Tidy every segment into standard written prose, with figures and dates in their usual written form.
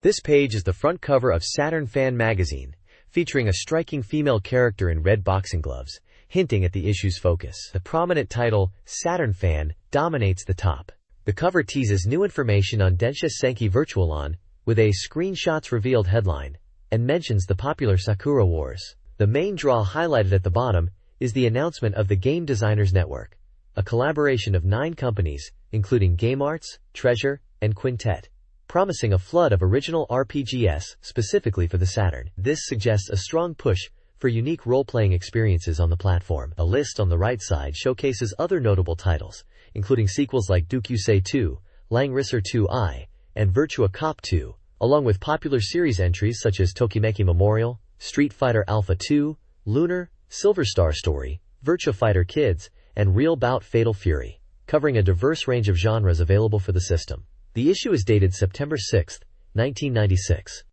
This page is the front cover of Saturn Fan Magazine, featuring a striking female character in red boxing gloves, hinting at the issue's focus. The prominent title, Saturn Fan, dominates the top. The cover teases new information on Densha Senki Virtualon, with a screenshots revealed headline, and mentions the popular Sakura Wars. The main draw highlighted at the bottom is the announcement of the Game Designers Network, a collaboration of 9 companies, including GameArts, Treasure, and Quintet, promising a flood of original RPGs specifically for the Saturn. This suggests a strong push for unique role-playing experiences on the platform. A list on the right side showcases other notable titles, including sequels like Dukusei 2, Langrisser 2i, and Virtua Cop 2, along with popular series entries such as Tokimeki Memorial, Street Fighter Alpha 2, Lunar, Silver Star Story, Virtua Fighter Kids, and Real Bout Fatal Fury, covering a diverse range of genres available for the system. The issue is dated September 6, 1996.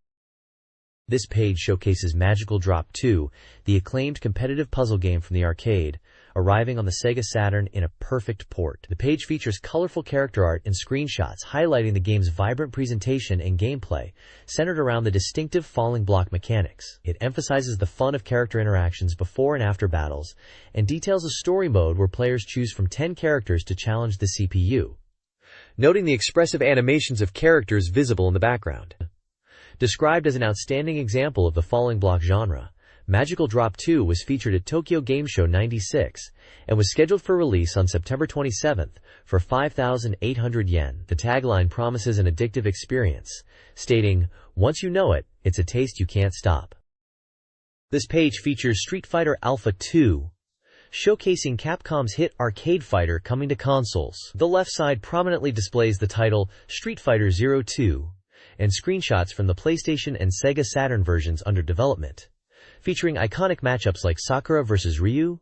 This page showcases Magical Drop 2, the acclaimed competitive puzzle game from the arcade, arriving on the Sega Saturn in a perfect port. The page features colorful character art and screenshots highlighting the game's vibrant presentation and gameplay, centered around the distinctive falling block mechanics. It emphasizes the fun of character interactions before and after battles, and details a story mode where players choose from 10 characters to challenge the CPU, noting the expressive animations of characters visible in the background. Described as an outstanding example of the falling block genre, Magical Drop 2 was featured at Tokyo Game Show '96 and was scheduled for release on September 27 for 5,800 yen. The tagline promises an addictive experience, stating, "Once you know it, it's a taste you can't stop." This page features Street Fighter Alpha 2, showcasing Capcom's hit arcade fighter coming to consoles. The left side prominently displays the title Street Fighter 02 and screenshots from the PlayStation and Sega Saturn versions under development, featuring iconic matchups like Sakura vs. Ryu,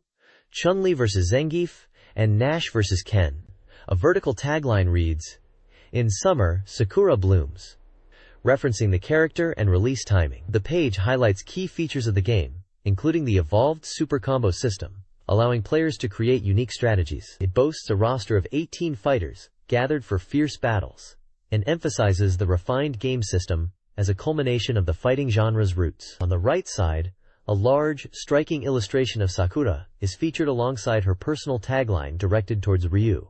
Chun-Li vs. Zangief, and Nash vs. Ken. A vertical tagline reads, "In summer, Sakura blooms," referencing the character and release timing. The page highlights key features of the game, including the evolved Super Combo system, allowing players to create unique strategies. It boasts a roster of 18 fighters, gathered for fierce battles, and emphasizes the refined game system as a culmination of the fighting genre's roots. On the right side, a large, striking illustration of Sakura is featured alongside her personal tagline directed towards Ryu.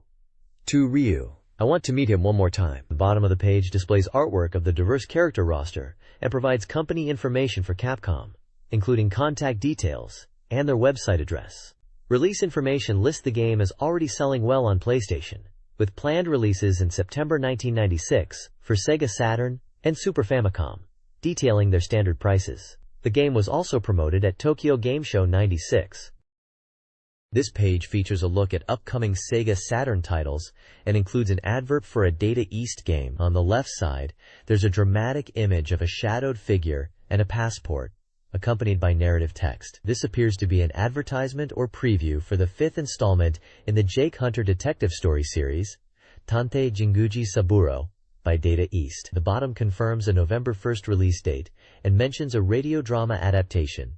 To Ryu, I want to meet him one more time. The bottom of the page displays artwork of the diverse character roster and provides company information for Capcom, including contact details and their website address. Release information lists the game as already selling well on PlayStation, with planned releases in September 1996 for Sega Saturn and Super Famicom, detailing their standard prices. The game was also promoted at Tokyo Game Show '96. This page features a look at upcoming Sega Saturn titles and includes an advert for a Data East game. On the left side, there's a dramatic image of a shadowed figure and a passport, accompanied by narrative text. This appears to be an advertisement or preview for the 5th installment in the Jake Hunter detective story series, Tante Jinguji Saburo, by Data East. The bottom confirms a November 1st release date and mentions a radio drama adaptation.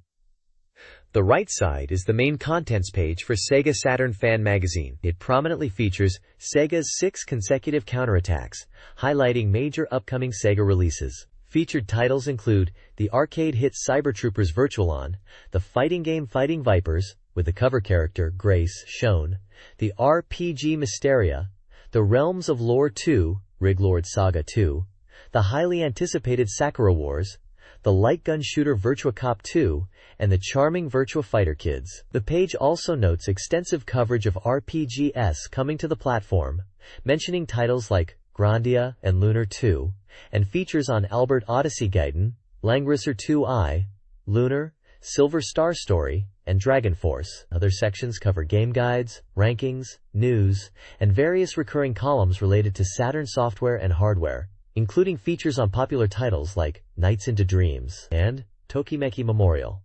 The right side is the main contents page for Sega Saturn Fan Magazine. It prominently features Sega's 6 consecutive counterattacks, highlighting major upcoming Sega releases. Featured titles include the arcade hit Cybertroopers Virtualon, the fighting game Fighting Vipers, with the cover character Grace shown, the RPG Mysteria, the Realms of Lore 2, Riglord Saga 2, the highly anticipated Sakura Wars, the light gun shooter Virtua Cop 2, and the charming Virtua Fighter Kids. The page also notes extensive coverage of RPGs coming to the platform, mentioning titles like Grandia and Lunar 2, and features on Albert Odyssey Gaiden, Langrisser 2i, Lunar, Silver Star Story, and Dragon Force. Other sections cover game guides, rankings, news, and various recurring columns related to Saturn software and hardware, including features on popular titles like Nights into Dreams and Tokimeki Memorial.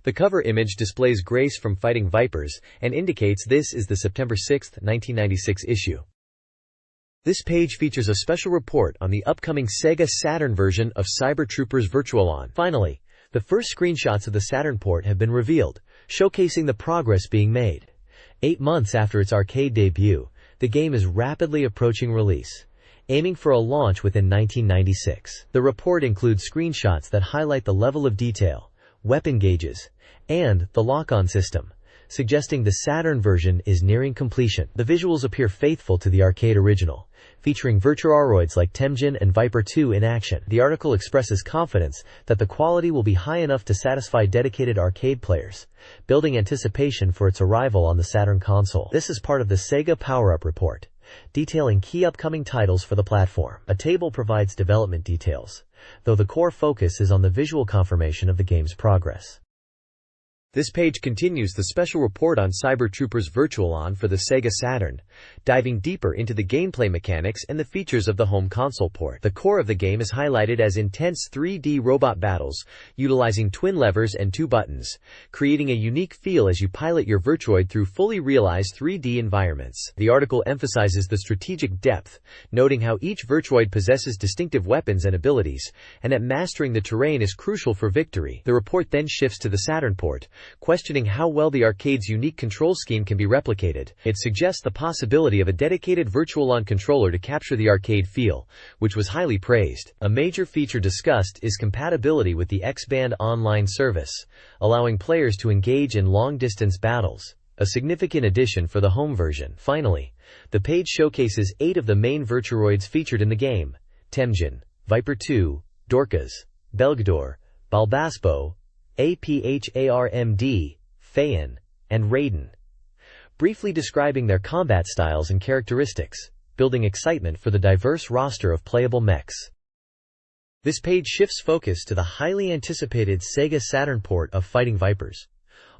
The cover image displays Grace from Fighting Vipers and indicates this is the September 6, 1996 issue. This page features a special report on the upcoming Sega Saturn version of Cybertroopers Virtualon. Finally, the first screenshots of the Saturn port have been revealed, showcasing the progress being made. 8 months after its arcade debut, the game is rapidly approaching release, aiming for a launch within 1996. The report includes screenshots that highlight the level of detail, weapon gauges, and the lock-on system, suggesting the Saturn version is nearing completion. The visuals appear faithful to the arcade original, featuring virtuaroids like Temujin and Viper 2 in action. The article expresses confidence that the quality will be high enough to satisfy dedicated arcade players, building anticipation for its arrival on the Saturn console. This is part of the Sega Power-Up report, detailing key upcoming titles for the platform. A table provides development details, though the core focus is on the visual confirmation of the game's progress. This page continues the special report on Cyber Troopers Virtual On for the Sega Saturn, diving deeper into the gameplay mechanics and the features of the home console port. The core of the game is highlighted as intense 3D robot battles, utilizing twin levers and 2 buttons, creating a unique feel as you pilot your Virtuoid through fully realized 3D environments. The article emphasizes the strategic depth, noting how each Virtuoid possesses distinctive weapons and abilities, and that mastering the terrain is crucial for victory. The report then shifts to the Saturn port, questioning how well the arcade's unique control scheme can be replicated. It suggests the possibility of a dedicated Virtual-On controller to capture the arcade feel, which was highly praised. A major feature discussed is compatibility with the X-Band online service, allowing players to engage in long-distance battles, a significant addition for the home version. Finally, the page showcases 8 of the main Virtuaroids featured in the game: Temujin, Viper 2, Dorcas, Belgador, Balbaspo, APHARMD, Phaon, and Raiden, briefly describing their combat styles and characteristics, building excitement for the diverse roster of playable mechs. This page shifts focus to the highly anticipated Sega Saturn port of Fighting Vipers,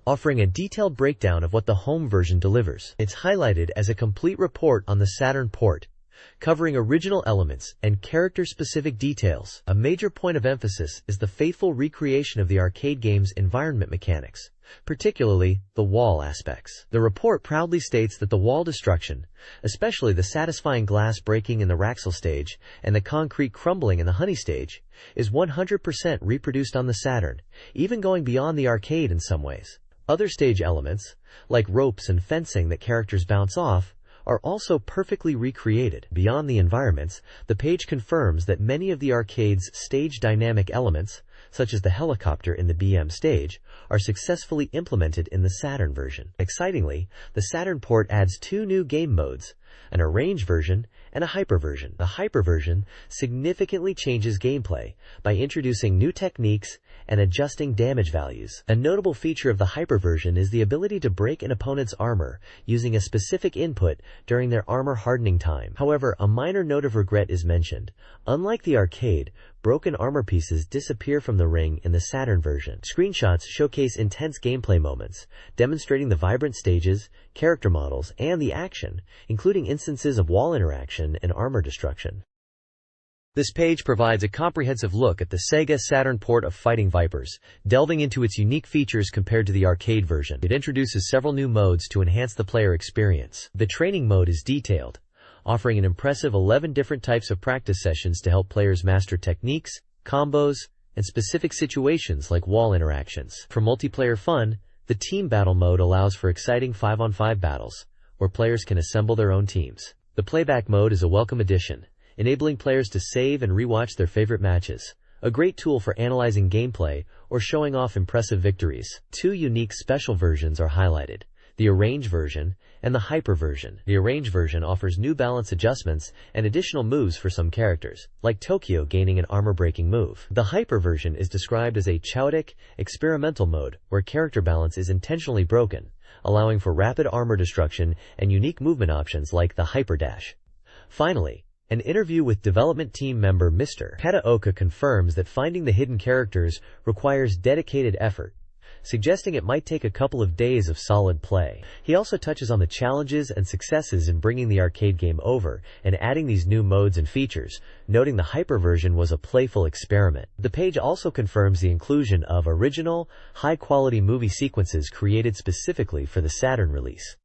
offering a detailed breakdown of what the home version delivers. It's highlighted as a complete report on the Saturn port, covering original elements and character-specific details. A major point of emphasis is the faithful recreation of the arcade game's environment mechanics, particularly the wall aspects. The report proudly states that the wall destruction, especially the satisfying glass breaking in the Raxel stage and the concrete crumbling in the Honey stage, is 100% reproduced on the Saturn, even going beyond the arcade in some ways. Other stage elements, like ropes and fencing that characters bounce off, are also perfectly recreated. Beyond the environments, the page confirms that many of the arcade's stage dynamic elements, such as the helicopter in the BM stage, are successfully implemented in the Saturn version. Excitingly, the Saturn port adds 2 new game modes, an arrange version and a hyper version. The hyper version significantly changes gameplay by introducing new techniques and adjusting damage values. A notable feature of the hyper version is the ability to break an opponent's armor using a specific input during their armor hardening time. However, a minor note of regret is mentioned. Unlike the arcade, broken armor pieces disappear from the ring in the Saturn version. Screenshots showcase intense gameplay moments, demonstrating the vibrant stages, character models, and the action, including instances of wall interaction and armor destruction. This page provides a comprehensive look at the Sega Saturn port of Fighting Vipers, delving into its unique features compared to the arcade version. It introduces several new modes to enhance the player experience. The training mode is detailed, offering an impressive 11 different types of practice sessions to help players master techniques, combos, and specific situations like wall interactions. For multiplayer fun, the Team Battle mode allows for exciting 5-on-5 battles, where players can assemble their own teams. The Playback mode is a welcome addition, enabling players to save and rewatch their favorite matches, a great tool for analyzing gameplay or showing off impressive victories. 2 unique special versions are highlighted: the Arrange version and the Hyper version. The Arrange version offers new balance adjustments and additional moves for some characters, like Tokyo gaining an armor-breaking move. The Hyper version is described as a chaotic, experimental mode where character balance is intentionally broken, allowing for rapid armor destruction and unique movement options like the Hyper Dash. Finally, an interview with development team member Mr. Kataoka confirms that finding the hidden characters requires dedicated effort, suggesting it might take a couple of days of solid play. He also touches on the challenges and successes in bringing the arcade game over and adding these new modes and features, noting the Hyper version was a playful experiment. The page also confirms the inclusion of original, high-quality movie sequences created specifically for the Saturn release.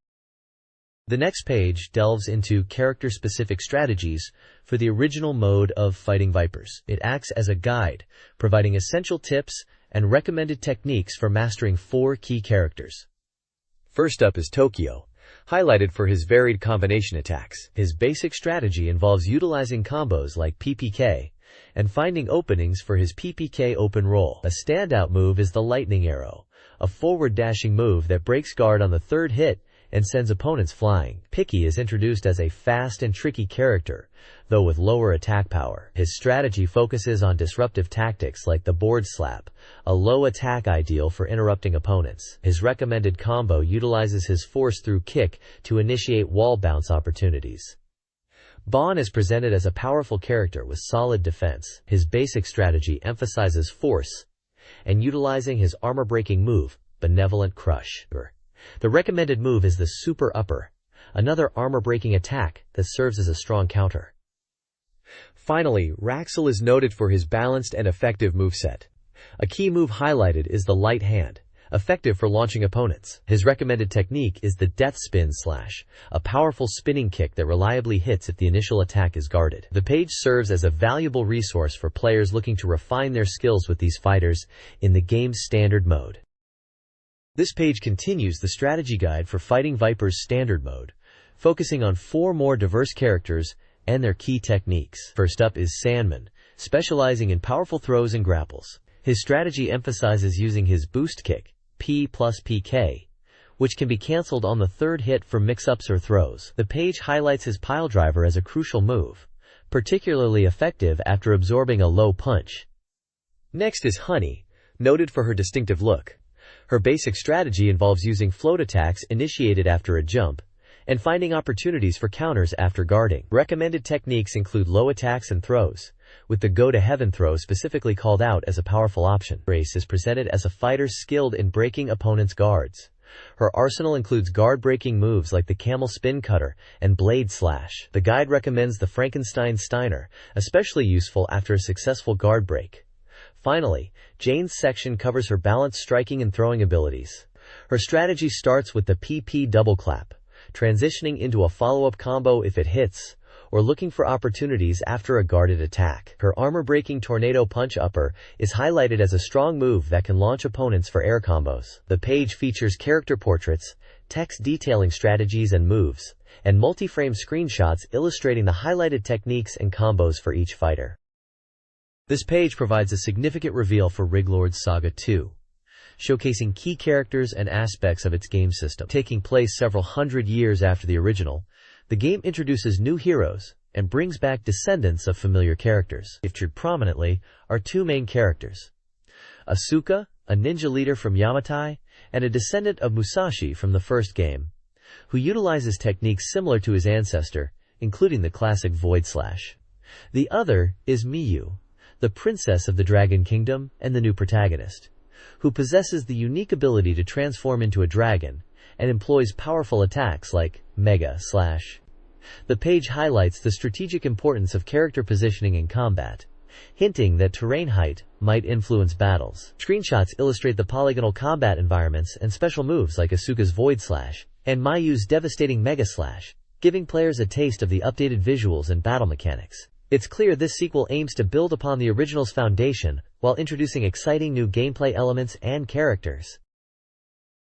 The next page delves into character-specific strategies for the original mode of Fighting Vipers. It acts as a guide, providing essential tips and recommended techniques for mastering 4 key characters. First up is Tokyo, highlighted for his varied combination attacks. His basic strategy involves utilizing combos like PPK and finding openings for his PPK open roll. A standout move is the lightning arrow, a forward dashing move that breaks guard on the third hit and sends opponents flying. Picky is introduced as a fast and tricky character, though with lower attack power. His strategy focuses on disruptive tactics like the board slap, a low attack ideal for interrupting opponents. His recommended combo utilizes his force through kick to initiate wall bounce opportunities. Bon is presented as a powerful character with solid defense. His basic strategy emphasizes force and utilizing his armor-breaking move, Benevolent Crush. The recommended move is the Super Upper, another armor-breaking attack that serves as a strong counter. Finally, Raxel is noted for his balanced and effective moveset. A key move highlighted is the light hand, effective for launching opponents. His recommended technique is the Death Spin Slash, a powerful spinning kick that reliably hits if the initial attack is guarded. The page serves as a valuable resource for players looking to refine their skills with these fighters in the game's standard mode. This page continues the strategy guide for Fighting Viper's standard mode, focusing on 4 more diverse characters and their key techniques. First up is Sandman, specializing in powerful throws and grapples. His strategy emphasizes using his boost kick, P plus PK, which can be cancelled on the third hit for mix-ups or throws. The page highlights his pile driver as a crucial move, particularly effective after absorbing a low punch. Next is Honey, noted for her distinctive look. Her basic strategy involves using float attacks initiated after a jump and finding opportunities for counters after guarding. Recommended techniques include low attacks and throws, with the go-to-heaven throw specifically called out as a powerful option. Grace is presented as a fighter skilled in breaking opponents' guards. Her arsenal includes guard-breaking moves like the Camel Spin Cutter and Blade Slash. The guide recommends the Frankenstein Steiner, especially useful after a successful guard break. Finally, Jane's section covers her balanced striking and throwing abilities. Her strategy starts with the PP double clap, transitioning into a follow-up combo if it hits, or looking for opportunities after a guarded attack. Her armor-breaking Tornado Punch Upper is highlighted as a strong move that can launch opponents for air combos. The page features character portraits, text detailing strategies and moves, and multi-frame screenshots illustrating the highlighted techniques and combos for each fighter. This page provides a significant reveal for Riglord Saga 2, showcasing key characters and aspects of its game system. Taking place several hundred years after the original, the game introduces new heroes and brings back descendants of familiar characters. Featured prominently are 2 main characters: Asuka, a ninja leader from Yamatai, and a descendant of Musashi from the first game, who utilizes techniques similar to his ancestor, including the classic Void Slash. The other is Miyu, the princess of the Dragon Kingdom and the new protagonist, who possesses the unique ability to transform into a dragon and employs powerful attacks like Mega Slash. The page highlights the strategic importance of character positioning in combat, hinting that terrain height might influence battles. Screenshots illustrate the polygonal combat environments and special moves like Asuka's Void Slash and Mayu's devastating Mega Slash, giving players a taste of the updated visuals and battle mechanics. It's clear this sequel aims to build upon the original's foundation while introducing exciting new gameplay elements and characters.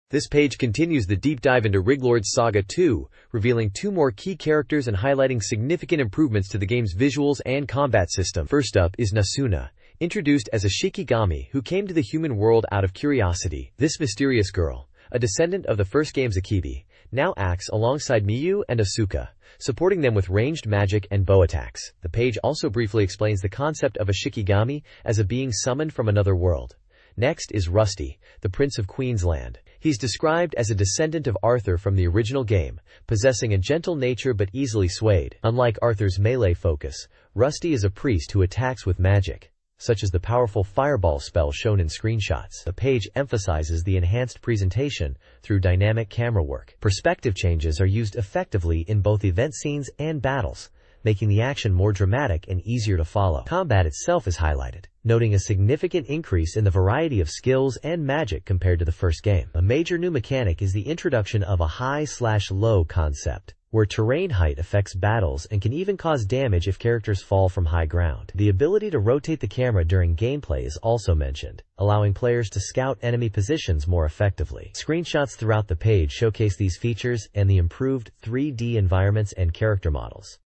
This page continues the deep dive into Riglord Saga 2, revealing 2 more key characters and highlighting significant improvements to the game's visuals and combat system. First up is Nasuna, introduced as a Shikigami who came to the human world out of curiosity. This mysterious girl, a descendant of the first game's Akibi, now acts alongside Miyu and Asuka, supporting them with ranged magic and bow attacks. The page also briefly explains the concept of a Shikigami as a being summoned from another world. Next is Rusty, the Prince of Queensland. He's described as a descendant of Arthur from the original game, possessing a gentle nature but easily swayed. Unlike Arthur's melee focus, Rusty is a priest who attacks with magic, such as the powerful fireball spell shown in screenshots. The page emphasizes the enhanced presentation through dynamic camera work. Perspective changes are used effectively in both event scenes and battles, making the action more dramatic and easier to follow. Combat itself is highlighted, noting a significant increase in the variety of skills and magic compared to the first game. A major new mechanic is the introduction of a high/low concept, where terrain height affects battles and can even cause damage if characters fall from high ground. The ability to rotate the camera during gameplay is also mentioned, allowing players to scout enemy positions more effectively. Screenshots throughout the page showcase these features and the improved 3D environments and character models.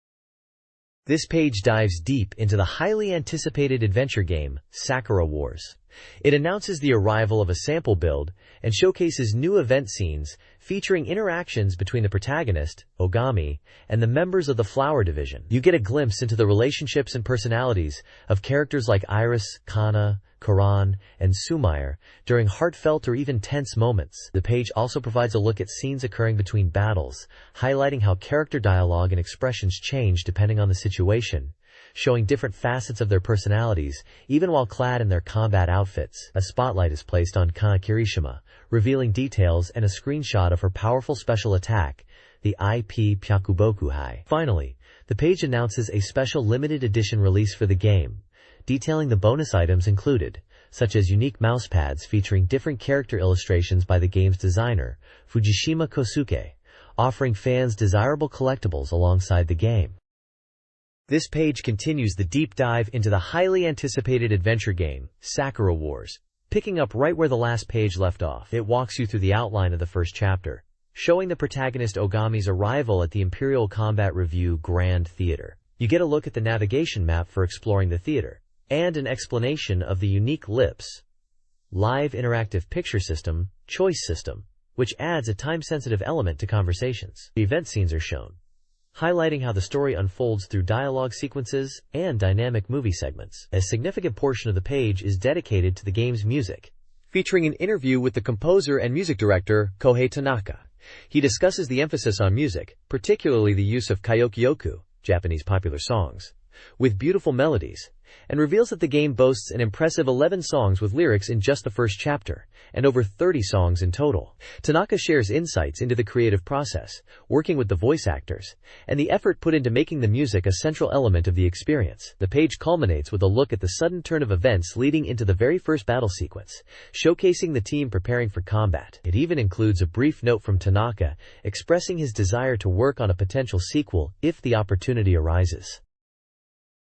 This page dives deep into the highly anticipated adventure game, Sakura Wars. It announces the arrival of a sample build and showcases new event scenes featuring interactions between the protagonist, Ogami, and the members of the Flower Division. You get a glimpse into the relationships and personalities of characters like Iris, Kana, Karan, and Sumire during heartfelt or even tense moments. The page also provides a look at scenes occurring between battles, highlighting how character dialogue and expressions change depending on the situation, showing different facets of their personalities, even while clad in their combat outfits. A spotlight is placed on Kana Kirishima, revealing details and a screenshot of her powerful special attack, the IP Pyakubokuhai. Finally, the page announces a special limited edition release for the game, detailing the bonus items included, such as unique mousepads featuring different character illustrations by the game's designer, Fujishima Kosuke, offering fans desirable collectibles alongside the game. This page continues the deep dive into the highly anticipated adventure game, Sakura Wars, picking up right where the last page left off. It walks you through the outline of the first chapter, showing the protagonist Ogami's arrival at the Imperial Combat Review Grand Theater. You get a look at the navigation map for exploring the theater, and an explanation of the unique LIPS, Live Interactive Picture System, choice system, which adds a time-sensitive element to conversations. The event scenes are shown, highlighting how the story unfolds through dialogue sequences and dynamic movie segments. A significant portion of the page is dedicated to the game's music, featuring an interview with the composer and music director, Kohei Tanaka. He discusses the emphasis on music, particularly the use of kaokyoku, Japanese popular songs, with beautiful melodies, and reveals that the game boasts an impressive 11 songs with lyrics in just the first chapter, and over 30 songs in total. Tanaka shares insights into the creative process, working with the voice actors, and the effort put into making the music a central element of the experience. The page culminates with a look at the sudden turn of events leading into the very first battle sequence, showcasing the team preparing for combat. It even includes a brief note from Tanaka, expressing his desire to work on a potential sequel if the opportunity arises.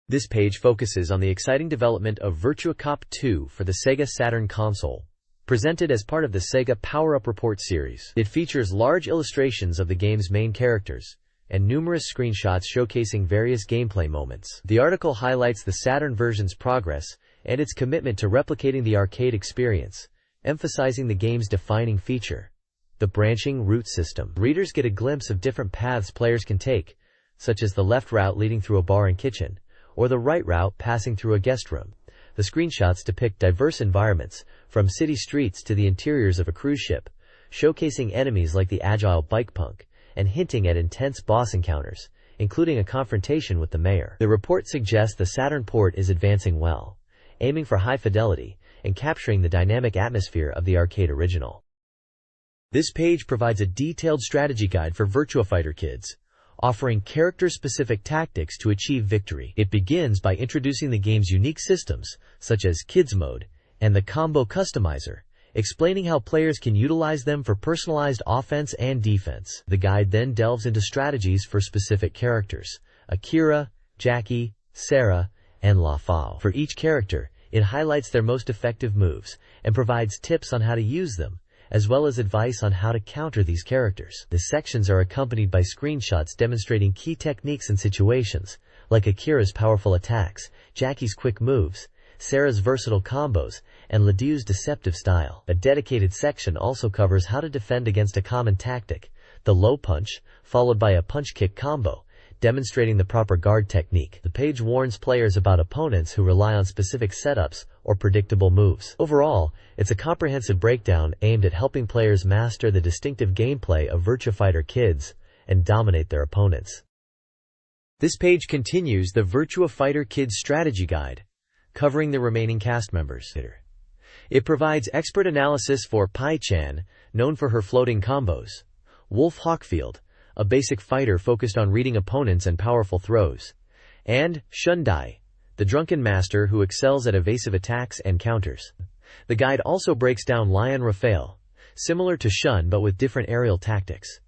This page focuses on the exciting development of Virtua Cop 2 for the Sega Saturn console, presented as part of the Sega Power-Up Report series. It features large illustrations of the game's main characters, and numerous screenshots showcasing various gameplay moments. The article highlights the Saturn version's progress and its commitment to replicating the arcade experience, emphasizing the game's defining feature, the branching route system. Readers get a glimpse of different paths players can take, such as the left route leading through a bar and kitchen, or the right route passing through a guest room. The screenshots depict diverse environments, from city streets to the interiors of a cruise ship, showcasing enemies like the agile bike punk, and hinting at intense boss encounters, including a confrontation with the mayor. The report suggests the Saturn port is advancing well, aiming for high fidelity, and capturing the dynamic atmosphere of the arcade original. This page provides a detailed strategy guide for Virtua Fighter kids, offering character-specific tactics to achieve victory. It begins by introducing the game's unique systems, such as Kids Mode and the Combo Customizer, explaining how players can utilize them for personalized offense and defense. The guide then delves into strategies for specific characters, Akira, Jackie, Sarah, and La Fao. For each character, it highlights their most effective moves and provides tips on how to use them, as well as advice on how to counter these characters. The sections are accompanied by screenshots demonstrating key techniques and situations, like Akira's powerful attacks, Jackie's quick moves, Sarah's versatile combos, and Ladou's deceptive style. A dedicated section also covers how to defend against a common tactic, the low punch, followed by a punch-kick combo, demonstrating the proper guard technique. The page warns players about opponents who rely on specific setups or predictable moves. Overall, it's a comprehensive breakdown aimed at helping players master the distinctive gameplay of Virtua Fighter Kids and dominate their opponents. This page continues the Virtua Fighter Kids strategy guide, covering the remaining cast members. It provides expert analysis for Pai-chan, known for her floating combos, Wolf Hawkfield, a basic fighter focused on reading opponents and powerful throws, and Shundai, the drunken master who excels at evasive attacks and counters. The guide also breaks down Lion Raphael, similar to Shun but with different aerial tactics,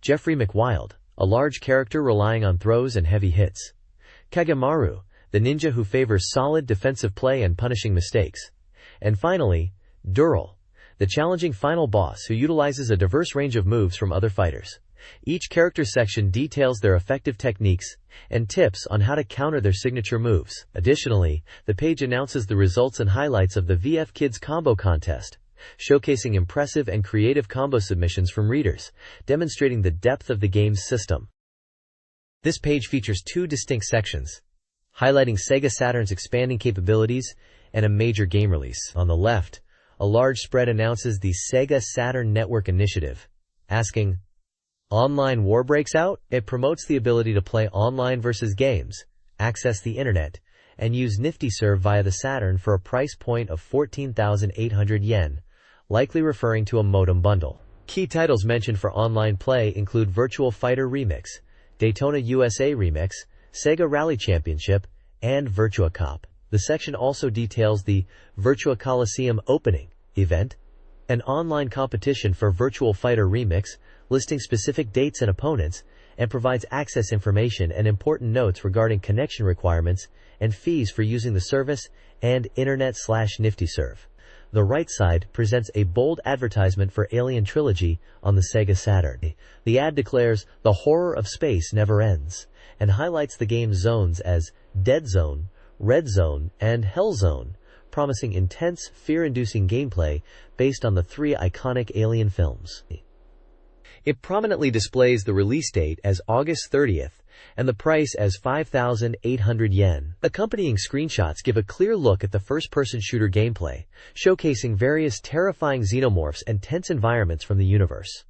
Jeffrey McWild, a large character relying on throws and heavy hits. Kagemaru, the ninja who favors solid defensive play and punishing mistakes. And finally, Dural, the challenging final boss who utilizes a diverse range of moves from other fighters. Each character section details their effective techniques and tips on how to counter their signature moves. Additionally, the page announces the results and highlights of the VF Kids Combo Contest, showcasing impressive and creative combo submissions from readers, demonstrating the depth of the game's system. This page features two distinct sections, highlighting Sega Saturn's expanding capabilities and a major game release. On the left, a large spread announces the Sega Saturn Network Initiative, asking, "Online war breaks out?" It promotes the ability to play online versus games, access the internet, and use NiftyServe via the Saturn for a price point of 14,800 yen, likely referring to a modem bundle. Key titles mentioned for online play include Virtua Fighter Remix, Daytona USA Remix, Sega Rally Championship, and Virtua Cop. The section also details the Virtua Coliseum opening event, an online competition for Virtua Fighter Remix, listing specific dates and opponents, and provides access information and important notes regarding connection requirements and fees for using the service and Internet/NiftyServe. The right side presents a bold advertisement for Alien Trilogy on the Sega Saturn. The ad declares, "The horror of space never ends," and highlights the game's zones as Dead Zone, Red Zone, and Hell Zone, promising intense, fear-inducing gameplay based on the three iconic Alien films. It prominently displays the release date as August 30th and the price as 5,800 yen. Accompanying screenshots give a clear look at the first-person shooter gameplay, showcasing various terrifying xenomorphs and tense environments from the universe.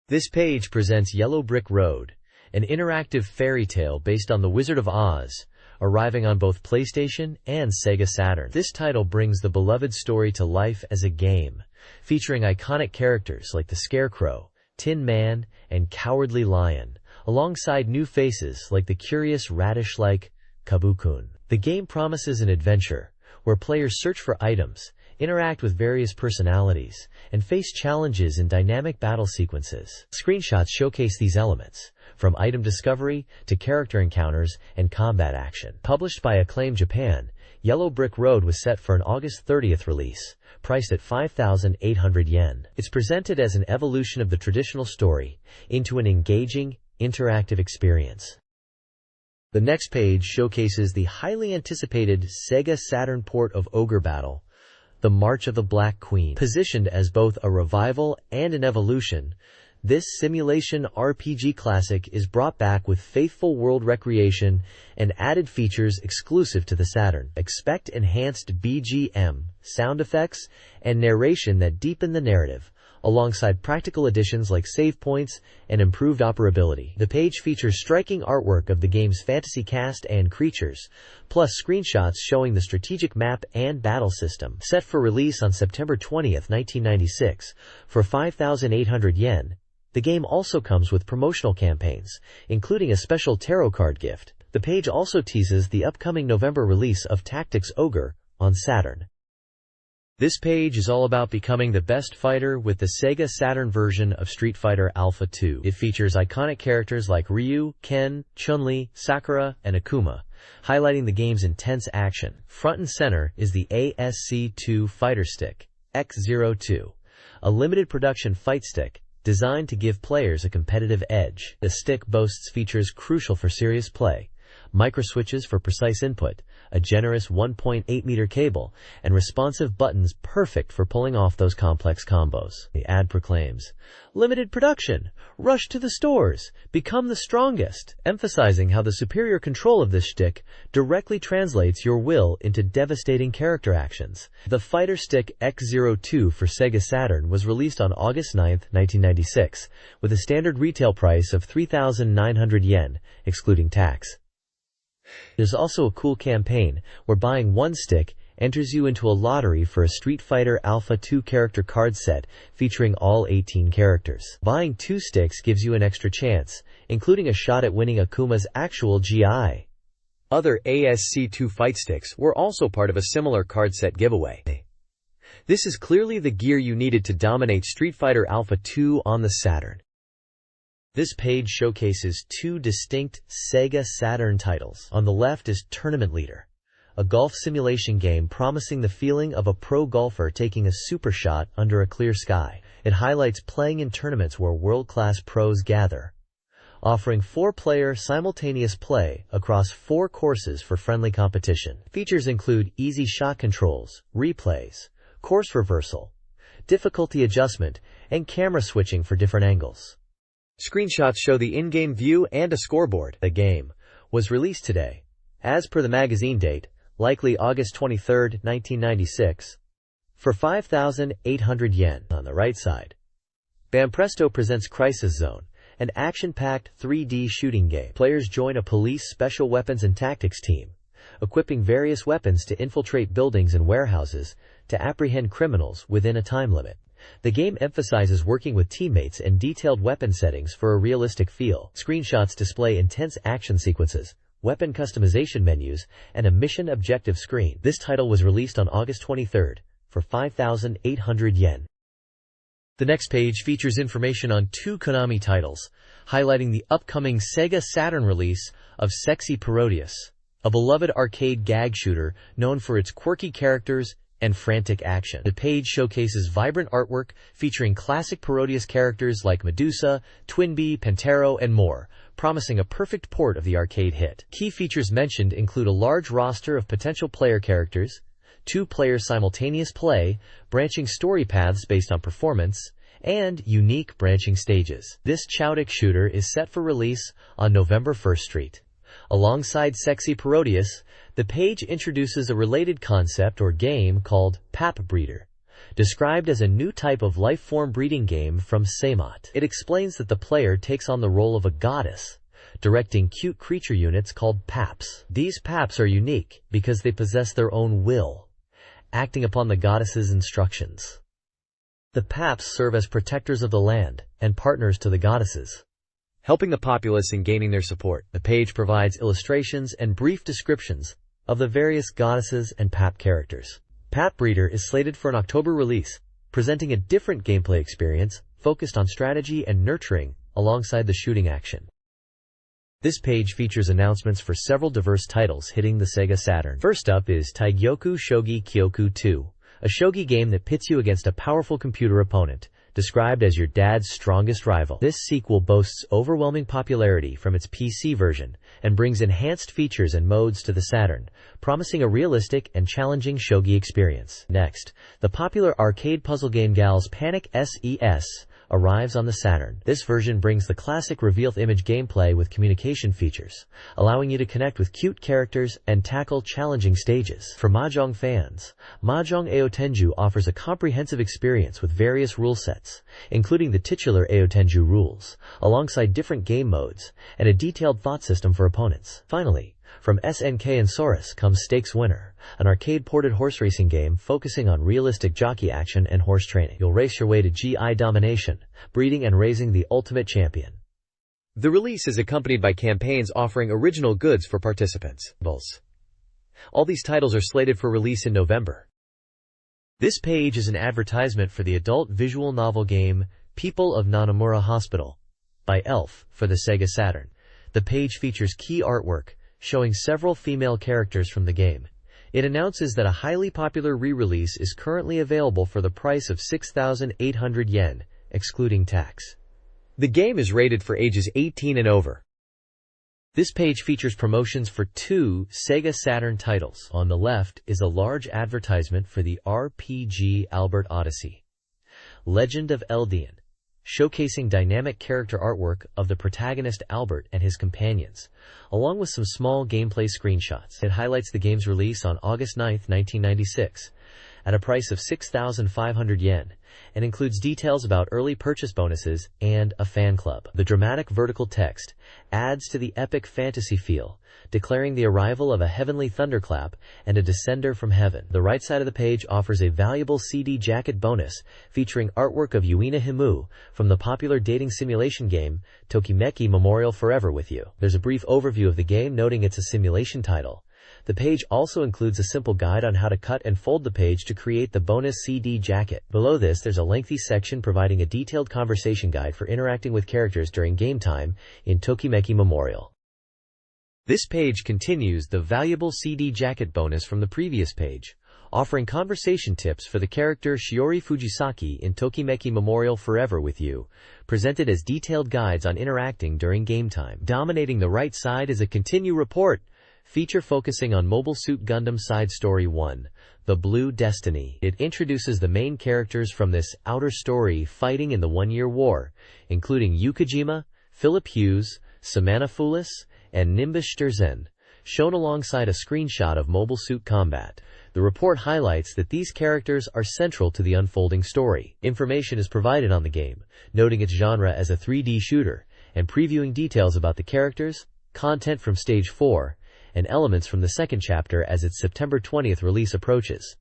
This page presents Yellow Brick Road, an interactive fairy tale based on The Wizard of Oz, arriving on both PlayStation and Sega Saturn. This title brings the beloved story to life as a game, featuring iconic characters like the Scarecrow, Tin Man, and Cowardly Lion, alongside new faces like the curious radish-like Kabukun. The game promises an adventure where players search for items, interact with various personalities, and face challenges in dynamic battle sequences. Screenshots showcase these elements, from item discovery to character encounters and combat action. Published by Acclaim Japan, Yellow Brick Road was set for an August 30th release, priced at 5,800 yen. It's presented as an evolution of the traditional story into an engaging, interactive experience. The next page showcases the highly anticipated Sega Saturn port of Ogre Battle, The March of the Black Queen. Positioned as both a revival and an evolution, this simulation RPG classic is brought back with faithful world recreation and added features exclusive to the Saturn. Expect enhanced BGM, sound effects, and narration that deepen the narrative, alongside practical additions like save points and improved operability. The page features striking artwork of the game's fantasy cast and creatures, plus screenshots showing the strategic map and battle system. Set for release on September 20th, 1996, for 5,800 yen, the game also comes with promotional campaigns, including a special tarot card gift. The page also teases the upcoming November release of Tactics Ogre on Saturn. This page is all about becoming the best fighter with the Sega Saturn version of Street Fighter Alpha 2. It features iconic characters like Ryu, Ken, Chun-Li, Sakura, and Akuma, highlighting the game's intense action. Front and center is the ASC2 Fighter Stick X02, a limited production fight stick designed to give players a competitive edge. The stick boasts features crucial for serious play: microswitches for precise input, a generous 1.8-meter cable, and responsive buttons perfect for pulling off those complex combos. The ad proclaims, "Limited production! Rush to the stores! Become the strongest!" emphasizing how the superior control of this stick directly translates your will into devastating character actions. The Fighter Stick X02 for Sega Saturn was released on August 9, 1996, with a standard retail price of 3,900 yen, excluding tax. There's also a cool campaign where buying one stick enters you into a lottery for a Street Fighter Alpha 2 character card set featuring all 18 characters. Buying two sticks gives you an extra chance, including a shot at winning Akuma's actual GI. Other ASC2 fight sticks were also part of a similar card set giveaway. This is clearly the gear you needed to dominate Street Fighter Alpha 2 on the Saturn. This page showcases two distinct Sega Saturn titles. On the left is Tournament Leader, a golf simulation game promising the feeling of a pro golfer taking a super shot under a clear sky. It highlights playing in tournaments where world-class pros gather, offering 4-player simultaneous play across 4 courses for friendly competition. Features include easy shot controls, replays, course reversal, difficulty adjustment, and camera switching for different angles. Screenshots show the in-game view and a scoreboard. The game was released today, as per the magazine date, likely August 23, 1996, for 5,800 yen. On the right side, Banpresto presents Crisis Zone, an action-packed 3D shooting game. Players join a police special weapons and tactics team, equipping various weapons to infiltrate buildings and warehouses to apprehend criminals within a time limit. The game emphasizes working with teammates and detailed weapon settings for a realistic feel. Screenshots display intense action sequences, weapon customization menus, and a mission objective screen. This title was released on August 23 for 5,800 yen. The next page features information on 2 Konami titles, highlighting the upcoming Sega Saturn release of Sexy Parodius, a beloved arcade gag shooter known for its quirky characters and frantic action. The page showcases vibrant artwork featuring classic Parodius characters like Medusa, Twinbee, Pantero, and more, promising a perfect port of the arcade hit. Key features mentioned include a large roster of potential player characters, 2-player simultaneous play, branching story paths based on performance, and unique branching stages. This Chowdick shooter is set for release on November 1st. Alongside Sexy Parodius, the page introduces a related concept or game called Pap Breeder, described as a new type of life-form breeding game from Seimot. It explains that the player takes on the role of a goddess, directing cute creature units called paps. These paps are unique because they possess their own will, acting upon the goddess's instructions. The paps serve as protectors of the land and partners to the goddesses, helping the populace in gaining their support. The page provides illustrations and brief descriptions of the various goddesses and pap characters. Pap Breeder is slated for an October release, presenting a different gameplay experience focused on strategy and nurturing alongside the shooting action. This page features announcements for several diverse titles hitting the Sega Saturn. First up is Taigyoku Shogi Kyoku 2, a shogi game that pits you against a powerful computer opponent, described as your dad's strongest rival. This sequel boasts overwhelming popularity from its PC version and brings enhanced features and modes to the Saturn, promising a realistic and challenging shogi experience. Next, the popular arcade puzzle game Gal's Panic SES arrives on the Saturn. This version brings the classic reveal image gameplay with communication features, allowing you to connect with cute characters and tackle challenging stages. For Mahjong fans, Mahjong Aotenju offers a comprehensive experience with various rule sets, including the titular Aotenju rules, alongside different game modes, and a detailed thought system for opponents. Finally, from SNK and Saurus comes Stakes Winner, an arcade-ported horse racing game focusing on realistic jockey action and horse training. You'll race your way to GI domination, breeding and raising the ultimate champion. The release is accompanied by campaigns offering original goods for participants. All these titles are slated for release in November. This page is an advertisement for the adult visual novel game People of Nanamura Hospital by Elf for the Sega Saturn. The page features key artwork showing several female characters from the game. It announces that a highly popular re-release is currently available for the price of 6,800 yen, excluding tax. The game is rated for ages 18 and over. This page features promotions for 2 Sega Saturn titles. On the left is a large advertisement for the RPG Albert Odyssey, Legend of Eldian, showcasing dynamic character artwork of the protagonist Albert and his companions, along with some small gameplay screenshots. It highlights the game's release on August 9, 1996, at a price of 6,500 yen, and includes details about early purchase bonuses and a fan club. The dramatic vertical text adds to the epic fantasy feel, declaring the arrival of a heavenly thunderclap and a descender from heaven. The right side of the page offers a valuable CD jacket bonus featuring artwork of Yuina Himu from the popular dating simulation game Tokimeki Memorial Forever with You. There's a brief overview of the game noting it's a simulation title The page also includes a simple guide on how to cut and fold the page to create the bonus CD jacket. Below this, there's a lengthy section providing a detailed conversation guide for interacting with characters during game time in Tokimeki Memorial. This page continues the valuable CD jacket bonus from the previous page, offering conversation tips for the character Shiori Fujisaki in Tokimeki Memorial Forever With You, presented as detailed guides on interacting during game time. Dominating the right side is a Continue report, feature focusing on Mobile Suit Gundam Side Story 1, The Blue Destiny. It introduces the main characters from this outer story fighting in the One-Year War, including Yukijima, Philip Hughes, Samana Foulis, and Nimbus Sturzen, shown alongside a screenshot of Mobile Suit Combat. The report highlights that these characters are central to the unfolding story. Information is provided on the game, noting its genre as a 3D shooter, and previewing details about the characters, content from Stage 4, and elements from the second chapter as its September 20th release approaches.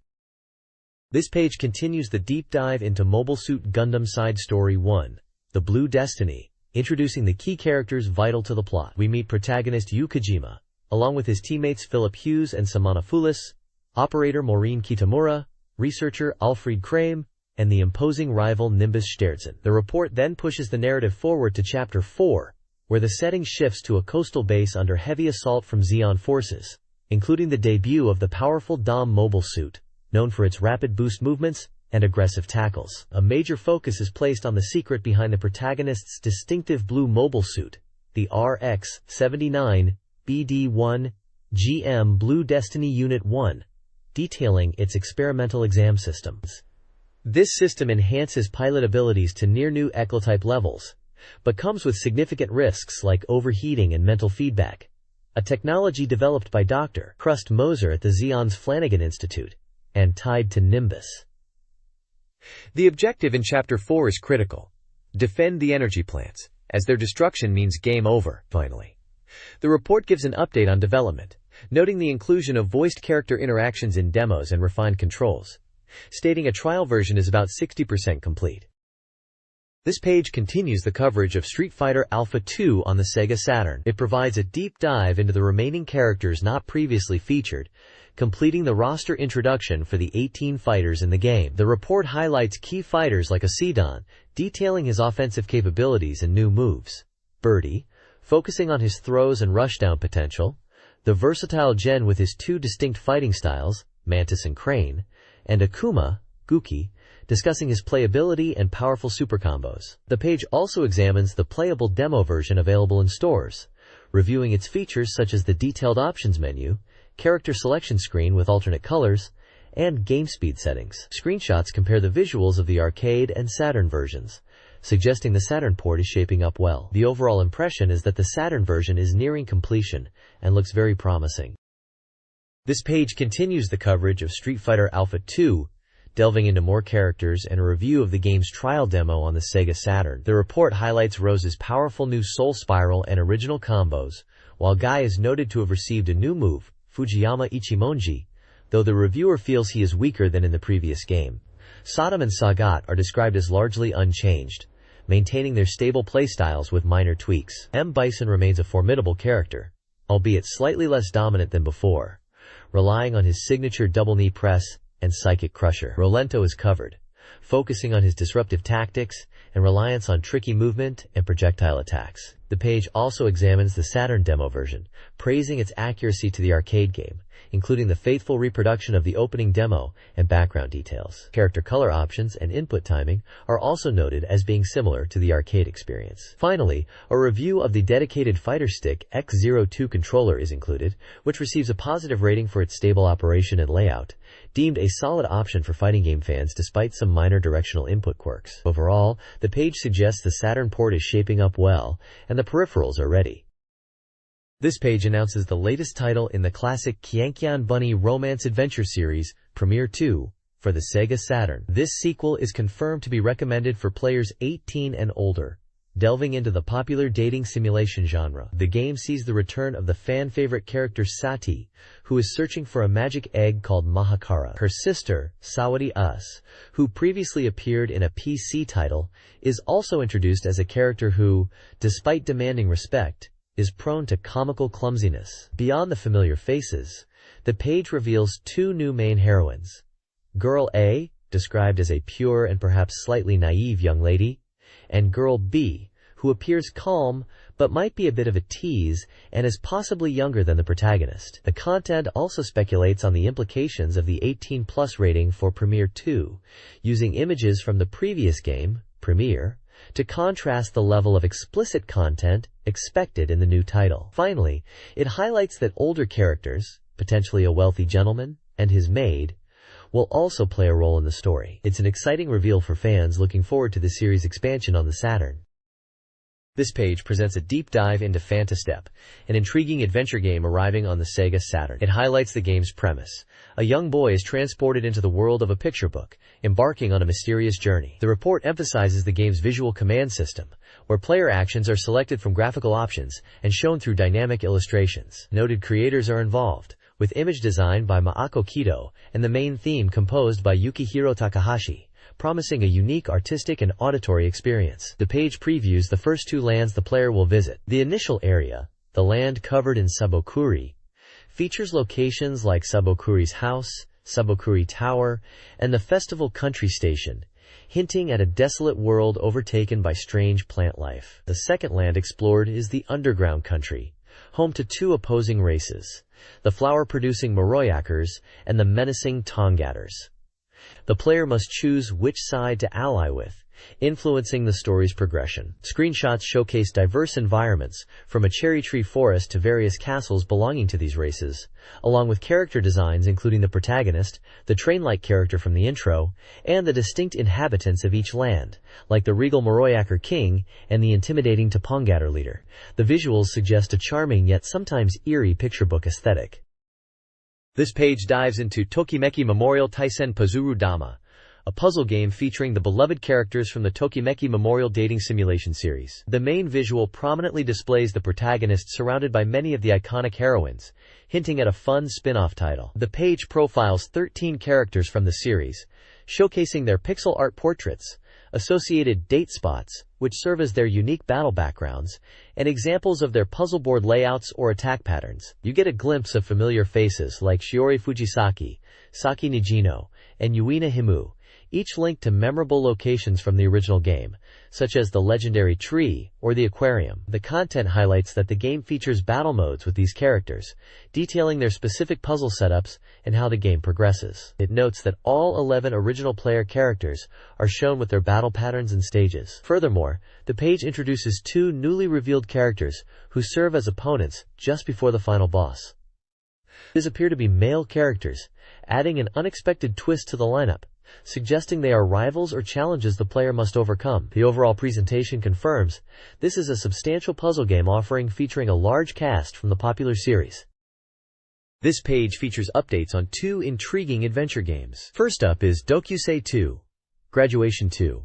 This page continues the deep dive into Mobile Suit Gundam Side Story 1, The Blue Destiny, introducing the key characters vital to the plot. We meet protagonist Yukijima, along with his teammates Philip Hughes and Samana Foulis, operator Maureen Kitamura, researcher Alfred Krame, and the imposing rival Nimbus Sturzen. The report then pushes the narrative forward to Chapter 4, where the setting shifts to a coastal base under heavy assault from Zeon forces, including the debut of the powerful Dom mobile suit, known for its rapid boost movements and aggressive tackles. A major focus is placed on the secret behind the protagonist's distinctive blue mobile suit, the RX-79 BD-1 GM Blue Destiny Unit 1, detailing its experimental exam systems. This system enhances pilot abilities to near-new eclotype levels, but comes with significant risks like overheating and mental feedback, a technology developed by Dr. Krust Moser at the Zeon's Flanagan Institute, and tied to Nimbus. The objective in Chapter 4 is critical. Defend the energy plants, as their destruction means game over, finally. The report gives an update on development, noting the inclusion of voiced character interactions in demos and refined controls, stating a trial version is about 60% complete. This page continues the coverage of Street Fighter Alpha 2 on the Sega Saturn. It provides a deep dive into the remaining characters not previously featured, completing the roster introduction for the 18 fighters in the game. The report highlights key fighters like Asidon, detailing his offensive capabilities and new moves, Birdie, focusing on his throws and rushdown potential, the versatile Gen with his two distinct fighting styles, Mantis and Crane, and Akuma, Guki, discussing his playability and powerful super combos. The page also examines the playable demo version available in stores, reviewing its features such as the detailed options menu, character selection screen with alternate colors, and game speed settings. Screenshots compare the visuals of the arcade and Saturn versions, suggesting the Saturn port is shaping up well. The overall impression is that the Saturn version is nearing completion and looks very promising. This page continues the coverage of Street Fighter Alpha 2, delving into more characters and a review of the game's trial demo on the Sega Saturn. The report highlights Rose's powerful new Soul Spiral and original combos, while Guy is noted to have received a new move, Fujiyama Ichimonji, though the reviewer feels he is weaker than in the previous game. Sodom and Sagat are described as largely unchanged, maintaining their stable playstyles with minor tweaks. M. Bison remains a formidable character, albeit slightly less dominant than before, relying on his signature double knee press and psychic crusher. Rolento is covered, focusing on his disruptive tactics and reliance on tricky movement and projectile attacks. The page also examines the Saturn demo version, praising its accuracy to the arcade game, including the faithful reproduction of the opening demo and background details. Character color options and input timing are also noted as being similar to the arcade experience. Finally, a review of the dedicated Fighter Stick X02 controller is included, which receives a positive rating for its stable operation and layout, deemed a solid option for fighting game fans despite some minor directional input quirks. Overall, the page suggests the Saturn port is shaping up well, and the peripherals are ready. This page announces the latest title in the classic Kyankyan Bunny romance adventure series, Premiere 2, for the Sega Saturn. This sequel is confirmed to be recommended for players 18 and older, delving into the popular dating simulation genre. The game sees the return of the fan-favorite character Sati, who is searching for a magic egg called Mahakara. Her sister, Sawadi Us, who previously appeared in a PC title, is also introduced as a character who, despite demanding respect, is prone to comical clumsiness. Beyond the familiar faces, The page reveals two new main heroines. Girl A, described as a pure and perhaps slightly naive young lady, and Girl B, who appears calm but might be a bit of a tease and is possibly younger than the protagonist. The content also speculates on the implications of the 18+ rating for Premiere 2, using images from the previous game, Premiere, to contrast the level of explicit content expected in the new title. Finally, it highlights that older characters, potentially a wealthy gentleman and his maid, will also play a role in the story. It's an exciting reveal for fans looking forward to the series' expansion on the Saturn. This page presents a deep dive into Fantastep, an intriguing adventure game arriving on the Sega Saturn. It highlights the game's premise. A young boy is transported into the world of a picture book, embarking on a mysterious journey. The report emphasizes the game's visual command system, where player actions are selected from graphical options and shown through dynamic illustrations. Noted creators are involved, with image design by Maako Kido and the main theme composed by Yukihiro Takahashi, promising a unique artistic and auditory experience. The page previews the first two lands the player will visit. The initial area, the land covered in Sabokuri, features locations like Sabokuri's house, Sabokuri Tower, and the Festival Country Station, hinting at a desolate world overtaken by strange plant life. The second land explored is the underground country, home to two opposing races, the flower-producing Moroyakers and the menacing Tongatters. The player must choose which side to ally with, influencing the story's progression. Screenshots showcase diverse environments, from a cherry tree forest to various castles belonging to these races, along with character designs including the protagonist, the train-like character from the intro, and the distinct inhabitants of each land, like the regal Moroyaker king and the intimidating Topongatter leader. The visuals suggest a charming yet sometimes eerie picture book aesthetic. This page dives into Tokimeki Memorial Taisen Pazuru Dama, a puzzle game featuring the beloved characters from the Tokimeki Memorial dating simulation series. The main visual prominently displays the protagonist surrounded by many of the iconic heroines, hinting at a fun spin-off title. The page profiles 13 characters from the series, showcasing their pixel art portraits, associated date spots, which serve as their unique battle backgrounds, and examples of their puzzle board layouts or attack patterns. You get a glimpse of familiar faces like Shiori Fujisaki, Saki Nijino, and Yuina Himu, each linked to memorable locations from the original game, such as the legendary tree or the aquarium. The content highlights that the game features battle modes with these characters, detailing their specific puzzle setups and how the game progresses. It notes that all 11 original player characters are shown with their battle patterns and stages. Furthermore, the page introduces two newly revealed characters who serve as opponents just before the final boss. These appear to be male characters, adding an unexpected twist to the lineup, suggesting they are rivals or challenges the player must overcome. The overall presentation confirms this is a substantial puzzle game offering featuring a large cast from the popular series. This page features updates on two intriguing adventure games. First up is Dokusei 2, Graduation 2,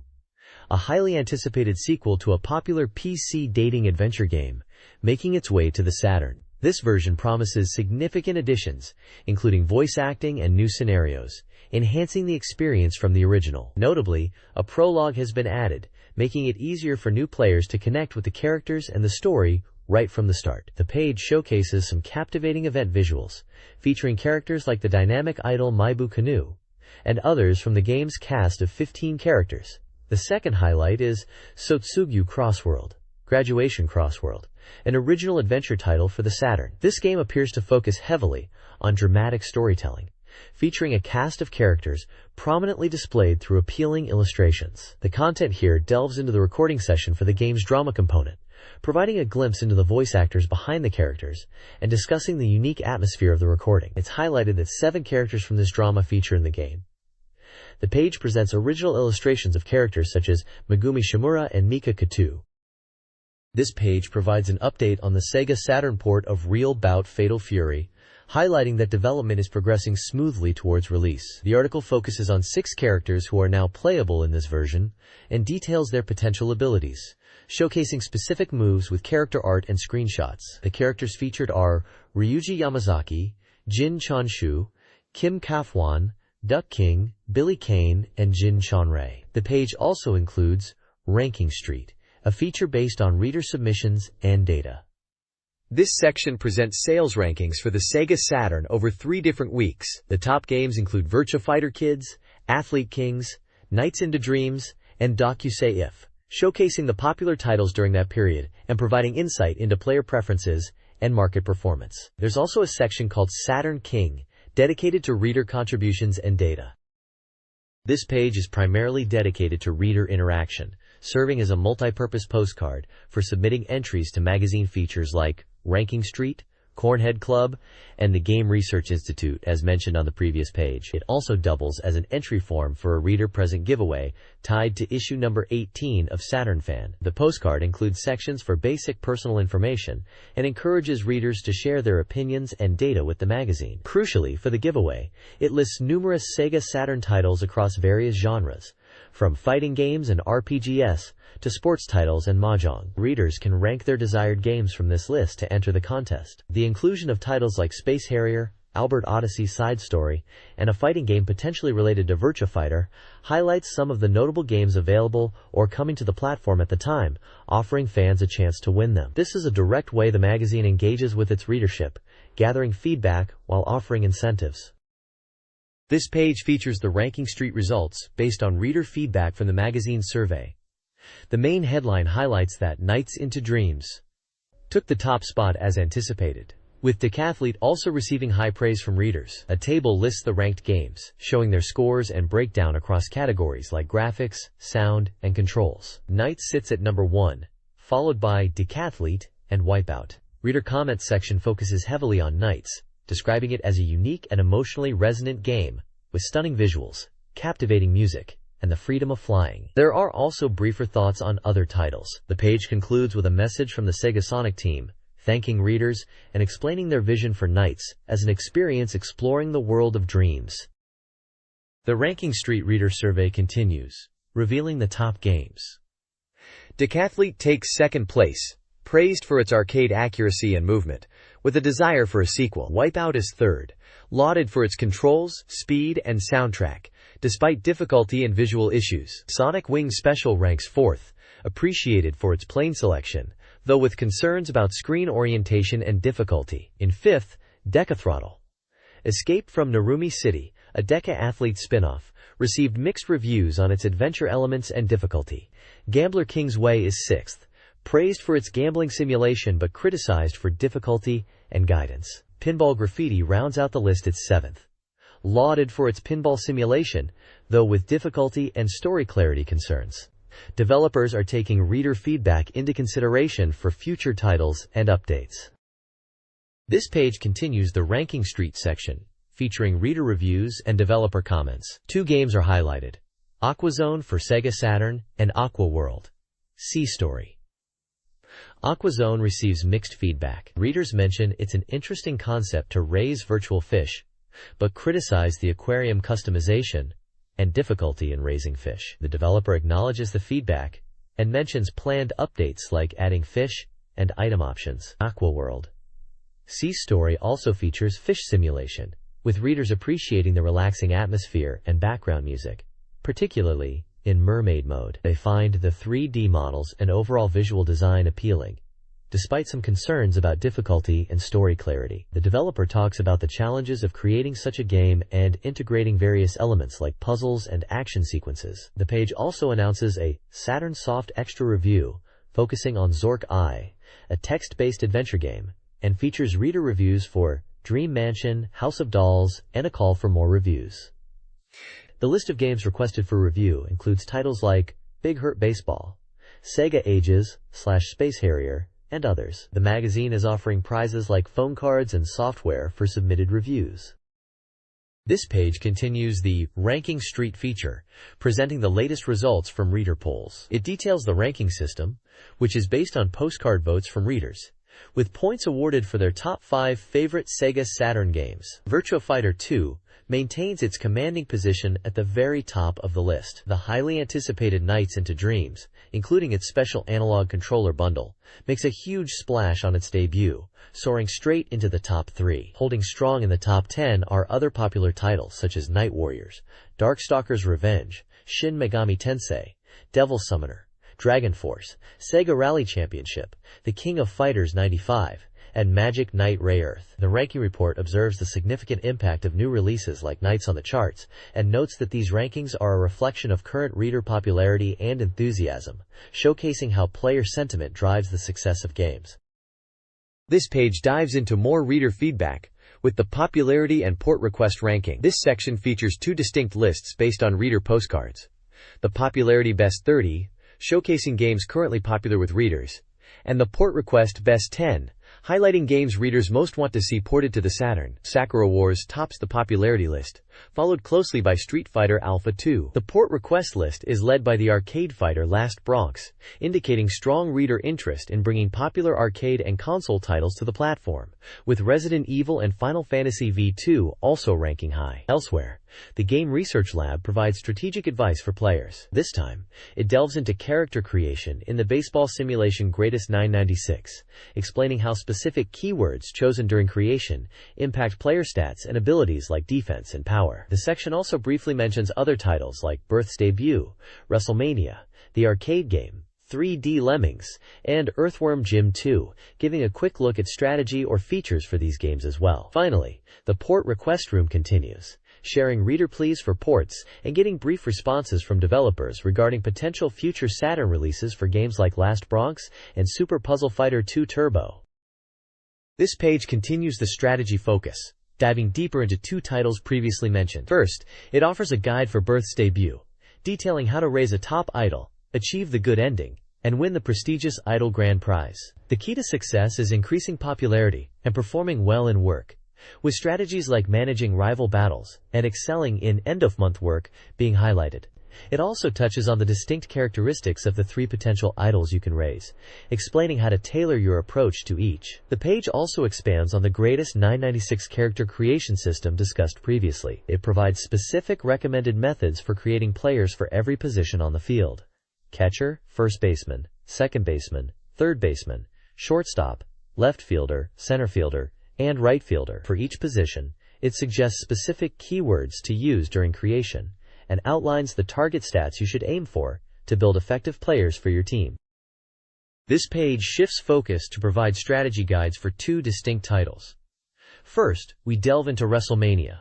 a highly anticipated sequel to a popular PC dating adventure game, making its way to the Saturn. This version promises significant additions, including voice acting and new scenarios, enhancing the experience from the original. Notably, a prologue has been added, making it easier for new players to connect with the characters and the story right from the start. The page showcases some captivating event visuals, featuring characters like the dynamic idol Maibu Kanu, and others from the game's cast of 15 characters. The second highlight is Sotsugu Crossworld, Graduation Crossworld, an original adventure title for the Saturn. This game appears to focus heavily on dramatic storytelling, featuring a cast of characters prominently displayed through appealing illustrations. The content here delves into the recording session for the game's drama component, providing a glimpse into the voice actors behind the characters and discussing the unique atmosphere of the recording. It's highlighted that 7 characters from this drama feature in the game. The page presents original illustrations of characters such as Megumi Shimura and Mika Katu. This page provides an update on the Sega Saturn port of Real Bout Fatal Fury, highlighting that development is progressing smoothly towards release. The article focuses on 6 characters who are now playable in this version and details their potential abilities, showcasing specific moves with character art and screenshots. The characters featured are Ryuji Yamazaki, Jin Chonshu, Kim Kafwan, Duck King, Billy Kane, and Jin Chonrei. The page also includes Ranking Street, a feature based on reader submissions and data. This section presents sales rankings for the Sega Saturn over 3 different weeks. The top games include Virtua Fighter Kids, Athlete Kings, Nights into Dreams, and Say If, showcasing the popular titles during that period and providing insight into player preferences and market performance. There's also a section called Saturn King, dedicated to reader contributions and data. This page is primarily dedicated to reader interaction, serving as a multi-purpose postcard for submitting entries to magazine features like Ranking Street, Cornhead Club, and the Game Research Institute, as mentioned on the previous page. It also doubles as an entry form for a reader present giveaway tied to issue number 18 of Saturn Fan. The postcard includes sections for basic personal information and encourages readers to share their opinions and data with the magazine. Crucially, for the giveaway, it lists numerous Sega Saturn titles across various genres, from fighting games and RPGs to sports titles and mahjong. Readers can rank their desired games from this list to enter the contest. The inclusion of titles like Space Harrier, Albert Odyssey Side Story, and a fighting game potentially related to Virtua Fighter highlights some of the notable games available or coming to the platform at the time, offering fans a chance to win them. This is a direct way the magazine engages with its readership, gathering feedback while offering incentives. This page features the Ranking Street results based on reader feedback from the magazine's survey. The main headline highlights that Nights into Dreams took the top spot as anticipated, with Decathlete also receiving high praise from readers. A table lists the ranked games, showing their scores and breakdown across categories like graphics, sound, and controls. Nights sits at number 1, followed by Decathlete and Wipeout. Reader comments section focuses heavily on Nights, describing it as a unique and emotionally resonant game with stunning visuals, captivating music, and the freedom of flying. There are also briefer thoughts on other titles. The page concludes with a message from the Sega Sonic team, thanking readers and explaining their vision for Nights as an experience exploring the world of dreams. The Ranking Street Reader Survey continues, revealing the top games. Decathlete takes second place, praised for its arcade accuracy and movement, with a desire for a sequel. Wipeout is third, lauded for its controls, speed, and soundtrack, despite difficulty and visual issues. Sonic Wings Special ranks fourth, appreciated for its plane selection, though with concerns about screen orientation and difficulty. In fifth, Decathrottle. Escape from Narumi City, a Deca Athlete spin-off, received mixed reviews on its adventure elements and difficulty. Gambler King's Way is sixth, praised for its gambling simulation but criticized for difficulty and guidance. Pinball Graffiti rounds out the list at 7th. Lauded for its pinball simulation, though with difficulty and story clarity concerns. Developers are taking reader feedback into consideration for future titles and updates. This page continues the Ranking Street section, featuring reader reviews and developer comments. 2 games are highlighted: Aquazone for Sega Saturn and Aqua World. Sea Story. Aquazone receives mixed feedback. Readers mention it's an interesting concept to raise virtual fish, but criticize the aquarium customization and difficulty in raising fish. The developer acknowledges the feedback and mentions planned updates like adding fish and item options. Aqua World. Sea Story also features fish simulation, with readers appreciating the relaxing atmosphere and background music, particularly in mermaid mode. They find the 3D models and overall visual design appealing, despite some concerns about difficulty and story clarity. The developer talks about the challenges of creating such a game and integrating various elements like puzzles and action sequences. The page also announces a Saturn Soft Extra review focusing on Zork Eye, a text-based adventure game, and features reader reviews for Dream Mansion, House of Dolls, and a call for more reviews. The list of games requested for review includes titles like Big Hurt Baseball, Sega Ages/Space Harrier, and others. The magazine is offering prizes like phone cards and software for submitted reviews. This page continues the Ranking Street feature, presenting the latest results from reader polls. It details the ranking system, which is based on postcard votes from readers, with points awarded for their top 5 favorite Sega Saturn games. Virtua Fighter 2 maintains its commanding position at the very top of the list. The highly anticipated Nights into Dreams, including its special analog controller bundle, makes a huge splash on its debut, soaring straight into the top 3. Holding strong in the top 10 are other popular titles such as Night Warriors, Darkstalkers Revenge, Shin Megami Tensei, Devil Summoner, Dragon Force, Sega Rally Championship, The King of Fighters 95, and Magic Knight Rayearth. The ranking report observes the significant impact of new releases like Knights on the charts, and notes that these rankings are a reflection of current reader popularity and enthusiasm, showcasing how player sentiment drives the success of games. This page dives into more reader feedback, with the popularity and port request ranking. This section features two distinct lists based on reader postcards. The Popularity Best 30, showcasing games currently popular with readers, and the Port Request Best 10, highlighting games readers most want to see ported to the Saturn. Sakura Wars tops the popularity list, followed closely by Street Fighter Alpha 2. The port request list is led by the arcade fighter Last Bronx, indicating strong reader interest in bringing popular arcade and console titles to the platform, with Resident Evil and Final Fantasy V2 also ranking high. Elsewhere, the Game Research Lab provides strategic advice for players. This time, it delves into character creation in the baseball simulation Greatest 996, explaining how specific keywords chosen during creation impact player stats and abilities like defense and power. The section also briefly mentions other titles like Birth's Debut, WrestleMania, the arcade game, 3D Lemmings, and Earthworm Jim 2, giving a quick look at strategy or features for these games as well. Finally, the port request room continues, sharing reader pleas for ports and getting brief responses from developers regarding potential future Saturn releases for games like Last Bronx and Super Puzzle Fighter 2 Turbo. This page continues the strategy focus, diving deeper into two titles previously mentioned. First, it offers a guide for Birth's Debut, detailing how to raise a top idol, achieve the good ending, and win the prestigious Idol Grand Prize. The key to success is increasing popularity and performing well in work, with strategies like managing rival battles and excelling in end-of-month work being highlighted. It also touches on the distinct characteristics of the three potential idols you can raise, explaining how to tailor your approach to each. The page also expands on the Greatest 996 character creation system discussed previously. It provides specific recommended methods for creating players for every position on the field: catcher, first baseman, second baseman, third baseman, shortstop, left fielder, center fielder, and right fielder. For each position, it suggests specific keywords to use during creation, and outlines the target stats you should aim for to build effective players for your team. This page shifts focus to provide strategy guides for two distinct titles. First, we delve into WrestleMania,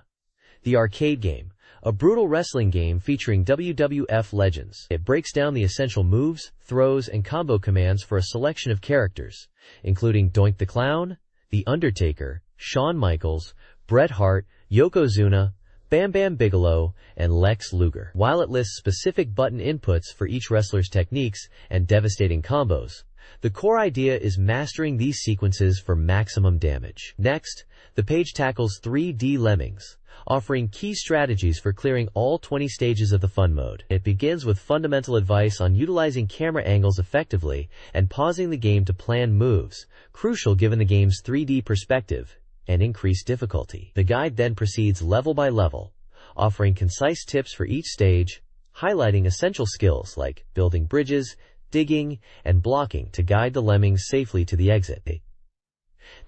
the arcade game, a brutal wrestling game featuring WWF legends. It breaks down the essential moves, throws, and combo commands for a selection of characters, including Doink the Clown, The Undertaker, Shawn Michaels, Bret Hart, Yokozuna, Bam Bam Bigelow, and Lex Luger. While it lists specific button inputs for each wrestler's techniques and devastating combos, the core idea is mastering these sequences for maximum damage. Next, the page tackles 3D Lemmings, offering key strategies for clearing all 20 stages of the fun mode. It begins with fundamental advice on utilizing camera angles effectively and pausing the game to plan moves, crucial given the game's 3D perspective and increased difficulty. The guide then proceeds level by level, offering concise tips for each stage, highlighting essential skills like building bridges, digging, and blocking to guide the lemmings safely to the exit.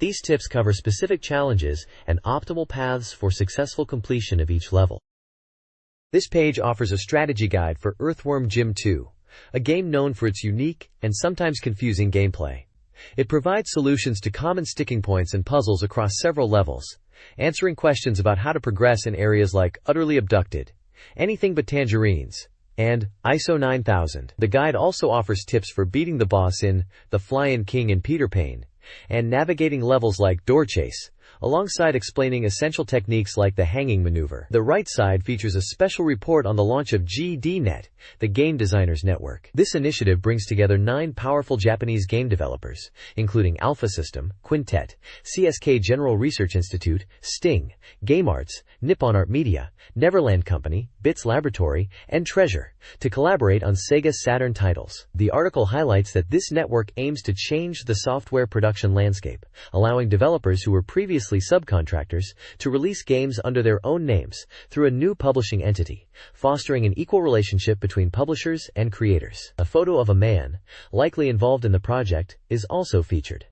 These tips cover specific challenges and optimal paths for successful completion of each level. This page offers a strategy guide for Earthworm Jim 2, a game known for its unique and sometimes confusing gameplay. It provides solutions to common sticking points and puzzles across several levels, answering questions about how to progress in areas like Utterly Abducted, Anything But Tangerines, and ISO 9000. The guide also offers tips for beating the boss in The Flying King and Peter Pane, and navigating levels like Door Chase, alongside explaining essential techniques like the hanging maneuver. The right side features a special report on the launch of GDNet, the Game Designers Network. This initiative brings together 9 powerful Japanese game developers, including Alpha System, Quintet, CSK General Research Institute, Sting, GameArts, Nippon Art Media, Neverland Company, Bits Laboratory, and Treasure, to collaborate on Sega Saturn titles. The article highlights that this network aims to change the software production landscape, allowing developers who were previously subcontractors to release games under their own names through a new publishing entity, fostering an equal relationship between publishers and creators. A photo of a man, likely involved in the project, is also featured.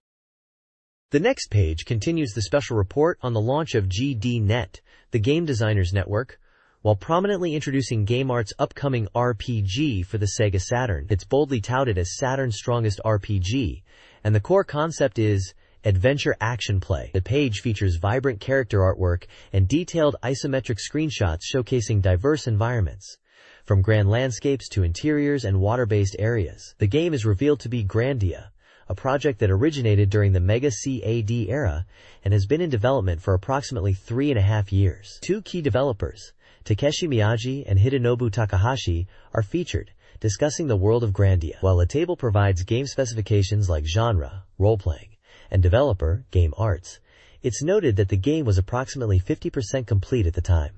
The next page continues the special report on the launch of GDNet, the Game Designers Network, while prominently introducing GameArt's upcoming RPG for the Sega Saturn. It's boldly touted as Saturn's strongest RPG, and the core concept is Adventure Action Play. The page features vibrant character artwork and detailed isometric screenshots showcasing diverse environments, from grand landscapes to interiors and water-based areas. The game is revealed to be Grandia, a project that originated during the Mega CAD era and has been in development for approximately 3.5 years. Two key developers, Takeshi Miyagi and Hidenobu Takahashi, are featured, discussing the world of Grandia. While a table provides game specifications like genre, role-playing, and developer, game arts, it's noted that the game was approximately 50% complete at the time.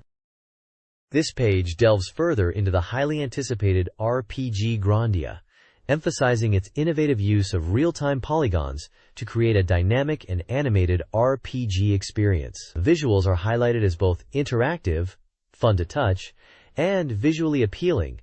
This page delves further into the highly anticipated RPG Grandia, emphasizing its innovative use of real-time polygons to create a dynamic and animated RPG experience. Visuals are highlighted as both interactive, fun to touch, and visually appealing,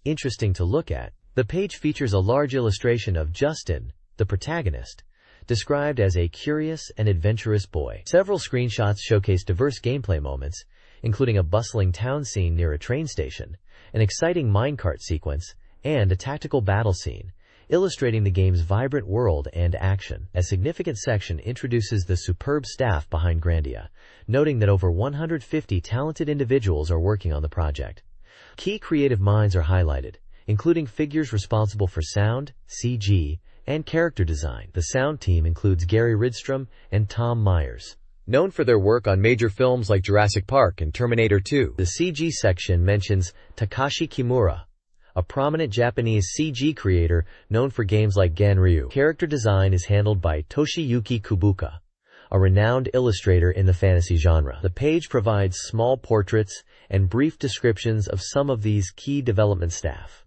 interesting to look at. The page features a large illustration of Justin, the protagonist, described as a curious and adventurous boy. Several screenshots showcase diverse gameplay moments, including a bustling town scene near a train station, an exciting minecart sequence, and a tactical battle scene, illustrating the game's vibrant world and action. A significant section introduces the superb staff behind Grandia, noting that over 150 talented individuals are working on the project. Key creative minds are highlighted, including figures responsible for sound, CG, and character design. The sound team includes Gary Rydstrom and Tom Myers, known for their work on major films like Jurassic Park and Terminator 2. The CG section mentions Takashi Kimura, a prominent Japanese CG creator known for games like Ganryu. Character design is handled by Toshiyuki Kubuka, a renowned illustrator in the fantasy genre. The page provides small portraits and brief descriptions of some of these key development staff.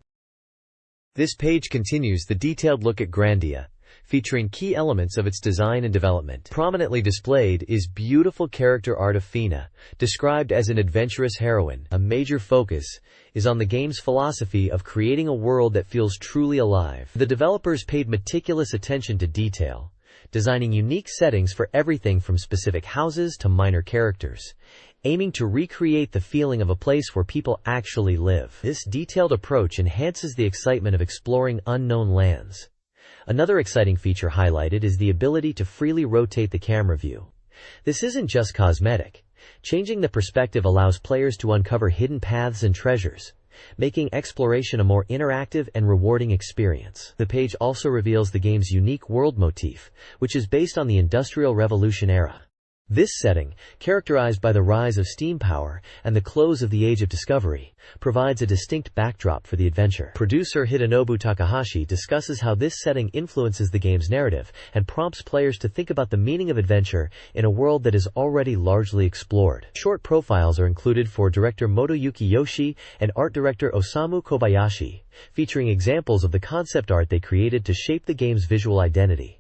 This page continues the detailed look at Grandia, featuring key elements of its design and development. Prominently displayed is beautiful character art of Fina, described as an adventurous heroine. A major focus is on the game's philosophy of creating a world that feels truly alive. The developers paid meticulous attention to detail, designing unique settings for everything from specific houses to minor characters, aiming to recreate the feeling of a place where people actually live. This detailed approach enhances the excitement of exploring unknown lands. Another exciting feature highlighted is the ability to freely rotate the camera view. This isn't just cosmetic. Changing the perspective allows players to uncover hidden paths and treasures, making exploration a more interactive and rewarding experience. The page also reveals the game's unique world motif, which is based on the Industrial Revolution era. This setting, characterized by the rise of steam power and the close of the Age of Discovery, provides a distinct backdrop for the adventure. Producer Hidenobu Takahashi discusses how this setting influences the game's narrative and prompts players to think about the meaning of adventure in a world that is already largely explored. Short profiles are included for director Motoyuki Yoshi and art director Osamu Kobayashi, featuring examples of the concept art they created to shape the game's visual identity.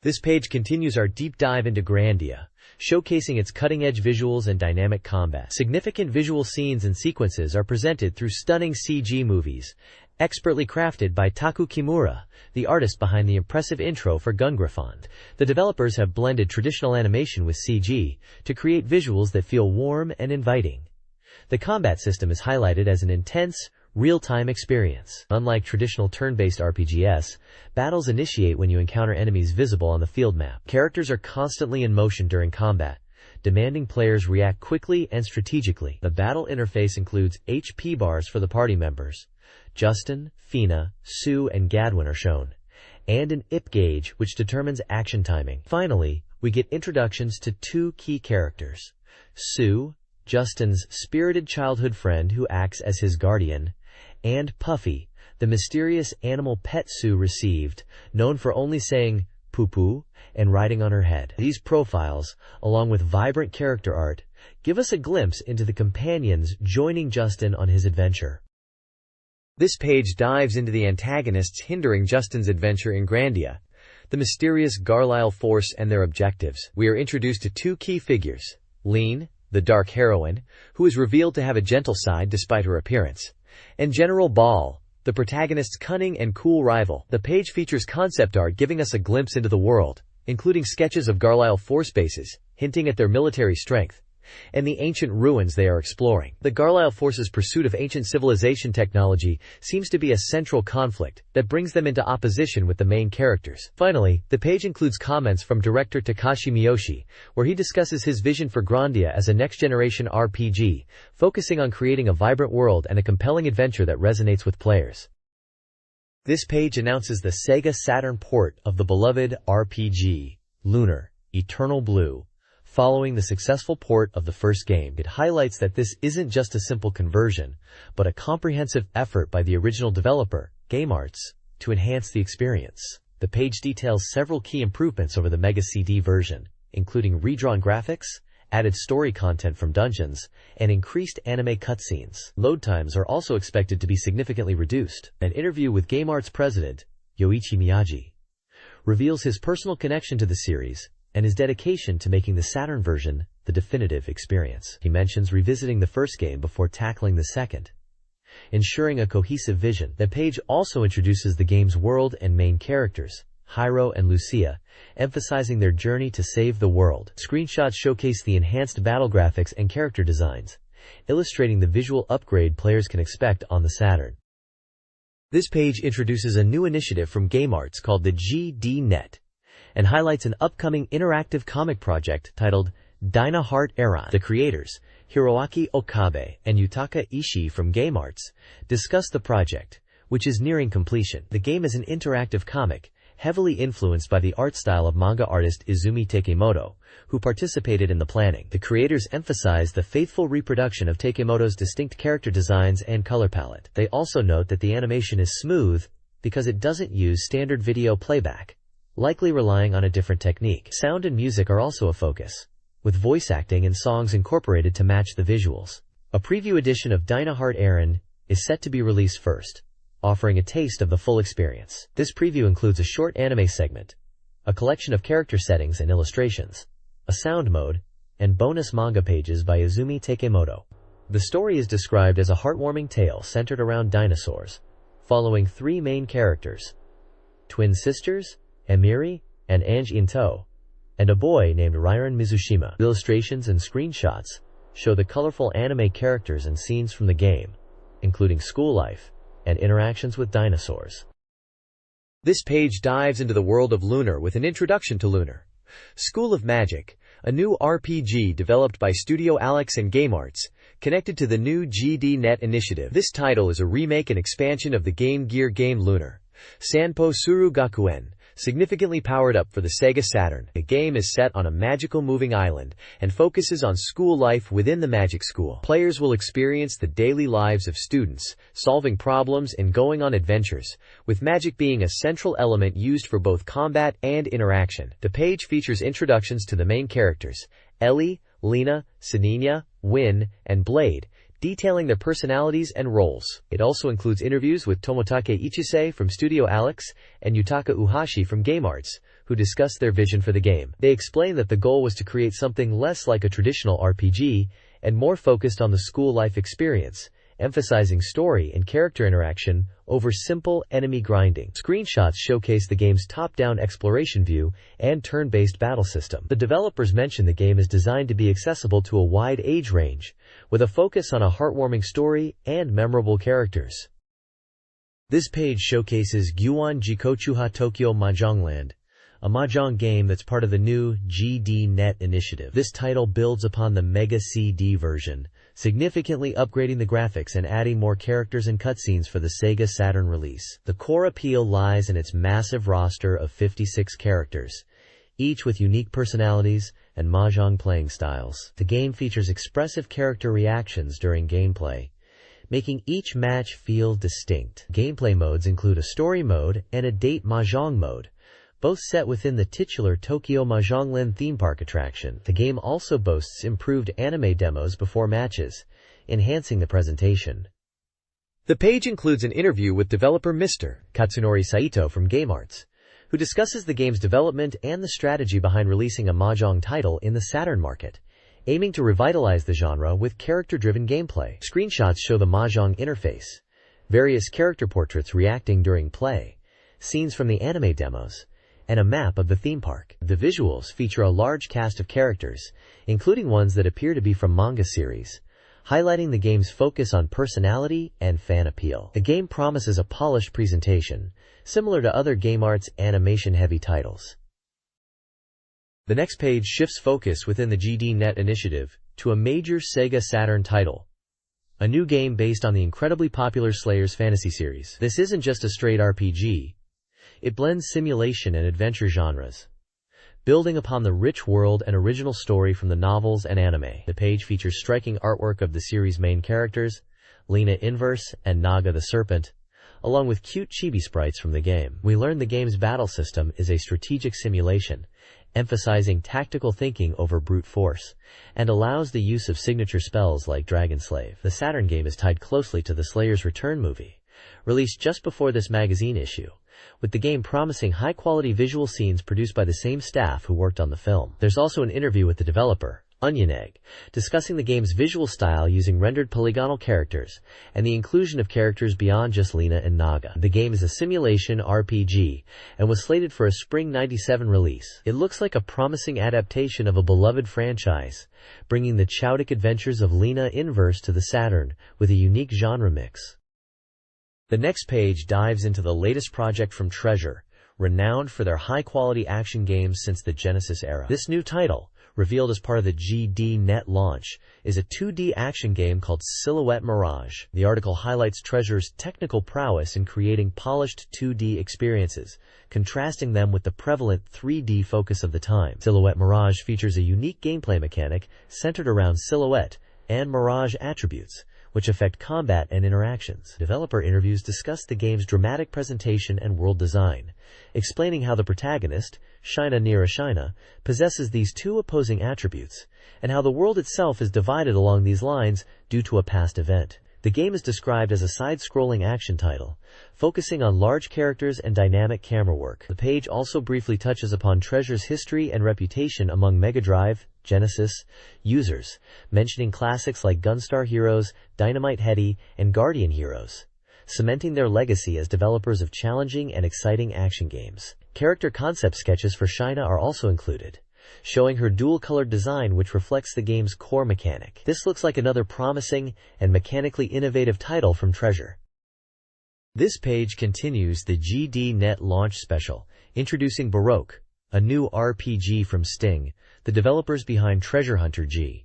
This page continues our deep dive into Grandia, showcasing its cutting-edge visuals and dynamic combat. Significant visual scenes and sequences are presented through stunning CG movies, expertly crafted by Taku Kimura, the artist behind the impressive intro for Gungriffon. The developers have blended traditional animation with CG to create visuals that feel warm and inviting. The combat system is highlighted as an intense, real-time experience. Unlike traditional turn-based RPGs, battles initiate when you encounter enemies visible on the field map. Characters are constantly in motion during combat, demanding players react quickly and strategically. The battle interface includes HP bars for the party members. Justin, Fina, Sue, and Gadwin are shown, and an IP gauge which determines action timing. Finally, we get introductions to two key characters: Sue, Justin's spirited childhood friend who acts as his guardian, and Puffy, the mysterious animal pet Sue received, known for only saying poo-poo and riding on her head. These profiles, along with vibrant character art, give us a glimpse into the companions joining Justin on his adventure. This page dives into the antagonists hindering Justin's adventure in Grandia, the mysterious Garlisle Force and their objectives. We are introduced to two key figures: Lean, the dark heroine, who is revealed to have a gentle side despite her appearance, and General Ball, the protagonist's cunning and cool rival. The page features concept art giving us a glimpse into the world, including sketches of Garlisle Force bases, hinting at their military strength, and the ancient ruins they are exploring. The Garlisle forces' pursuit of ancient civilization technology seems to be a central conflict that brings them into opposition with the main characters. Finally, the page includes comments from director Takashi Miyoshi, where he discusses his vision for Grandia as a next-generation RPG, focusing on creating a vibrant world and a compelling adventure that resonates with players. This page announces the Sega Saturn port of the beloved RPG, Lunar, Eternal Blue. Following the successful port of the first game, it highlights that this isn't just a simple conversion, but a comprehensive effort by the original developer, GameArts, to enhance the experience. The page details several key improvements over the Mega CD version, including redrawn graphics, added story content from dungeons, and increased anime cutscenes. Load times are also expected to be significantly reduced. An interview with GameArts president, Yoichi Miyagi, reveals his personal connection to the series and his dedication to making the Saturn version the definitive experience. He mentions revisiting the first game before tackling the second, ensuring a cohesive vision. The page also introduces the game's world and main characters, Hiro and Lucia, emphasizing their journey to save the world. Screenshots showcase the enhanced battle graphics and character designs, illustrating the visual upgrade players can expect on the Saturn. This page introduces a new initiative from GameArts called the GD-Net, and highlights an upcoming interactive comic project titled Dyna Heart Aaron. The creators, Hiroaki Okabe and Yutaka Ishii from GameArts, discuss the project, which is nearing completion. The game is an interactive comic, heavily influenced by the art style of manga artist Izumi Takemoto, who participated in the planning. The creators emphasize the faithful reproduction of Takemoto's distinct character designs and color palette. They also note that the animation is smooth because it doesn't use standard video playback, likely relying on a different technique. Sound and music are also a focus, with voice acting and songs incorporated to match the visuals. A preview edition of Dyna Heart Aaron is set to be released first, offering a taste of the full experience. This preview includes a short anime segment, a collection of character settings and illustrations, a sound mode, and bonus manga pages by Izumi Takemoto. The story is described as a heartwarming tale centered around dinosaurs, following three main characters: twin sisters, Emiri and Ange Into, and a boy named Ryron Mizushima. Illustrations and screenshots show the colorful anime characters and scenes from the game, including school life and interactions with dinosaurs. This page dives into the world of Lunar with an introduction to Lunar, School of Magic, a new RPG developed by Studio Alex and GameArts, connected to the new GD-Net initiative. This title is a remake and expansion of the Game Gear game Lunar, Sanpo Suru Gakuen, significantly powered up for the Sega Saturn. The game is set on a magical moving island and focuses on school life within the Magic School. Players will experience the daily lives of students, solving problems and going on adventures, with magic being a central element used for both combat and interaction. The page features introductions to the main characters, Ellie, Lena, Seninia, Win, and Blade, detailing their personalities and roles. It also includes interviews with Tomotake Ichise from Studio Alex and Yutaka Uhashi from GameArts, who discuss their vision for the game. They explain that the goal was to create something less like a traditional RPG and more focused on the school life experience, emphasizing story and character interaction over simple enemy grinding. Screenshots showcase the game's top-down exploration view and turn-based battle system. The developers mention the game is designed to be accessible to a wide age range, with a focus on a heartwarming story and memorable characters. This page showcases Gyuan Jikochuha Tokyo Mahjongland, a mahjong game that's part of the new GD-Net initiative. This title builds upon the Mega CD version, significantly upgrading the graphics and adding more characters and cutscenes for the Sega Saturn release. The core appeal lies in its massive roster of 56 characters, each with unique personalities and mahjong playing styles. The game features expressive character reactions during gameplay, making each match feel distinct. Gameplay modes include a story mode and a date mahjong mode, both set within the titular Tokyo Mahjongland theme park attraction. The game also boasts improved anime demos before matches, enhancing the presentation. The page includes an interview with developer Mr. Katsunori Saito from GameArts, who discusses the game's development and the strategy behind releasing a mahjong title in the Saturn market, aiming to revitalize the genre with character-driven gameplay. Screenshots show the mahjong interface, various character portraits reacting during play, scenes from the anime demos, and a map of the theme park. The visuals feature a large cast of characters, including ones that appear to be from manga series, highlighting the game's focus on personality and fan appeal. The game promises a polished presentation, similar to other Game Art's animation-heavy titles. The next page shifts focus within the GDNet initiative to a major Sega Saturn title, a new game based on the incredibly popular Slayers fantasy series. This isn't just a straight RPG. It blends simulation and adventure genres, building upon the rich world and original story from the novels and anime. The page features striking artwork of the series' main characters, Lena Inverse and Naga the Serpent, along with cute chibi sprites from the game. We learn the game's battle system is a strategic simulation, emphasizing tactical thinking over brute force, and allows the use of signature spells like Dragon Slave. The Saturn game is tied closely to the Slayer's Return movie, released just before this magazine issue, with the game promising high-quality visual scenes produced by the same staff who worked on the film. There's also an interview with the developer, Onion Egg, discussing the game's visual style using rendered polygonal characters and the inclusion of characters beyond just Lena and Naga. The game is a simulation RPG and was slated for a spring '97 release. It looks like a promising adaptation of a beloved franchise, bringing the chaotic adventures of Lena Inverse to the Saturn with a unique genre mix. The next page dives into the latest project from Treasure, renowned for their high-quality action games since the Genesis era. This new title, revealed as part of the GDNet launch, is a 2D action game called Silhouette Mirage. The article highlights Treasure's technical prowess in creating polished 2D experiences, contrasting them with the prevalent 3D focus of the time. Silhouette Mirage features a unique gameplay mechanic centered around silhouette and mirage attributes, which affect combat and interactions. Developer interviews discuss the game's dramatic presentation and world design, explaining how the protagonist, Shina Nira Shina, possesses these two opposing attributes, and how the world itself is divided along these lines due to a past event. The game is described as a side-scrolling action title, focusing on large characters and dynamic camera work. The page also briefly touches upon Treasure's history and reputation among Mega Drive, Genesis users, mentioning classics like Gunstar Heroes, Dynamite Headdy, and Guardian Heroes, cementing their legacy as developers of challenging and exciting action games. Character concept sketches for Shina are also included, showing her dual-colored design which reflects the game's core mechanic. This looks like another promising and mechanically innovative title from Treasure. This page continues the GDNet launch special, introducing Baroque, a new RPG from Sting, the developers behind Treasure Hunter G.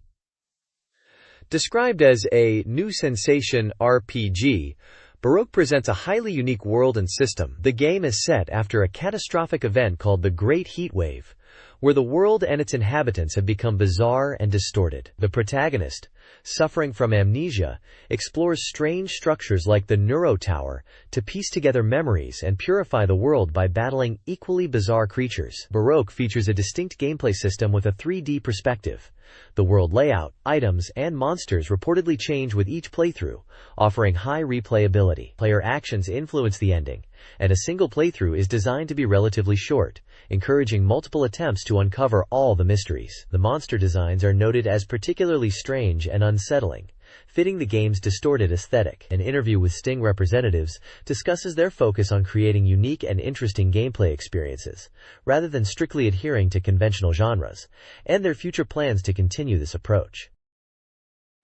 Described as a new sensation RPG, Baroque presents a highly unique world and system. The game is set after a catastrophic event called the Great Heat Wave, where the world and its inhabitants have become bizarre and distorted. The protagonist, suffering from amnesia, explores strange structures like the Neuro Tower to piece together memories and purify the world by battling equally bizarre creatures. Baroque features a distinct gameplay system with a 3D perspective. The world layout, items, and monsters reportedly change with each playthrough, offering high replayability. Player actions influence the ending, and a single playthrough is designed to be relatively short, encouraging multiple attempts to uncover all the mysteries. The monster designs are noted as particularly strange and unsettling, fitting the game's distorted aesthetic. An interview with Sting representatives discusses their focus on creating unique and interesting gameplay experiences, rather than strictly adhering to conventional genres, and their future plans to continue this approach.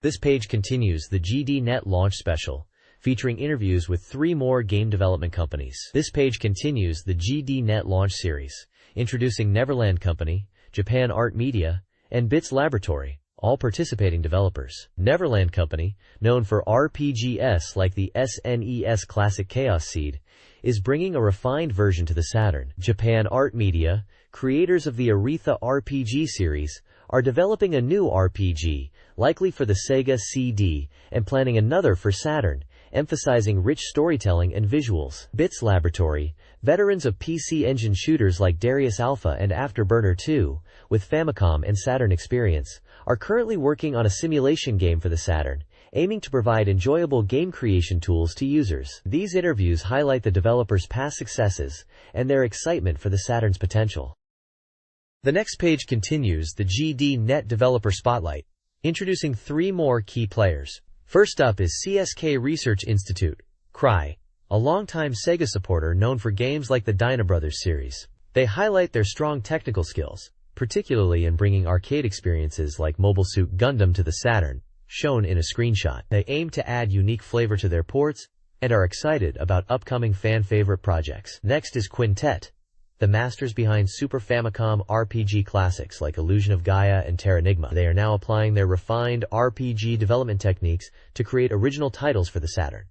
This page continues the GDNet launch special, featuring interviews with 3 more game development companies. This page continues the GDNet launch series, introducing Neverland Company, Japan Art Media, and Bits Laboratory, all participating developers. Neverland Company, known for RPGs like the SNES classic Chaos Seed, is bringing a refined version to the Saturn. Japan Art Media, creators of the Aretha RPG series, are developing a new RPG, likely for the Sega CD, and planning another for Saturn, emphasizing rich storytelling and visuals. Bits Laboratory, veterans of PC Engine shooters like Darius Alpha and Afterburner 2, with Famicom and Saturn experience, are currently working on a simulation game for the Saturn, aiming to provide enjoyable game creation tools to users. These interviews highlight the developers' past successes and their excitement for the Saturn's potential. The next page continues the GDNet Developer Spotlight, introducing 3 more key players. First up is CSK Research Institute, CRI, a longtime Sega supporter known for games like the Dyna Brothers series. They highlight their strong technical skills, particularly in bringing arcade experiences like Mobile Suit Gundam to the Saturn, shown in a screenshot. They aim to add unique flavor to their ports and are excited about upcoming fan-favorite projects. Next is Quintet, the masters behind Super Famicom RPG classics like Illusion of Gaia and Terranigma. They are now applying their refined RPG development techniques to create original titles for the Saturn.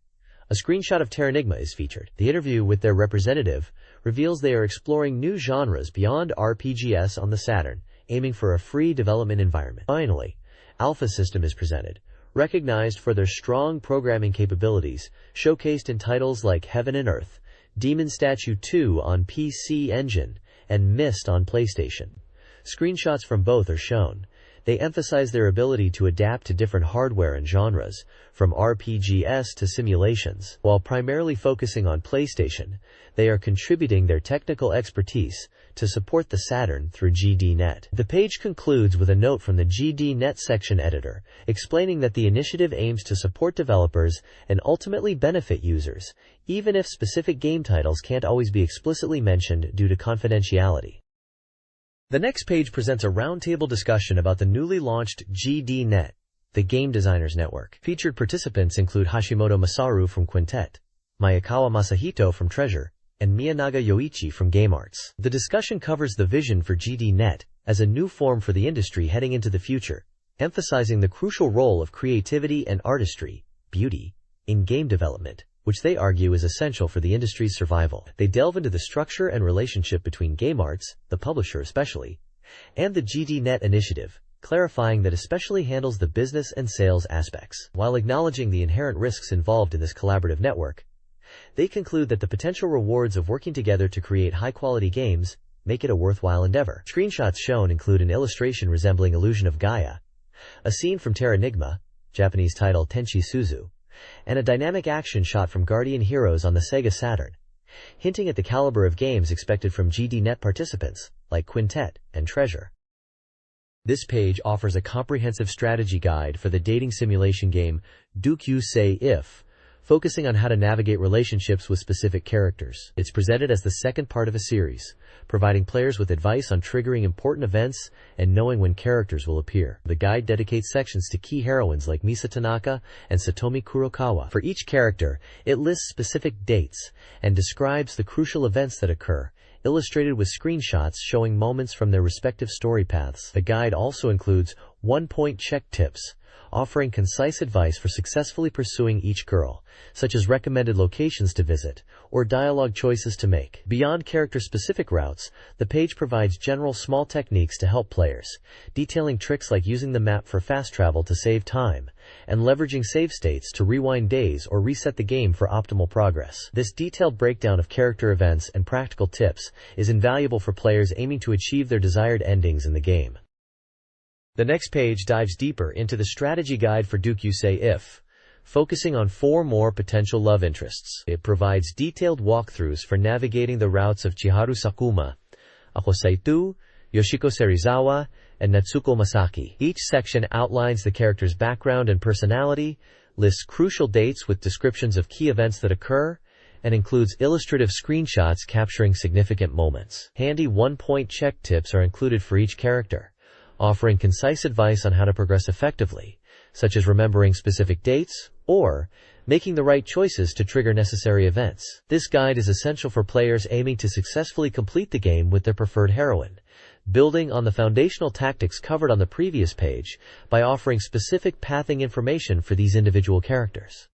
A screenshot of Terranigma is featured. The interview with their representative reveals they are exploring new genres beyond RPGs on the Saturn, aiming for a free development environment. Finally, Alpha System is presented, recognized for their strong programming capabilities, showcased in titles like Heaven and Earth, Demon Statue 2 on PC Engine, and Myst on PlayStation. Screenshots from both are shown. They emphasize their ability to adapt to different hardware and genres, from RPGs to simulations. While primarily focusing on PlayStation, they are contributing their technical expertise to support the Saturn through GDNet. The page concludes with a note from the GDNet section editor, explaining that the initiative aims to support developers and ultimately benefit users, even if specific game titles can't always be explicitly mentioned due to confidentiality. The next page presents a roundtable discussion about the newly launched GDNet, the Game Designers Network. Featured participants include Hashimoto Masaru from Quintet, Mayakawa Masahito from Treasure, and Miyanaga Yoichi from Game Arts. The discussion covers the vision for GDNet as a new form for the industry heading into the future, emphasizing the crucial role of creativity and artistry, beauty, in game development, which they argue is essential for the industry's survival. They delve into the structure and relationship between Game Arts, the publisher especially, and the GDNet initiative, clarifying that especially handles the business and sales aspects. While acknowledging the inherent risks involved in this collaborative network, they conclude that the potential rewards of working together to create high-quality games make it a worthwhile endeavor. Screenshots shown include an illustration resembling Illusion of Gaia, a scene from Terranigma, Japanese title Tenchi Suzu, and a dynamic action shot from Guardian Heroes on the Sega Saturn, hinting at the caliber of games expected from GDNet participants, like Quintet and Treasure. This page offers a comprehensive strategy guide for the dating simulation game Duke You Say If, focusing on how to navigate relationships with specific characters. It's presented as the second part of a series, providing players with advice on triggering important events and knowing when characters will appear. The guide dedicates sections to key heroines like Misa Tanaka and Satomi Kurokawa. For each character, it lists specific dates and describes the crucial events that occur, illustrated with screenshots showing moments from their respective story paths. The guide also includes one-point check tips, offering concise advice for successfully pursuing each girl, such as recommended locations to visit or dialogue choices to make. Beyond character-specific routes, the page provides general small techniques to help players, detailing tricks like using the map for fast travel to save time and leveraging save states to rewind days or reset the game for optimal progress. This detailed breakdown of character events and practical tips is invaluable for players aiming to achieve their desired endings in the game. The next page dives deeper into the strategy guide for Duke You Say If, focusing on 4 more potential love interests. It provides detailed walkthroughs for navigating the routes of Chiharu Sakuma, Ako Saito, Yoshiko Serizawa, and Natsuko Masaki. Each section outlines the character's background and personality, lists crucial dates with descriptions of key events that occur, and includes illustrative screenshots capturing significant moments. Handy one-point check tips are included for each character, offering concise advice on how to progress effectively, such as remembering specific dates or making the right choices to trigger necessary events. This guide is essential for players aiming to successfully complete the game with their preferred heroine, building on the foundational tactics covered on the previous page by offering specific pathing information for these individual characters.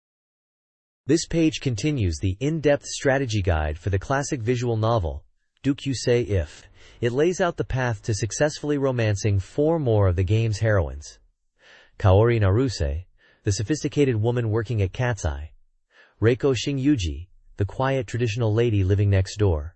This page continues the in-depth strategy guide for the classic visual novel, Duke You Say If. It lays out the path to successfully romancing 4 more of the game's heroines. Kaori Naruse, the sophisticated woman working at Cat's Eye. Reiko Shingyuji, the quiet traditional lady living next door.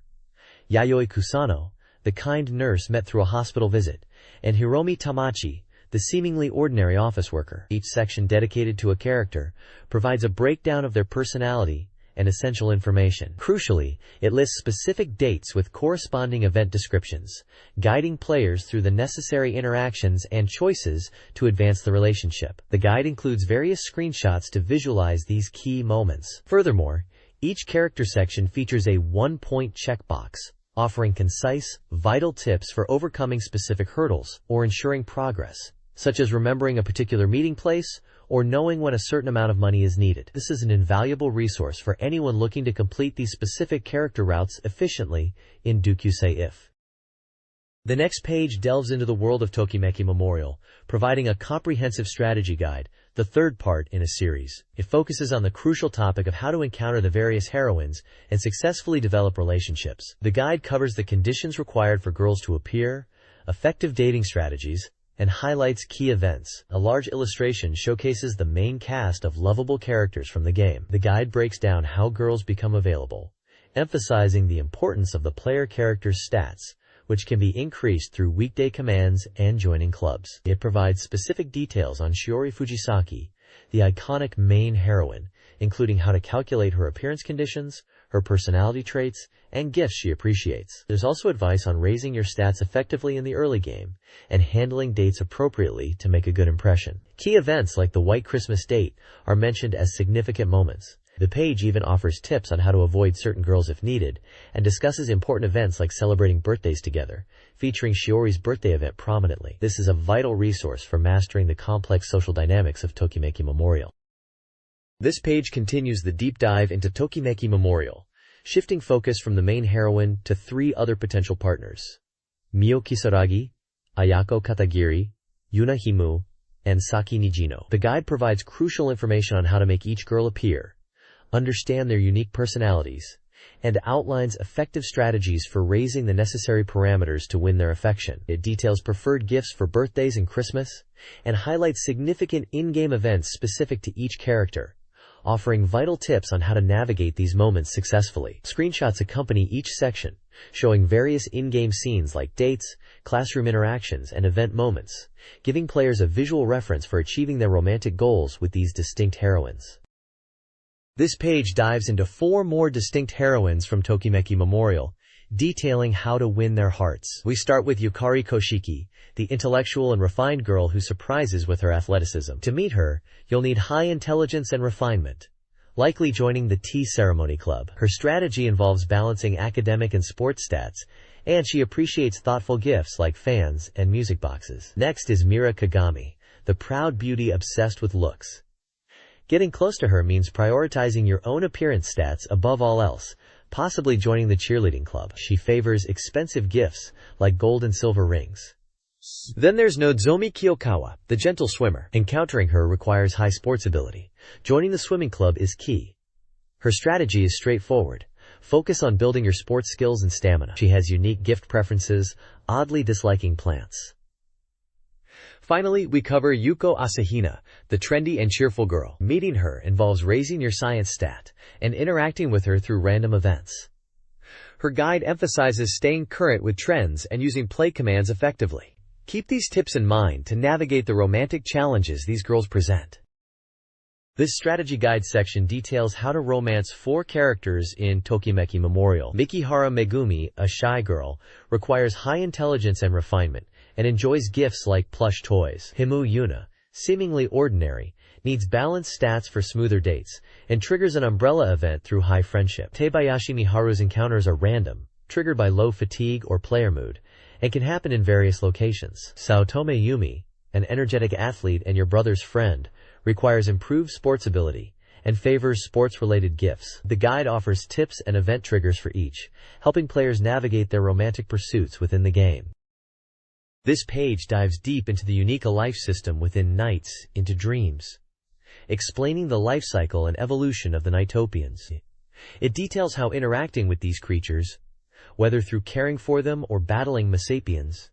Yayoi Kusano, the kind nurse met through a hospital visit. And Hiromi Tamachi, the seemingly ordinary office worker. Each section dedicated to a character provides a breakdown of their personality and essential information. Crucially, it lists specific dates with corresponding event descriptions, guiding players through the necessary interactions and choices to advance the relationship. The guide includes various screenshots to visualize these key moments. Furthermore, each character section features a one-point checkbox, offering concise, vital tips for overcoming specific hurdles or ensuring progress, such as remembering a particular meeting place or knowing when a certain amount of money is needed. This is an invaluable resource for anyone looking to complete these specific character routes efficiently in Dokusei If. The next page delves into the world of Tokimeki Memorial, providing a comprehensive strategy guide, the third part in a series. It focuses on the crucial topic of how to encounter the various heroines and successfully develop relationships. The guide covers the conditions required for girls to appear, effective dating strategies, and highlights key events. A large illustration showcases the main cast of lovable characters from the game. The guide breaks down how girls become available, emphasizing the importance of the player character's stats, which can be increased through weekday commands and joining clubs. It provides specific details on Shiori Fujisaki, the iconic main heroine, including how to calculate her appearance conditions, her personality traits, and gifts she appreciates. There's also advice on raising your stats effectively in the early game and handling dates appropriately to make a good impression. Key events like the White Christmas date are mentioned as significant moments. The page even offers tips on how to avoid certain girls if needed, and discusses important events like celebrating birthdays together, featuring Shiori's birthday event prominently. This is a vital resource for mastering the complex social dynamics of Tokimeki Memorial. This page continues the deep dive into Tokimeki Memorial, shifting focus from the main heroine to three other potential partners: Mio Kisaragi, Ayako Katagiri, Yuna Himu, and Saki Nijino. The guide provides crucial information on how to make each girl appear, understand their unique personalities, and outlines effective strategies for raising the necessary parameters to win their affection. It details preferred gifts for birthdays and Christmas, and highlights significant in-game events specific to each character, offering vital tips on how to navigate these moments successfully. Screenshots accompany each section, showing various in-game scenes like dates, classroom interactions, and event moments, giving players a visual reference for achieving their romantic goals with these distinct heroines. This page dives into four more distinct heroines from Tokimeki Memorial, detailing how to win their hearts. We start with Yukari Koshiki, the intellectual and refined girl who surprises with her athleticism. To meet her, you'll need high intelligence and refinement, likely joining the Tea Ceremony Club. Her strategy involves balancing academic and sports stats, and she appreciates thoughtful gifts like fans and music boxes. Next is Mira Kagami, the proud beauty obsessed with looks. Getting close to her means prioritizing your own appearance stats above all else, possibly joining the cheerleading club. She favors expensive gifts like gold and silver rings. Then there's Nozomi Kiyokawa, the gentle swimmer. Encountering her requires high sports ability. Joining the swimming club is key. Her strategy is straightforward. Focus on building your sports skills and stamina. She has unique gift preferences, oddly disliking plants. Finally, we cover Yuko Asahina, the trendy and cheerful girl. Meeting her involves raising your science stat and interacting with her through random events. Her guide emphasizes staying current with trends and using play commands effectively. Keep these tips in mind to navigate the romantic challenges these girls present. This strategy guide section details how to romance four characters in Tokimeki Memorial. Mikihara Megumi, a shy girl, requires high intelligence and refinement, and enjoys gifts like plush toys. Himu Yuna, seemingly ordinary, needs balanced stats for smoother dates, and triggers an umbrella event through high friendship. Tebayashi Miharu's encounters are random, triggered by low fatigue or player mood, and can happen in various locations. Saotome Yumi, an energetic athlete and your brother's friend, requires improved sports ability, and favors sports-related gifts. The guide offers tips and event triggers for each, helping players navigate their romantic pursuits within the game. This page dives deep into the unique life system within Nights into Dreams, explaining the life cycle and evolution of the Nightopians. It details how interacting with these creatures, whether through caring for them or battling Masapians,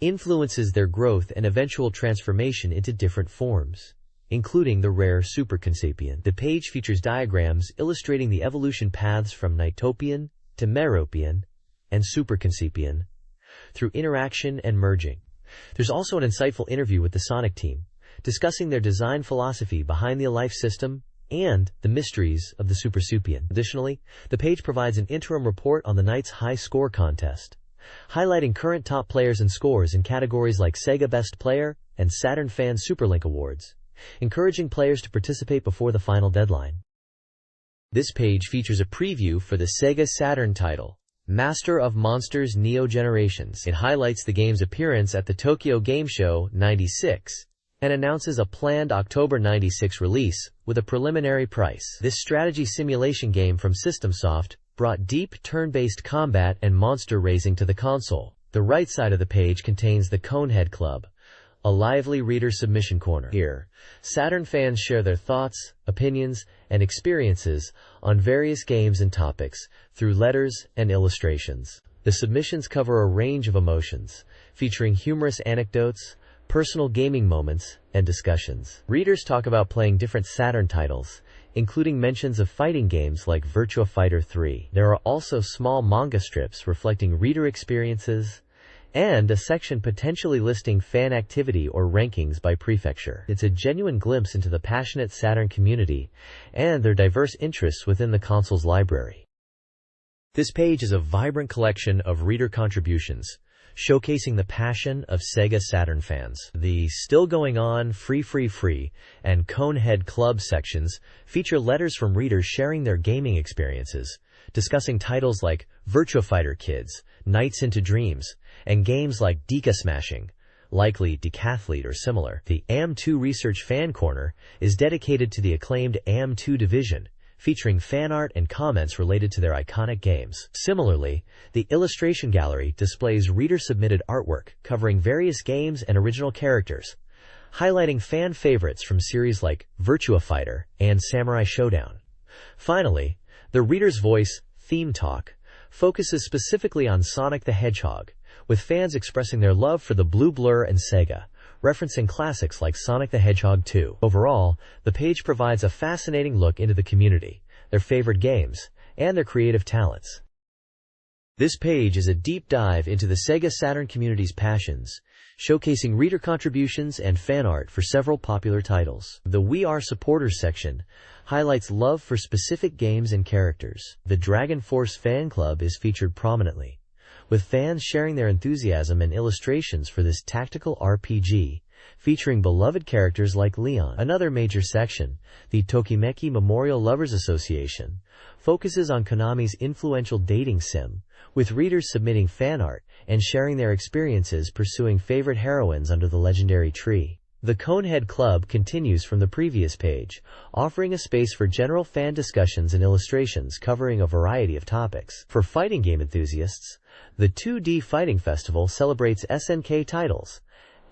influences their growth and eventual transformation into different forms, including the rare Super Consapian. The page features diagrams illustrating the evolution paths from Nightopian to Meropian and Super Consapian, through interaction and merging. There's also an insightful interview with the Sonic team, discussing their design philosophy behind the life system and the mysteries of the Super Supian. Additionally, the page provides an interim report on the Knights High Score Contest, highlighting current top players and scores in categories like Sega Best Player and Saturn Fan Superlink Awards, encouraging players to participate before the final deadline. This page features a preview for the Sega Saturn title, Master of Monsters Neo Generations. It highlights the game's appearance at the Tokyo Game Show '96 and announces a planned October '96 release with a preliminary price. This strategy simulation game from SystemSoft brought deep turn-based combat and monster raising to the console. The right side of the page contains the Conehead Club, a lively reader submission corner. Here, Saturn fans share their thoughts, opinions, and experiences on various games and topics through letters and illustrations. The submissions cover a range of emotions, featuring humorous anecdotes, personal gaming moments, and discussions. Readers talk about playing different Saturn titles, including mentions of fighting games like Virtua Fighter 3. There are also small manga strips reflecting reader experiences, and a section potentially listing fan activity or rankings by prefecture. It's a genuine glimpse into the passionate Saturn community and their diverse interests within the console's library. This page is a vibrant collection of reader contributions, showcasing the passion of Sega Saturn fans. The Still Going On, Free, and Conehead Club sections feature letters from readers sharing their gaming experiences, discussing titles like Virtua Fighter Kids, Nights into Dreams, and games like Deka Smashing, likely Decathlete or similar. The AM2 Research Fan Corner is dedicated to the acclaimed AM2 division, featuring fan art and comments related to their iconic games. Similarly, the Illustration Gallery displays reader-submitted artwork covering various games and original characters, highlighting fan favorites from series like Virtua Fighter and Samurai Showdown. Finally, the Reader's Voice Theme Talk focuses specifically on Sonic the Hedgehog, with fans expressing their love for the Blue Blur and Sega, referencing classics like Sonic the Hedgehog 2. Overall, the page provides a fascinating look into the community, their favorite games, and their creative talents. This page is a deep dive into the Sega Saturn community's passions, showcasing reader contributions and fan art for several popular titles. The We Are Supporters section highlights love for specific games and characters. The Dragon Force fan club is featured prominently, with fans sharing their enthusiasm and illustrations for this tactical RPG, featuring beloved characters like Leon. Another major section, the Tokimeki Memorial Lovers Association, focuses on Konami's influential dating sim, with readers submitting fan art and sharing their experiences pursuing favorite heroines under the legendary tree. The Conehead Club continues from the previous page, offering a space for general fan discussions and illustrations covering a variety of topics. For fighting game enthusiasts, the 2D Fighting Festival celebrates SNK titles,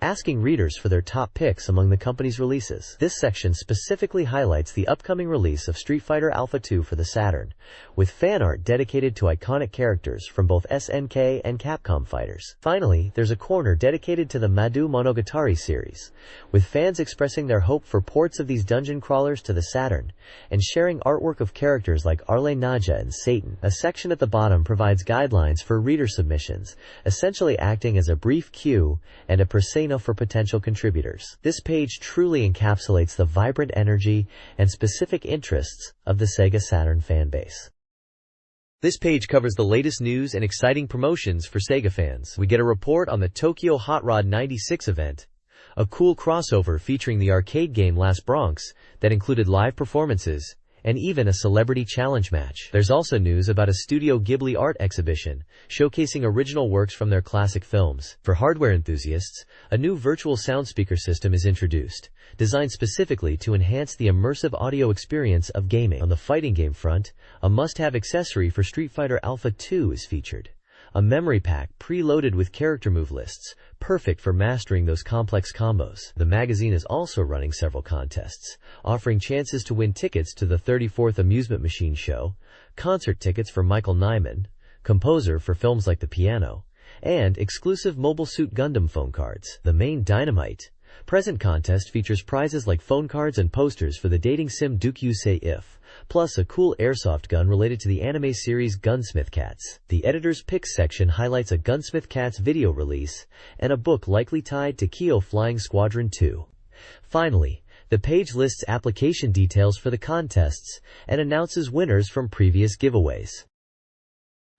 asking readers for their top picks among the company's releases. This section specifically highlights the upcoming release of Street Fighter Alpha 2 for the Saturn, with fan art dedicated to iconic characters from both SNK and Capcom fighters. Finally, there's a corner dedicated to the Madu Monogatari series, with fans expressing their hope for ports of these dungeon crawlers to the Saturn, and sharing artwork of characters like Arle Naja and Satan. A section at the bottom provides guidelines for reader submissions, essentially acting as a brief cue and a persona for potential contributors. This page truly encapsulates the vibrant energy and specific interests of the Sega Saturn fanbase. This page covers the latest news and exciting promotions for Sega fans. We get a report on the Tokyo Hot Rod 96 event, a cool crossover featuring the arcade game Last Bronx that included live performances, and even a celebrity challenge match. There's also news about a Studio Ghibli art exhibition, showcasing original works from their classic films. For hardware enthusiasts, a new virtual sound speaker system is introduced, designed specifically to enhance the immersive audio experience of gaming. On the fighting game front, a must-have accessory for Street Fighter Alpha 2 is featured, a memory pack preloaded with character move lists, perfect for mastering those complex combos. The magazine is also running several contests, offering chances to win tickets to the 34th Amusement Machine Show, concert tickets for Michael Nyman, composer for films like The Piano, and exclusive Mobile Suit Gundam phone cards. The main Dynamite Present contest features prizes like phone cards and posters for the dating sim Duke Say If, plus a cool airsoft gun related to the anime series Gunsmith Cats. The Editor's Picks section highlights a Gunsmith Cats video release and a book likely tied to Kyo Flying Squadron 2. Finally, the page lists application details for the contests and announces winners from previous giveaways.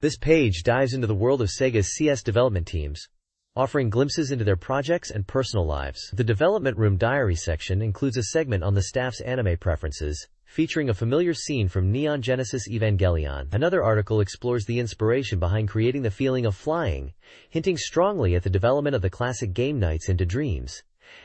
This page dives into the world of Sega's CS development teams, offering glimpses into their projects and personal lives. The Development Room Diary section includes a segment on the staff's anime preferences, featuring a familiar scene from Neon Genesis Evangelion. Another article explores the inspiration behind creating the feeling of flying, hinting strongly at the development of the classic game Nights into Dreams,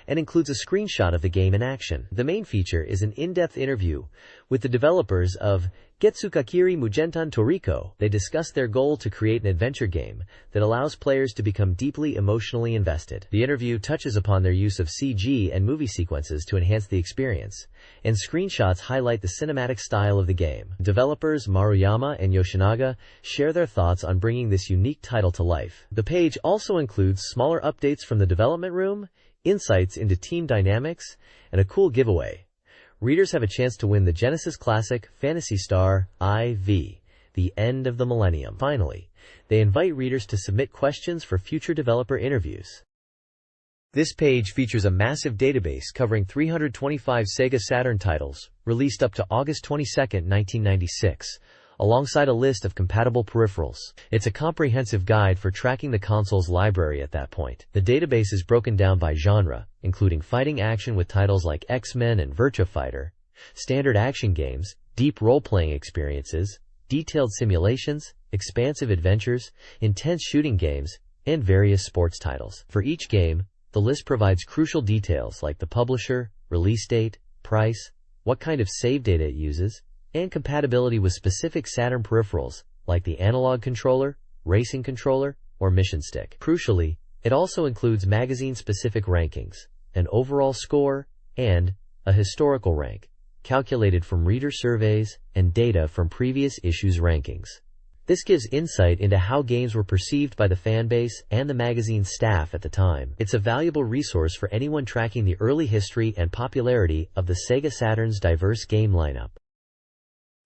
and includes a screenshot of the game in action. The main feature is an in-depth interview with the developers of Getsukakiri Mugentan Toriko. They discuss their goal to create an adventure game that allows players to become deeply emotionally invested. The interview touches upon their use of CG and movie sequences to enhance the experience, and screenshots highlight the cinematic style of the game. Developers Maruyama and Yoshinaga share their thoughts on bringing this unique title to life. The page also includes smaller updates from the development room, insights into team dynamics, and a cool giveaway. Readers have a chance to win the Genesis Classic Phantasy Star IV, The End of the Millennium. Finally, they invite readers to submit questions for future developer interviews. This page features a massive database covering 325 Sega Saturn titles, released up to August 22, 1996, alongside a list of compatible peripherals. It's a comprehensive guide for tracking the console's library at that point. The database is broken down by genre, including fighting action with titles like X-Men and Virtua Fighter, standard action games, deep role-playing experiences, detailed simulations, expansive adventures, intense shooting games, and various sports titles. For each game, the list provides crucial details like the publisher, release date, price, what kind of save data it uses, and compatibility with specific Saturn peripherals like the analog controller, racing controller, or mission stick. Crucially, it also includes magazine-specific rankings, an overall score, and a historical rank, calculated from reader surveys and data from previous issues' rankings. This gives insight into how games were perceived by the fanbase and the magazine's staff at the time. It's a valuable resource for anyone tracking the early history and popularity of the Sega Saturn's diverse game lineup.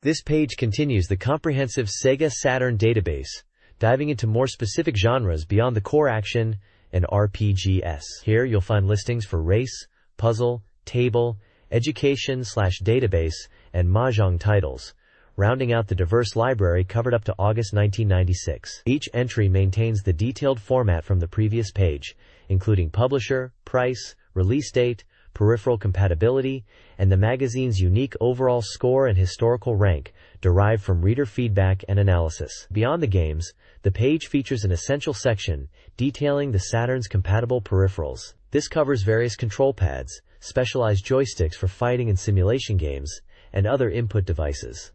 This page continues the comprehensive Sega Saturn database, diving into more specific genres beyond the core action and RPGs. Here you'll find listings for race, puzzle, table, education/database, and mahjong titles, rounding out the diverse library covered up to August 1996. Each entry maintains the detailed format from the previous page, including publisher, price, release date, peripheral compatibility, and the magazine's unique overall score and historical rank derived from reader feedback and analysis. Beyond the games, the page features an essential section detailing the Saturn's compatible peripherals. This covers various control pads, specialized joysticks for fighting and simulation games, and other input devices.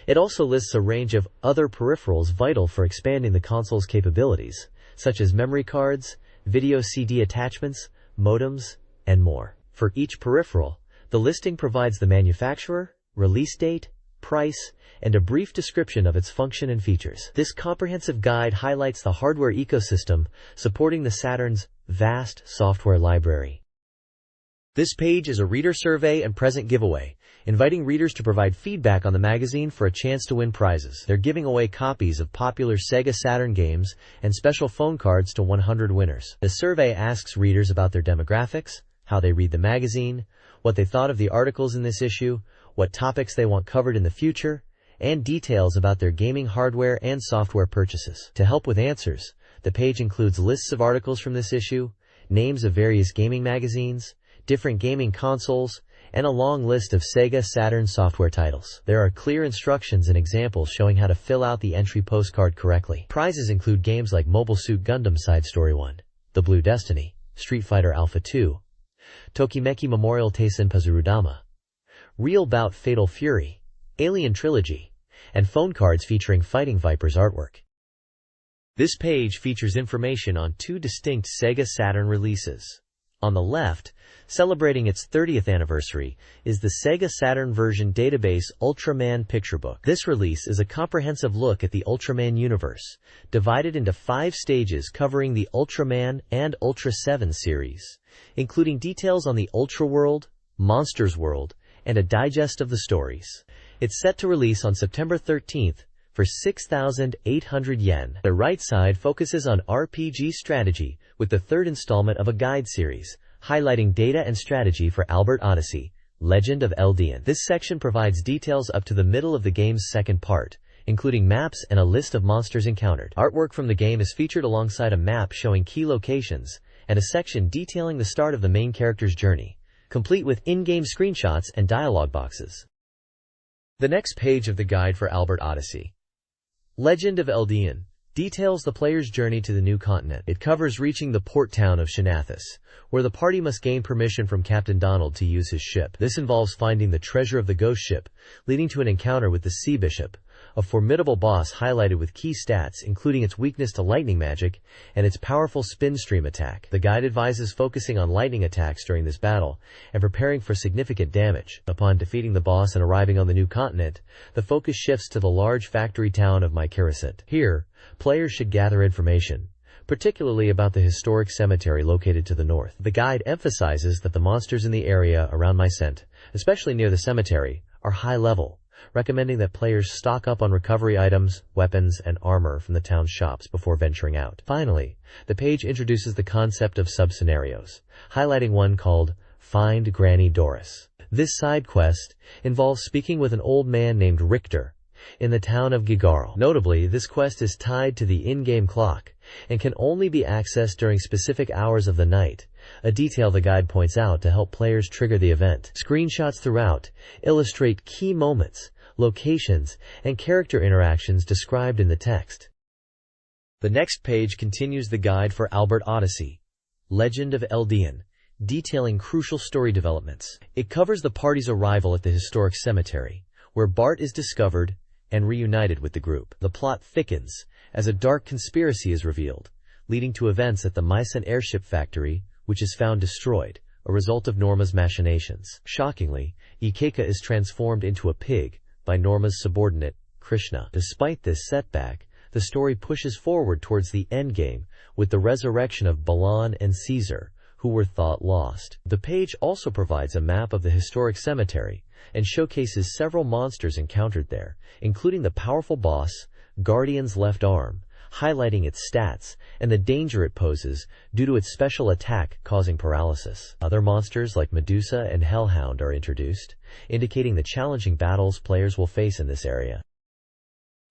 It also lists a range of other peripherals vital for expanding the console's capabilities, such as memory cards, video CD attachments, modems, and more. For each peripheral, the listing provides the manufacturer, release date, price, and a brief description of its function and features. This comprehensive guide highlights the hardware ecosystem supporting the Saturn's vast software library. This page is a reader survey and present giveaway, inviting readers to provide feedback on the magazine for a chance to win prizes. They're giving away copies of popular Sega Saturn games and special phone cards to 100 winners. The survey asks readers about their demographics, how they read the magazine, what they thought of the articles in this issue, what topics they want covered in the future, and details about their gaming hardware and software purchases. To help with answers, the page includes lists of articles from this issue, names of various gaming magazines, different gaming consoles, and a long list of Sega Saturn software titles. There are clear instructions and examples showing how to fill out the entry postcard correctly. Prizes include games like Mobile Suit Gundam Side Story 1, The Blue Destiny, Street Fighter Alpha 2, Tokimeki Memorial Taisen Pazurudama, Real Bout Fatal Fury, Alien Trilogy, and phone cards featuring Fighting Vipers artwork. This page features information on two distinct Sega Saturn releases. On the left, celebrating its 30th anniversary, is the Sega Saturn version database Ultraman Picture Book. This release is a comprehensive look at the Ultraman universe, divided into 5 stages covering the Ultraman and Ultra 7 series, including details on the Ultra World, Monsters World, and a digest of the stories. It's set to release on September 13th for 6,800 yen. The right side focuses on RPG strategy with the 3rd installment of a guide series, highlighting data and strategy for Albert Odyssey, Legend of Eldian. This section provides details up to the middle of the game's second part, including maps and a list of monsters encountered. Artwork from the game is featured alongside a map showing key locations, and a section detailing the start of the main character's journey, complete with in-game screenshots and dialogue boxes. The next page of the guide for Albert Odyssey, Legend of Eldian, details the player's journey to the new continent. It covers reaching the port town of Xanathus, where the party must gain permission from Captain Donald to use his ship. This involves finding the treasure of the ghost ship, leading to an encounter with the Sea Bishop, a formidable boss highlighted with key stats including its weakness to lightning magic and its powerful spin stream attack. The guide advises focusing on lightning attacks during this battle and preparing for significant damage. Upon defeating the boss and arriving on the new continent, the focus shifts to the large factory town of Myciricent. Here, players should gather information, particularly about the historic cemetery located to the north. The guide emphasizes that the monsters in the area around Mycent, especially near the cemetery, are high level, recommending that players stock up on recovery items, weapons, and armor from the town's shops before venturing out. Finally, the page introduces the concept of sub-scenarios, highlighting one called Find Granny Doris. This side quest involves speaking with an old man named Richter in the town of Gigarl. Notably, this quest is tied to the in-game clock and can only be accessed during specific hours of the night, a detail the guide points out to help players trigger the event. Screenshots throughout illustrate key moments, locations, and character interactions described in the text. The next page continues the guide for Albert Odyssey, Legend of Eldian, detailing crucial story developments. It covers the party's arrival at the historic cemetery, where Bart is discovered and reunited with the group. The plot thickens as a dark conspiracy is revealed, leading to events at the Mycent airship factory, which is found destroyed, a result of Norma's machinations. Shockingly, Ikeka is transformed into a pig by Norma's subordinate, Krishna. Despite this setback, the story pushes forward towards the endgame with the resurrection of Balan and Caesar, who were thought lost. The page also provides a map of the historic cemetery and showcases several monsters encountered there, including the powerful boss, Guardian's left arm, highlighting its stats and the danger it poses due to its special attack causing paralysis. Other monsters like Medusa and Hellhound are introduced, indicating the challenging battles players will face in this area.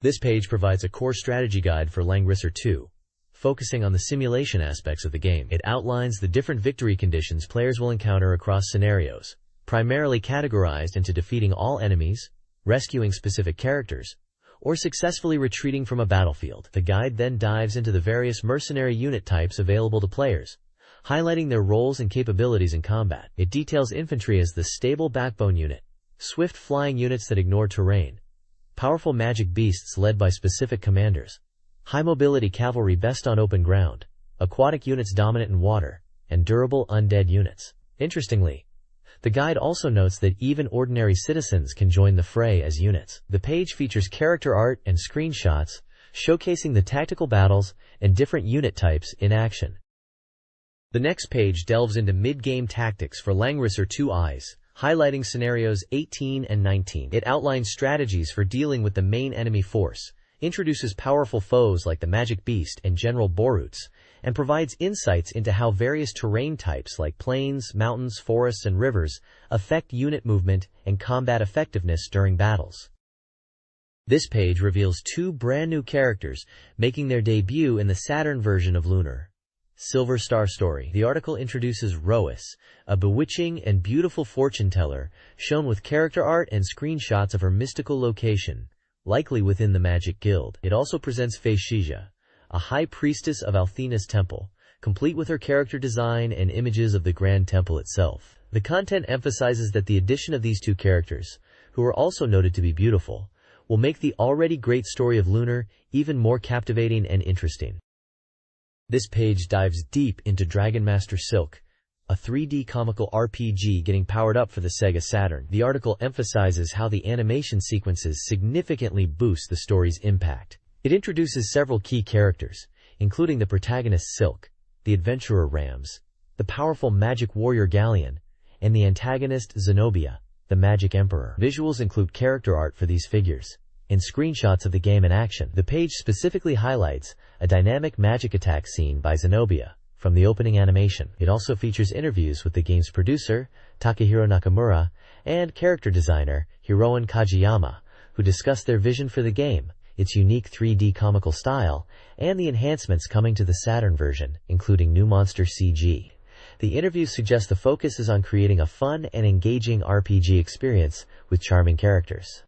This page provides a core strategy guide for Langrisser 2, focusing on the simulation aspects of the game. It outlines the different victory conditions players will encounter across scenarios, primarily categorized into defeating all enemies, rescuing specific characters, or successfully retreating from a battlefield. The guide then dives into the various mercenary unit types available to players, highlighting their roles and capabilities in combat. It details infantry as the stable backbone unit, swift flying units that ignore terrain, powerful magic beasts led by specific commanders, high-mobility cavalry best on open ground, aquatic units dominant in water, and durable undead units. Interestingly, the guide also notes that even ordinary citizens can join the fray as units. The page features character art and screenshots, showcasing the tactical battles and different unit types in action. The next page delves into mid-game tactics for Langrisser 2 Eyes, highlighting scenarios 18 and 19. It outlines strategies for dealing with the main enemy force, introduces powerful foes like the Magic Beast and General Boruts, and provides insights into how various terrain types like plains, mountains, forests, and rivers affect unit movement and combat effectiveness during battles. This page reveals two brand new characters making their debut in the Saturn version of Lunar. Silver Star Story. The article introduces Rois, a bewitching and beautiful fortune teller, shown with character art and screenshots of her mystical location, likely within the Magic Guild. It also presents Feishija, a high priestess of Althena's temple, complete with her character design and images of the Grand Temple itself. The content emphasizes that the addition of these two characters, who are also noted to be beautiful, will make the already great story of Lunar even more captivating and interesting. This page dives deep into Dragon Master Silk, a 3D comical RPG getting powered up for the Sega Saturn. The article emphasizes how the animation sequences significantly boost the story's impact. It introduces several key characters, including the protagonist Silk, the adventurer Rams, the powerful magic warrior Galleon, and the antagonist Zenobia, the magic emperor. Visuals include character art for these figures and screenshots of the game in action. The page specifically highlights a dynamic magic attack scene by Zenobia from the opening animation. It also features interviews with the game's producer, Takahiro Nakamura, and character designer, Hiroan Kajiyama, who discuss their vision for the game, its unique 3D comical style, and the enhancements coming to the Saturn version, including new monster CG. The interviews suggest the focus is on creating a fun and engaging RPG experience with charming characters.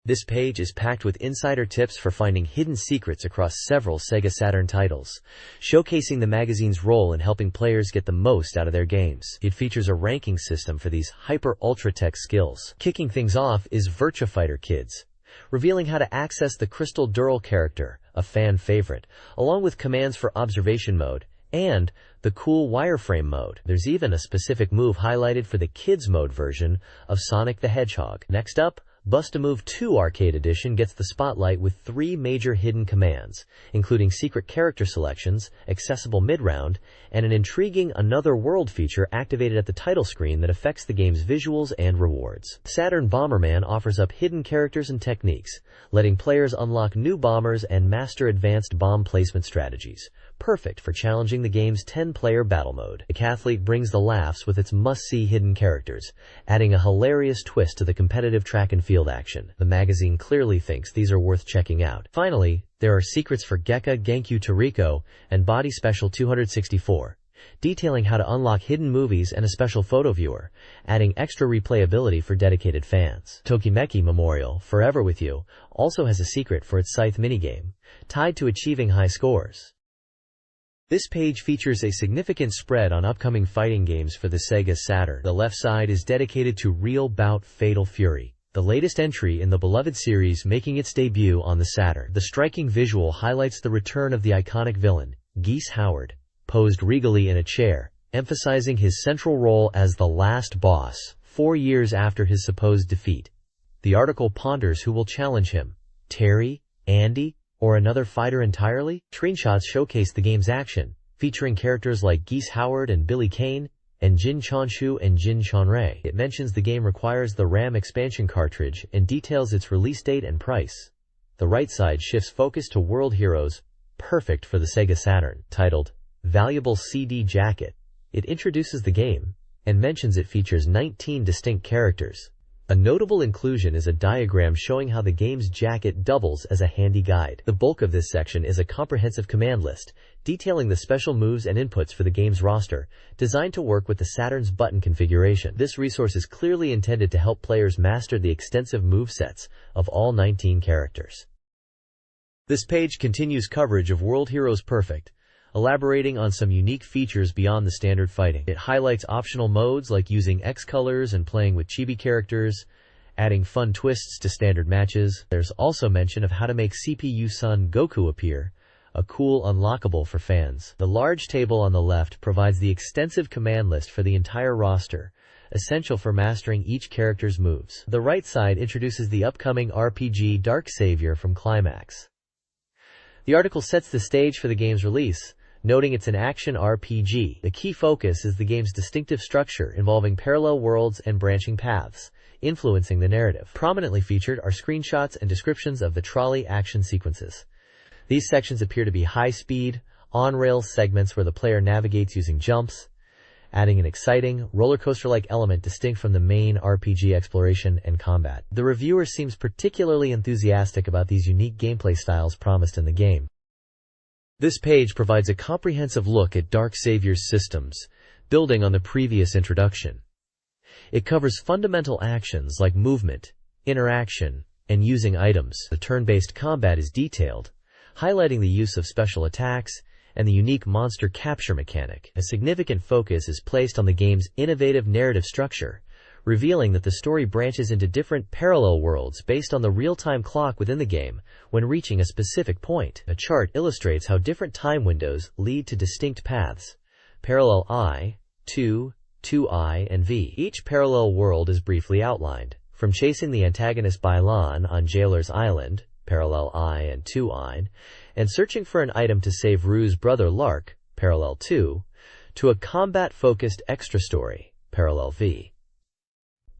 This page is packed with insider tips for finding hidden secrets across several Sega Saturn titles, showcasing the magazine's role in helping players get the most out of their games. It features a ranking system for these hyper-ultra-tech skills. Kicking things off is Virtua Fighter Kids, revealing how to access the Crystal Dural character, a fan favorite, along with commands for observation mode, and the cool wireframe mode. There's even a specific move highlighted for the Kids mode version of Sonic the Hedgehog. Next up, Bust-A-Move 2 Arcade Edition gets the spotlight with 3 major hidden commands, including secret character selections, accessible mid-round, and an intriguing Another World feature activated at the title screen that affects the game's visuals and rewards. Saturn Bomberman offers up hidden characters and techniques, letting players unlock new bombers and master advanced bomb placement strategies, perfect for challenging the game's 10-player battle mode. Decathlete brings the laughs with its must-see hidden characters, adding a hilarious twist to the competitive track and field action. The magazine clearly thinks these are worth checking out. Finally, there are secrets for Gekka Genku Toriko and Body Special 264, detailing how to unlock hidden movies and a special photo viewer, adding extra replayability for dedicated fans. Tokimeki Memorial, Forever With You, also has a secret for its Scythe minigame, tied to achieving high scores. This page features a significant spread on upcoming fighting games for the Sega Saturn. The left side is dedicated to Real Bout Fatal Fury, the latest entry in the beloved series making its debut on the Saturn. The striking visual highlights the return of the iconic villain, Geese Howard, posed regally in a chair, emphasizing his central role as the last boss, 4 years after his supposed defeat. The article ponders who will challenge him: Terry, Andy, or another fighter entirely? Screenshots showcase the game's action, featuring characters like Geese Howard and Billy Kane, and Jin Chonshu and Jin Chonrei. It mentions the game requires the RAM expansion cartridge and details its release date and price. The right side shifts focus to World Heroes, perfect for the Sega Saturn. Titled Valuable CD Jacket, it introduces the game and mentions it features 19 distinct characters. A notable inclusion is a diagram showing how the game's jacket doubles as a handy guide. The bulk of this section is a comprehensive command list, detailing the special moves and inputs for the game's roster, designed to work with the Saturn's button configuration. This resource is clearly intended to help players master the extensive movesets of all 19 characters. This page continues coverage of World Heroes Perfect, elaborating on some unique features beyond the standard fighting. It highlights optional modes like using X colors and playing with chibi characters, adding fun twists to standard matches. There's also mention of how to make CPU Son Goku appear, a cool unlockable for fans. The large table on the left provides the extensive command list for the entire roster, essential for mastering each character's moves. The right side introduces the upcoming RPG Dark Savior from Climax. The article sets the stage for the game's release, noting it's an action RPG. The key focus is the game's distinctive structure involving parallel worlds and branching paths, influencing the narrative. Prominently featured are screenshots and descriptions of the trolley action sequences. These sections appear to be high-speed, on-rails segments where the player navigates using jumps, adding an exciting, roller-coaster-like element distinct from the main RPG exploration and combat. The reviewer seems particularly enthusiastic about these unique gameplay styles promised in the game. This page provides a comprehensive look at Dark Savior's systems, building on the previous introduction. It covers fundamental actions like movement, interaction, and using items. The turn-based combat is detailed, highlighting the use of special attacks and the unique monster capture mechanic. A significant focus is placed on the game's innovative narrative structure, revealing that the story branches into different parallel worlds based on the real-time clock within the game when reaching a specific point. A chart illustrates how different time windows lead to distinct paths: parallel I, 2, 2I, and V. Each parallel world is briefly outlined, from chasing the antagonist Bailan on Jailer's Island, parallel I and 2I, and searching for an item to save Rue's brother Lark, parallel 2, to a combat-focused extra story, parallel V.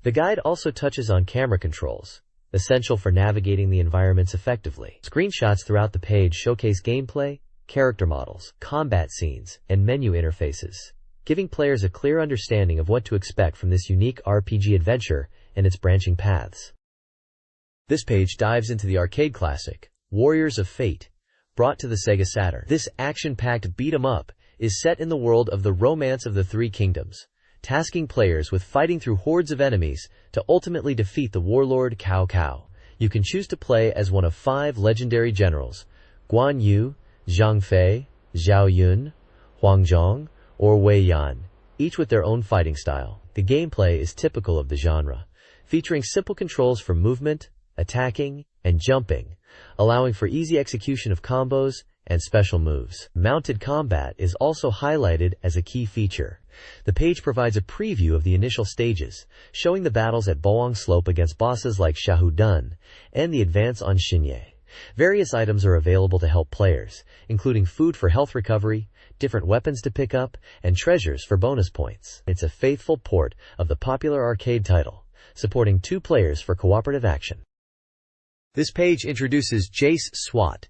The guide also touches on camera controls, essential for navigating the environments effectively. Screenshots throughout the page showcase gameplay, character models, combat scenes, and menu interfaces, giving players a clear understanding of what to expect from this unique RPG adventure and its branching paths. This page dives into the arcade classic, Warriors of Fate, brought to the Sega Saturn. This action-packed beat-em-up is set in the world of the Romance of the Three Kingdoms, tasking players with fighting through hordes of enemies to ultimately defeat the warlord Cao Cao. You can choose to play as one of 5 legendary generals: Guan Yu, Zhang Fei, Zhao Yun, Huang Zhong, or Wei Yan, each with their own fighting style. The gameplay is typical of the genre, featuring simple controls for movement, attacking, and jumping, allowing for easy execution of combos and special moves. Mounted combat is also highlighted as a key feature. The page provides a preview of the initial stages, showing the battles at Boang Slope against bosses like Xiahou Dun and the advance on Xinye. Various items are available to help players, including food for health recovery, different weapons to pick up, and treasures for bonus points. It's a faithful port of the popular arcade title, supporting 2 players for cooperative action. This page introduces Jace SWAT,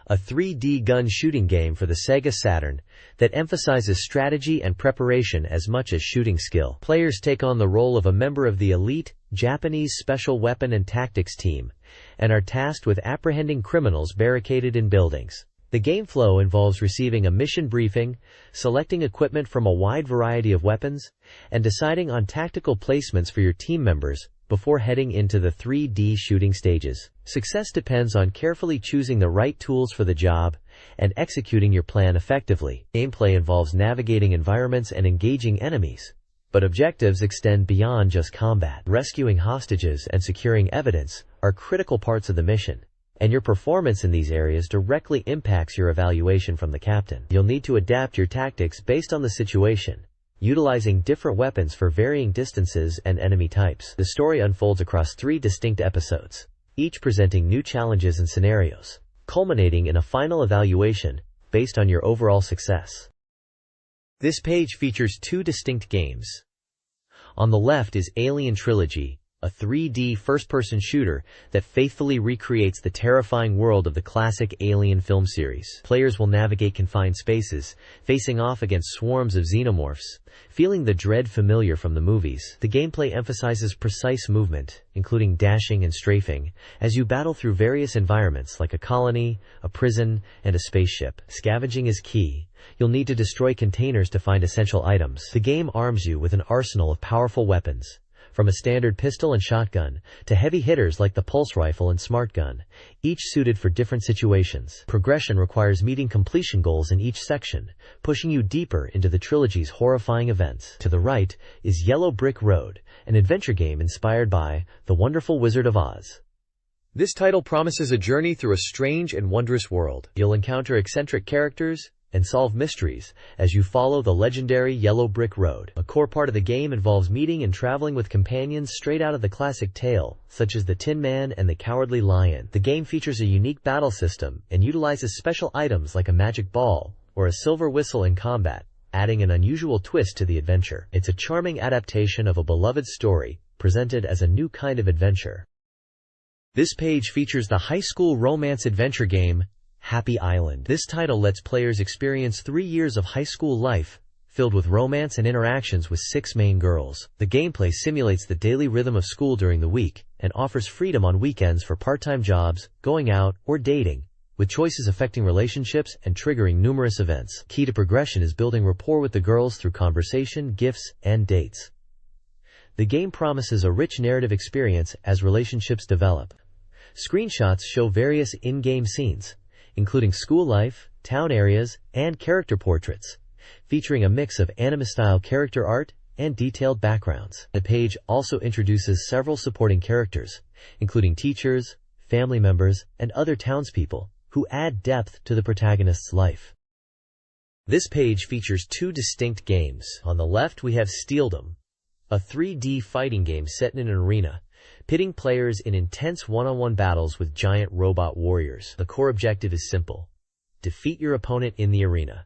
a 3D gun shooting game for the Sega Saturn that emphasizes strategy and preparation as much as shooting skill. Players take on the role of a member of the elite Japanese Special Weapon and Tactics team and are tasked with apprehending criminals barricaded in buildings. The game flow involves receiving a mission briefing, selecting equipment from a wide variety of weapons, and deciding on tactical placements for your team members before heading into the 3D shooting stages. Success depends on carefully choosing the right tools for the job and executing your plan effectively. Gameplay involves navigating environments and engaging enemies, but objectives extend beyond just combat. Rescuing hostages and securing evidence are critical parts of the mission, and your performance in these areas directly impacts your evaluation from the captain. You'll need to adapt your tactics based on the situation, utilizing different weapons for varying distances and enemy types. The story unfolds across 3 distinct episodes, each presenting new challenges and scenarios, culminating in a final evaluation based on your overall success. This page features 2 distinct games. On the left is Alien Trilogy, a 3D first-person shooter that faithfully recreates the terrifying world of the classic Alien film series. Players will navigate confined spaces, facing off against swarms of xenomorphs, feeling the dread familiar from the movies. The gameplay emphasizes precise movement, including dashing and strafing, as you battle through various environments like a colony, a prison, and a spaceship. Scavenging is key. You'll need to destroy containers to find essential items. The game arms you with an arsenal of powerful weapons, from a standard pistol and shotgun to heavy hitters like the pulse rifle and smart gun, each suited for different situations. Progression requires meeting completion goals in each section, pushing you deeper into the trilogy's horrifying events. To the right is Yellow Brick Road, an adventure game inspired by The Wonderful Wizard of Oz. This title promises a journey through a strange and wondrous world. You'll encounter eccentric characters and solve mysteries as you follow the legendary Yellow Brick Road. A core part of the game involves meeting and traveling with companions straight out of the classic tale, such as the Tin Man and the Cowardly Lion. The game features a unique battle system and utilizes special items like a magic ball or a silver whistle in combat, adding an unusual twist to the adventure. It's a charming adaptation of a beloved story, presented as a new kind of adventure. This page features the high school romance adventure game, Happy Island. This title lets players experience 3 years of high school life, filled with romance and interactions with 6 main girls. The gameplay simulates the daily rhythm of school during the week, and offers freedom on weekends for part-time jobs, going out, or dating, with choices affecting relationships and triggering numerous events. Key to progression is building rapport with the girls through conversation, gifts, and dates. The game promises a rich narrative experience as relationships develop. Screenshots show various in-game scenes, including school life, town areas, and character portraits, featuring a mix of anime-style character art and detailed backgrounds. The page also introduces several supporting characters, including teachers, family members, and other townspeople, who add depth to the protagonist's life. This page features 2 distinct games. On the left we have Steeldom, a 3D fighting game set in an arena, pitting players in intense one-on-one battles with giant robot warriors. The core objective is simple: defeat your opponent in the arena.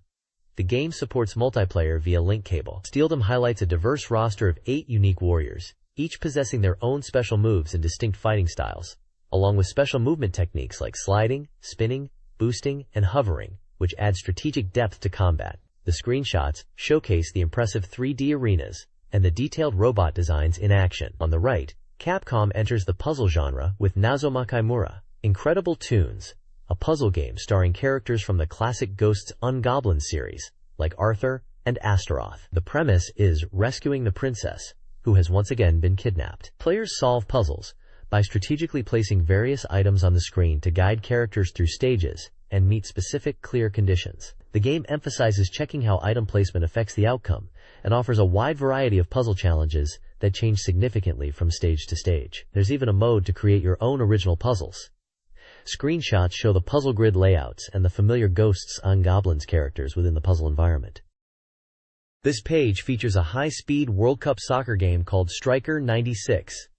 The game supports multiplayer via link cable. Steeldom highlights a diverse roster of 8 unique warriors, each possessing their own special moves and distinct fighting styles, along with special movement techniques like sliding, spinning, boosting, and hovering, which add strategic depth to combat. The screenshots showcase the impressive 3D arenas and the detailed robot designs in action. On the right, Capcom enters the puzzle genre with Nazoma Kaimura, Incredible Tunes, a puzzle game starring characters from the classic Ghosts Ungoblin series, like Arthur and Astaroth. The premise is rescuing the princess, who has once again been kidnapped. Players solve puzzles by strategically placing various items on the screen to guide characters through stages and meet specific, clear conditions. The game emphasizes checking how item placement affects the outcome and offers a wide variety of puzzle challenges that change significantly from stage to stage. There's even a mode to create your own original puzzles. Screenshots show the puzzle grid layouts and the familiar ghosts and goblins characters within the puzzle environment. This page features a high-speed World Cup soccer game called Striker 96.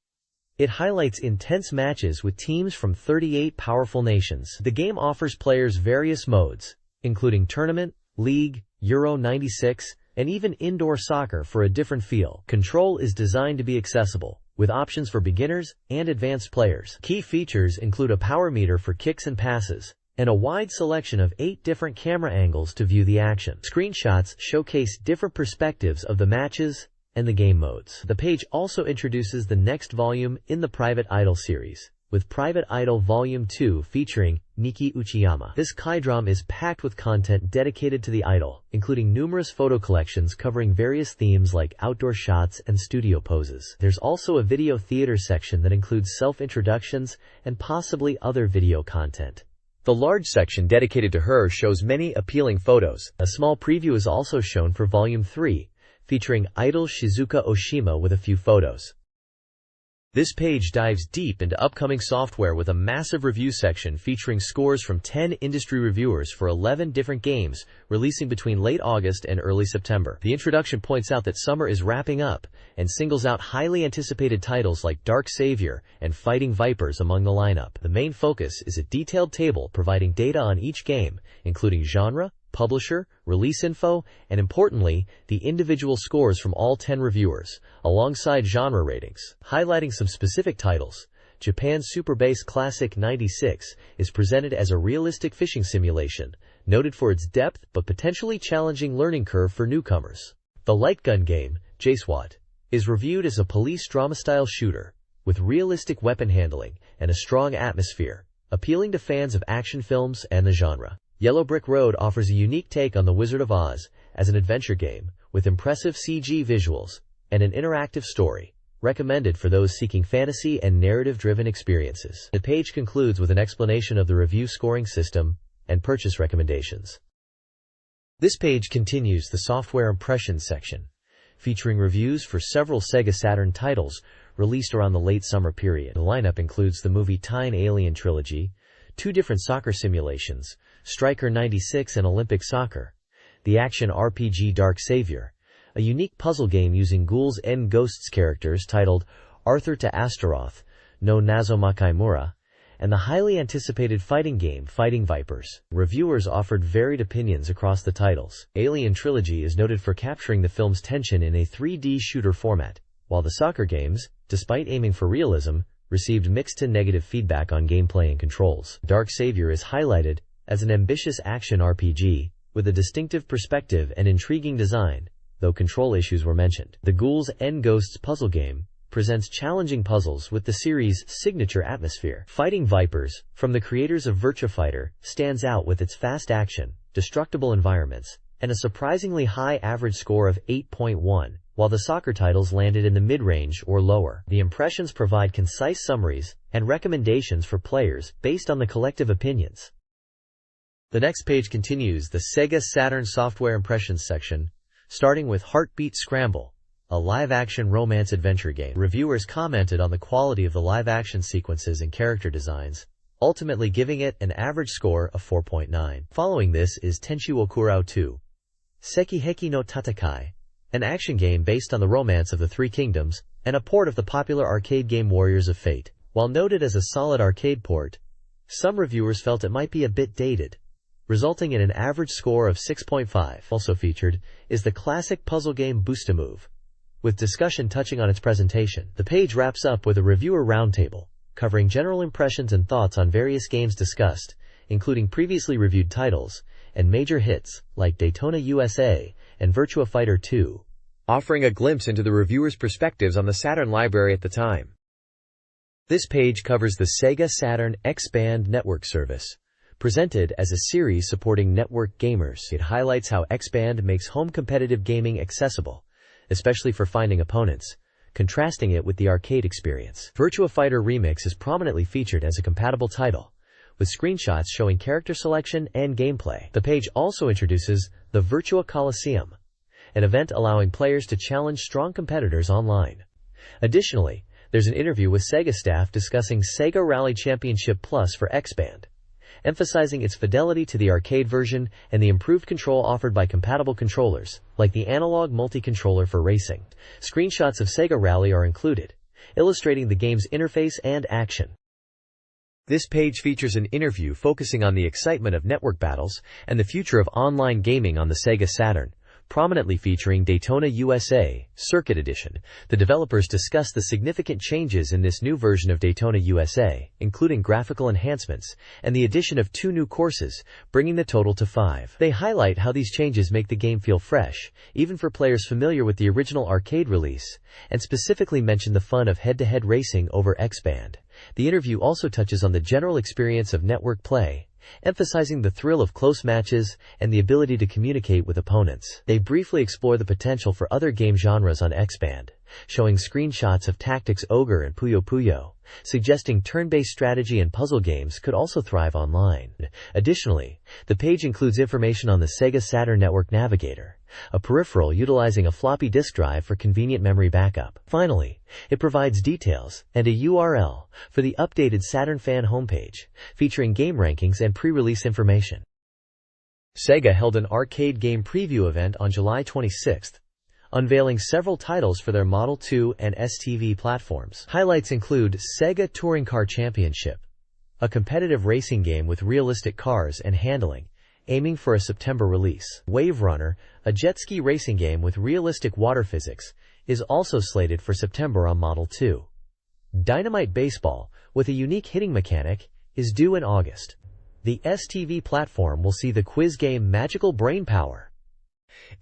It highlights intense matches with teams from 38 powerful nations. The game offers players various modes, including tournament, league, Euro 96, and even indoor soccer for a different feel. Control is designed to be accessible, with options for beginners and advanced players. Key features include a power meter for kicks and passes, and a wide selection of 8 different camera angles to view the action. Screenshots showcase different perspectives of the matches and the game modes. The page also introduces the next volume in the Private Idol series, with Private Idol Volume 2 featuring Niki Uchiyama. This Kaidram is packed with content dedicated to the idol, including numerous photo collections covering various themes like outdoor shots and studio poses. There's also a video theater section that includes self-introductions and possibly other video content. The large section dedicated to her shows many appealing photos. A small preview is also shown for Volume 3, featuring idol Shizuka Oshima with a few photos. This page dives deep into upcoming software with a massive review section featuring scores from 10 industry reviewers for 11 different games releasing between late August and early September. The introduction points out that summer is wrapping up and singles out highly anticipated titles like Dark Savior and Fighting Vipers among the lineup. The main focus is a detailed table providing data on each game, including genre, publisher, release info, and importantly, the individual scores from all 10 reviewers, alongside genre ratings. Highlighting some specific titles, Japan's Super Base Classic 96 is presented as a realistic fishing simulation, noted for its depth but potentially challenging learning curve for newcomers. The light gun game, JSWAT, is reviewed as a police drama-style shooter, with realistic weapon handling and a strong atmosphere, appealing to fans of action films and the genre. Yellow Brick Road offers a unique take on The Wizard of Oz as an adventure game, with impressive CG visuals and an interactive story, recommended for those seeking fantasy and narrative-driven experiences. The page concludes with an explanation of the review scoring system and purchase recommendations. This page continues the software impressions section, featuring reviews for several Sega Saturn titles released around the late summer period. The lineup includes the movie Time Alien Trilogy, 2 different soccer simulations, Striker 96 and Olympic Soccer, the action RPG Dark Savior, a unique puzzle game using ghouls and ghosts characters titled Arthur to Astaroth, no Nazo Makaimura, and the highly anticipated fighting game Fighting Vipers. Reviewers offered varied opinions across the titles. Alien Trilogy is noted for capturing the film's tension in a 3D shooter format, while the soccer games, despite aiming for realism, received mixed to negative feedback on gameplay and controls. Dark Savior is highlighted as an ambitious action RPG, with a distinctive perspective and intriguing design, though control issues were mentioned. The Ghouls and Ghosts puzzle game presents challenging puzzles with the series' signature atmosphere. Fighting Vipers, from the creators of Virtua Fighter, stands out with its fast action, destructible environments, and a surprisingly high average score of 8.1, while the soccer titles landed in the mid-range or lower. The impressions provide concise summaries and recommendations for players based on the collective opinions. The next page continues the Sega Saturn software impressions section, starting with Heartbeat Scramble, a live-action romance adventure game. Reviewers commented on the quality of the live-action sequences and character designs, ultimately giving it an average score of 4.9. Following this is Tenchu Okurao 2, Sekiheki no Tatakai, an action game based on the romance of the Three Kingdoms, and a port of the popular arcade game Warriors of Fate. While noted as a solid arcade port, some reviewers felt it might be a bit dated, resulting in an average score of 6.5. Also featured is the classic puzzle game Boostamove, with discussion touching on its presentation. The page wraps up with a reviewer roundtable, covering general impressions and thoughts on various games discussed, including previously reviewed titles, and major hits like Daytona USA and Virtua Fighter 2, offering a glimpse into the reviewers' perspectives on the Saturn library at the time. This page covers the Sega Saturn X-Band network service, presented as a series supporting network gamers. It highlights how X-Band makes home competitive gaming accessible, especially for finding opponents, contrasting it with the arcade experience. Virtua Fighter Remix is prominently featured as a compatible title, with screenshots showing character selection and gameplay. The page also introduces the Virtua Coliseum, an event allowing players to challenge strong competitors online. Additionally, there's an interview with Sega staff discussing Sega Rally Championship Plus for X-Band, emphasizing its fidelity to the arcade version and the improved control offered by compatible controllers, like the analog multi-controller for racing. Screenshots of Sega Rally are included, illustrating the game's interface and action. This page features an interview focusing on the excitement of network battles and the future of online gaming on the Sega Saturn, prominently featuring Daytona USA Circuit Edition. The developers discuss the significant changes in this new version of Daytona USA, including graphical enhancements and the addition of 2 new courses, bringing the total to 5. They highlight how these changes make the game feel fresh, even for players familiar with the original arcade release, and specifically mention the fun of head-to-head racing over X-Band. The interview also touches on the general experience of network play, emphasizing the thrill of close matches and the ability to communicate with opponents. They briefly explore the potential for other game genres on X-Band, showing screenshots of Tactics Ogre and Puyo Puyo, suggesting turn-based strategy and puzzle games could also thrive online. Additionally, the page includes information on the Sega Saturn Network Navigator, a peripheral utilizing a floppy disk drive for convenient memory backup. Finally, it provides details and a URL for the updated Saturn Fan homepage, featuring game rankings and pre-release information. Sega held an arcade game preview event on July 26, unveiling several titles for their Model 2 and STV platforms. Highlights include Sega Touring Car Championship, a competitive racing game with realistic cars and handling, aiming for a September release. Wave Runner, a jet ski racing game with realistic water physics, is also slated for September on Model 2. Dynamite Baseball, with a unique hitting mechanic, is due in August. The STV platform will see the quiz game Magical Brain Power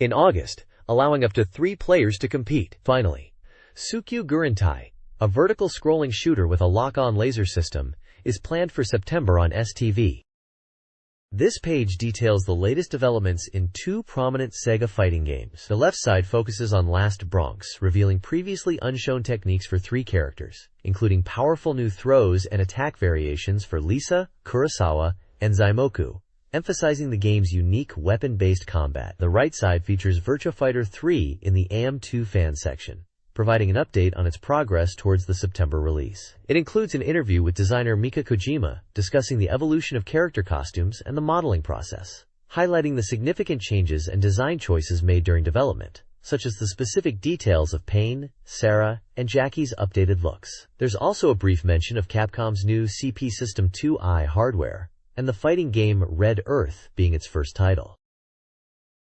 in August, allowing up to 3 players to compete. Finally, Tsukyu Gurentai, a vertical scrolling shooter with a lock-on laser system, is planned for September on STV. This page details the latest developments in 2 prominent Sega fighting games. The left side focuses on Last Bronx, revealing previously unshown techniques for 3 characters, including powerful new throws and attack variations for Lisa, Kurosawa, and Zaimoku, emphasizing the game's unique weapon-based combat. The right side features Virtua Fighter 3 in the AM2 fan section, providing an update on its progress towards the September release. It includes an interview with designer Mika Kojima discussing the evolution of character costumes and the modeling process, highlighting the significant changes and design choices made during development, such as the specific details of Pain, Sarah, and Jackie's updated looks. There's also a brief mention of Capcom's new CP System 2i hardware, and the fighting game Red Earth being its first title.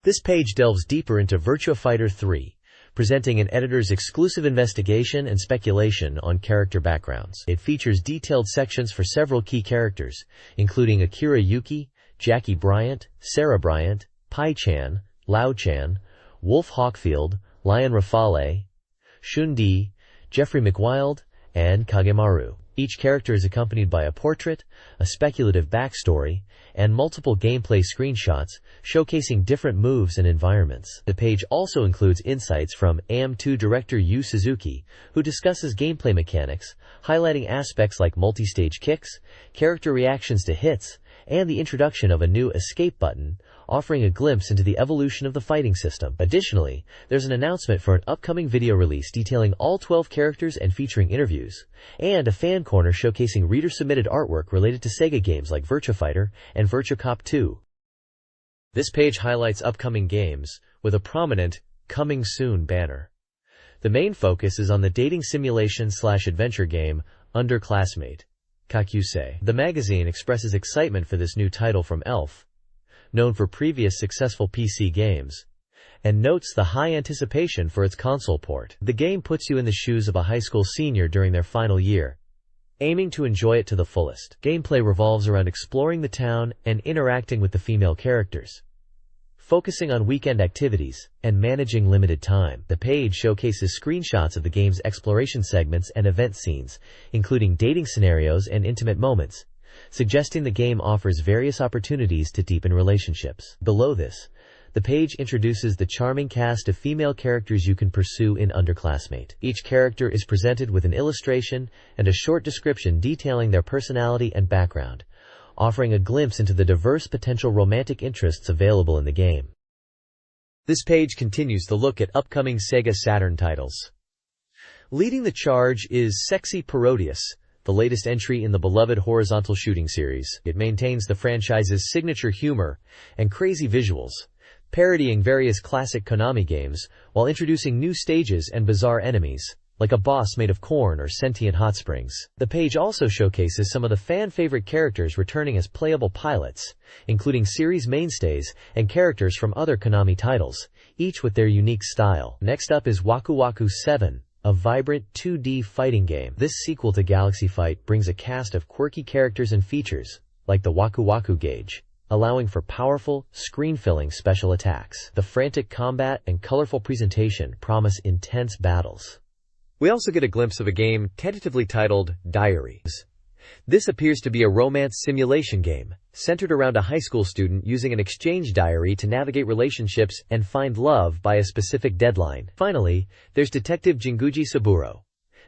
This page delves deeper into Virtua Fighter 3, presenting an editor's exclusive investigation and speculation on character backgrounds. It features detailed sections for several key characters, including Akira Yuki, Jackie Bryant, Sarah Bryant, Pai Chan, Lao Chan, Wolf Hawkfield, Lion Rafale, Shun-Di, Jeffrey McWild, and Kagemaru. Each character is accompanied by a portrait, a speculative backstory, and multiple gameplay screenshots showcasing different moves and environments. The page also includes insights from AM2 director Yu Suzuki, who discusses gameplay mechanics, highlighting aspects like multi-stage kicks, character reactions to hits, and the introduction of a new escape button, offering a glimpse into the evolution of the fighting system. Additionally, there's an announcement for an upcoming video release detailing all 12 characters and featuring interviews, and a fan corner showcasing reader-submitted artwork related to Sega games like Virtua Fighter and Virtua Cop 2. This page highlights upcoming games, with a prominent "Coming Soon" banner. The main focus is on the dating simulation/adventure game Underclassmate, Kakusei. The magazine expresses excitement for this new title from Elf, known for previous successful PC games, and notes the high anticipation for its console port. The game puts you in the shoes of a high school senior during their final year, aiming to enjoy it to the fullest. Gameplay revolves around exploring the town and interacting with the female characters, focusing on weekend activities and managing limited time. The page showcases screenshots of the game's exploration segments and event scenes, including dating scenarios and intimate moments, suggesting the game offers various opportunities to deepen relationships. Below this, The page introduces the charming cast of female characters you can pursue in Underclassmate. Each character is presented with an illustration and a short description detailing their personality and background, offering a glimpse into the diverse potential romantic interests available in the game. This page continues the look at upcoming Sega Saturn titles. Leading the charge is Sexy Parodius, the latest entry in the beloved horizontal shooting series. It maintains the franchise's signature humor and crazy visuals, parodying various classic Konami games while introducing new stages and bizarre enemies, like a boss made of corn or sentient hot springs. The page also showcases some of the fan-favorite characters returning as playable pilots, including series mainstays and characters from other Konami titles, each with their unique style. Next up is Waku Waku 7. A vibrant 2D fighting game. This sequel to Galaxy Fight brings a cast of quirky characters and features, like the Waku Waku gauge, allowing for powerful, screen-filling special attacks. The frantic combat and colorful presentation promise intense battles. We also get a glimpse of a game tentatively titled Diaries. This appears to be a romance simulation game, centered around a high school student using an exchange diary to navigate relationships and find love by a specific deadline. Finally, there's Detective Jinguji Saburo,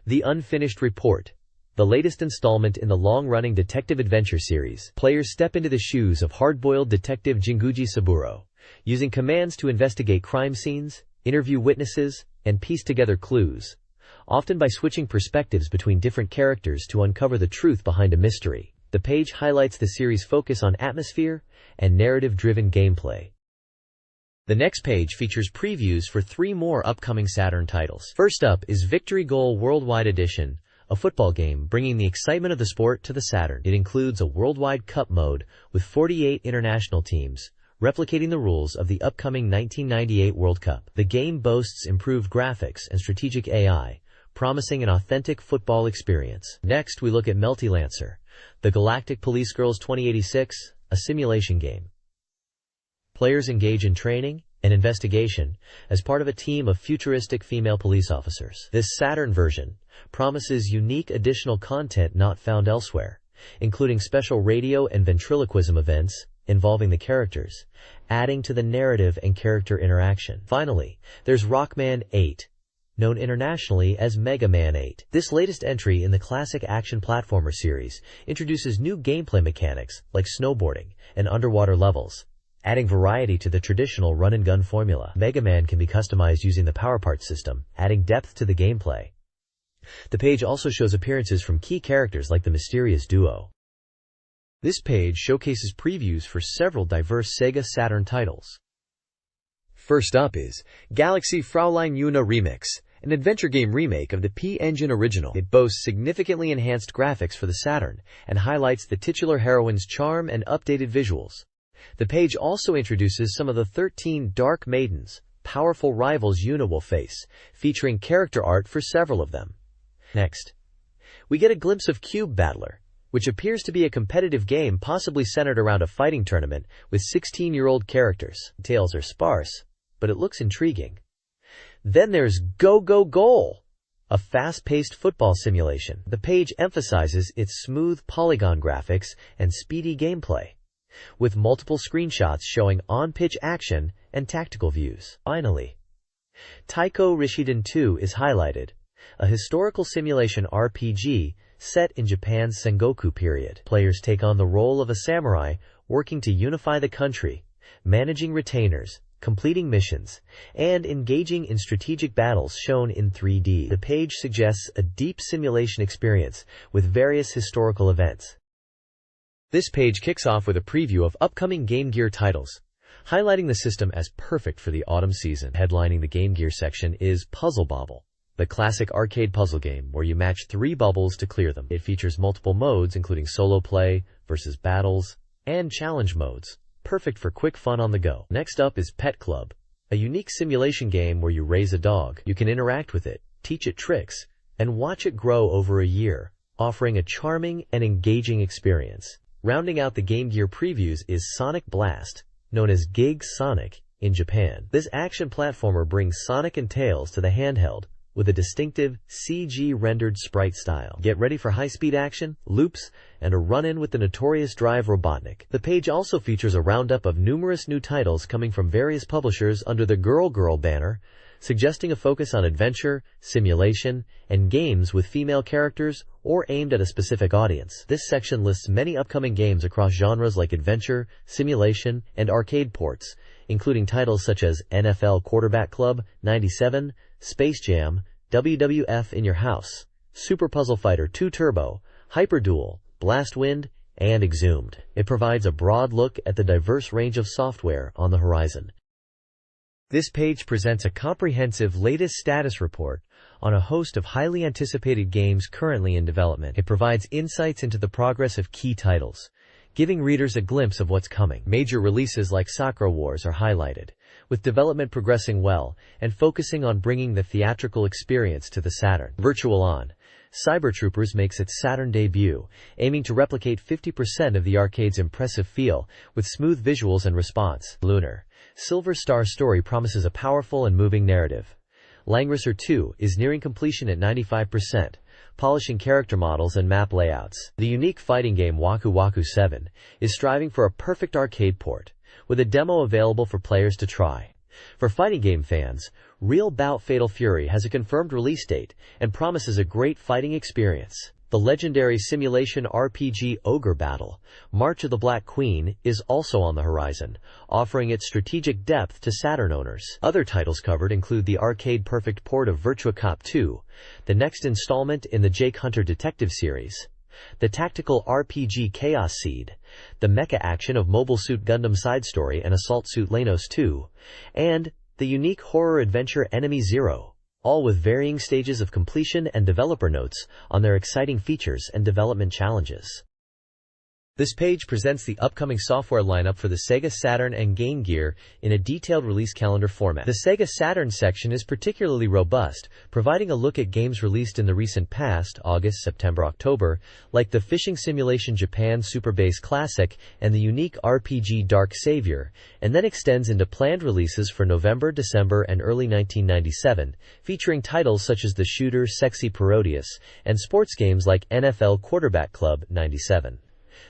The Unfinished Report, the latest installment in the long-running detective adventure series. Players step into the shoes of hard-boiled Detective Jinguji Saburo, using commands to investigate crime scenes, interview witnesses, and piece together clues, often by switching perspectives between different characters to uncover the truth behind a mystery. The page highlights the series' focus on atmosphere and narrative-driven gameplay. The next page features previews for 3 more upcoming Saturn titles. First up is Victory Goal Worldwide Edition, a football game bringing the excitement of the sport to the Saturn. It includes a worldwide cup mode with 48 international teams, replicating the rules of the upcoming 1998 World Cup. The game boasts improved graphics and strategic AI, promising an authentic football experience. Next, we look at Multilancer, the Galactic Police Girls 2086, a simulation game. Players engage in training and investigation as part of a team of futuristic female police officers. This Saturn version promises unique additional content not found elsewhere, including special radio and ventriloquism events involving the characters, adding to the narrative and character interaction. Finally, there's Rockman 8, known internationally as Mega Man 8. This latest entry in the classic action platformer series introduces new gameplay mechanics like snowboarding and underwater levels, adding variety to the traditional run-and-gun formula. Mega Man can be customized using the Power Parts system, adding depth to the gameplay. The page also shows appearances from key characters like the mysterious duo. This page showcases previews for several diverse Sega Saturn titles. First up is Galaxy Fraulein Yuna Remix, an adventure game remake of the P-Engine original. It boasts significantly enhanced graphics for the Saturn and highlights the titular heroine's charm and updated visuals. The page also introduces some of the 13 Dark Maidens, powerful rivals Yuna will face, featuring character art for several of them. Next, we get a glimpse of Cube Battler, which appears to be a competitive game possibly centered around a fighting tournament with 16-year-old characters. Details are sparse, but it looks intriguing. Then there's Go Go Goal, a fast-paced football simulation. The page emphasizes its smooth polygon graphics and speedy gameplay, with multiple screenshots showing on-pitch action and tactical views. Finally, Taiko Rishiden 2 is highlighted, a historical simulation RPG set in Japan's Sengoku period. Players take on the role of a samurai working to unify the country, managing retainers, completing missions, and engaging in strategic battles shown in 3D. The page suggests a deep simulation experience with various historical events. This page kicks off with a preview of upcoming Game Gear titles, highlighting the system as perfect for the autumn season. Headlining the Game Gear section is Puzzle Bobble, the classic arcade puzzle game where you match 3 bubbles to clear them. It features multiple modes including solo play, versus battles, and challenge modes, perfect for quick fun on the go. Next up is Pet Club, a unique simulation game where you raise a dog. You can interact with it, teach it tricks, and watch it grow over a year, offering a charming and engaging experience. Rounding out the Game Gear previews is Sonic Blast, known as Gig Sonic in Japan. This action platformer brings Sonic and Tails to the handheld, with a distinctive CG-rendered sprite style. Get ready for high-speed action, loops, and a run-in with the notorious Drive Robotnik. The page also features a roundup of numerous new titles coming from various publishers under the Girl banner, suggesting a focus on adventure, simulation, and games with female characters or aimed at a specific audience. This section lists many upcoming games across genres like adventure, simulation, and arcade ports, including titles such as NFL Quarterback Club 97, Space Jam, WWF In Your House, Super Puzzle Fighter 2 Turbo, Hyperduel, Blast Wind, and Exhumed. It provides a broad look at the diverse range of software on the horizon. This page presents a comprehensive latest status report on a host of highly anticipated games currently in development. It provides insights into the progress of key titles, giving readers a glimpse of what's coming. Major releases like Sakura Wars are highlighted, with development progressing well and focusing on bringing the theatrical experience to the Saturn. Virtual On Cybertroopers makes its Saturn debut, aiming to replicate 50% of the arcade's impressive feel with smooth visuals and response. Lunar Silver Star Story promises a powerful and moving narrative. Langrisser 2 is nearing completion at 95%, polishing character models and map layouts. The unique fighting game Waku Waku 7 is striving for a perfect arcade port, with a demo available for players to try. For fighting game fans, Real Bout Fatal Fury has a confirmed release date and promises a great fighting experience. The legendary simulation RPG Ogre Battle, March of the Black Queen, is also on the horizon, offering its strategic depth to Saturn owners. Other titles covered include the arcade-perfect port of Virtua Cop 2, the next installment in the Jake Hunter Detective series, the tactical RPG Chaos Seed, the mecha action of Mobile Suit Gundam Side Story and Assault Suit Lanos 2, and the unique horror adventure Enemy Zero, all with varying stages of completion and developer notes on their exciting features and development challenges. This page presents the upcoming software lineup for the Sega Saturn and Game Gear in a detailed release calendar format. The Sega Saturn section is particularly robust, providing a look at games released in the recent past, August, September, October, like the Fishing Simulation Japan Super Base Classic and the unique RPG Dark Savior, and then extends into planned releases for November, December, and early 1997, featuring titles such as the shooter Sexy Parodius and sports games like NFL Quarterback Club 97.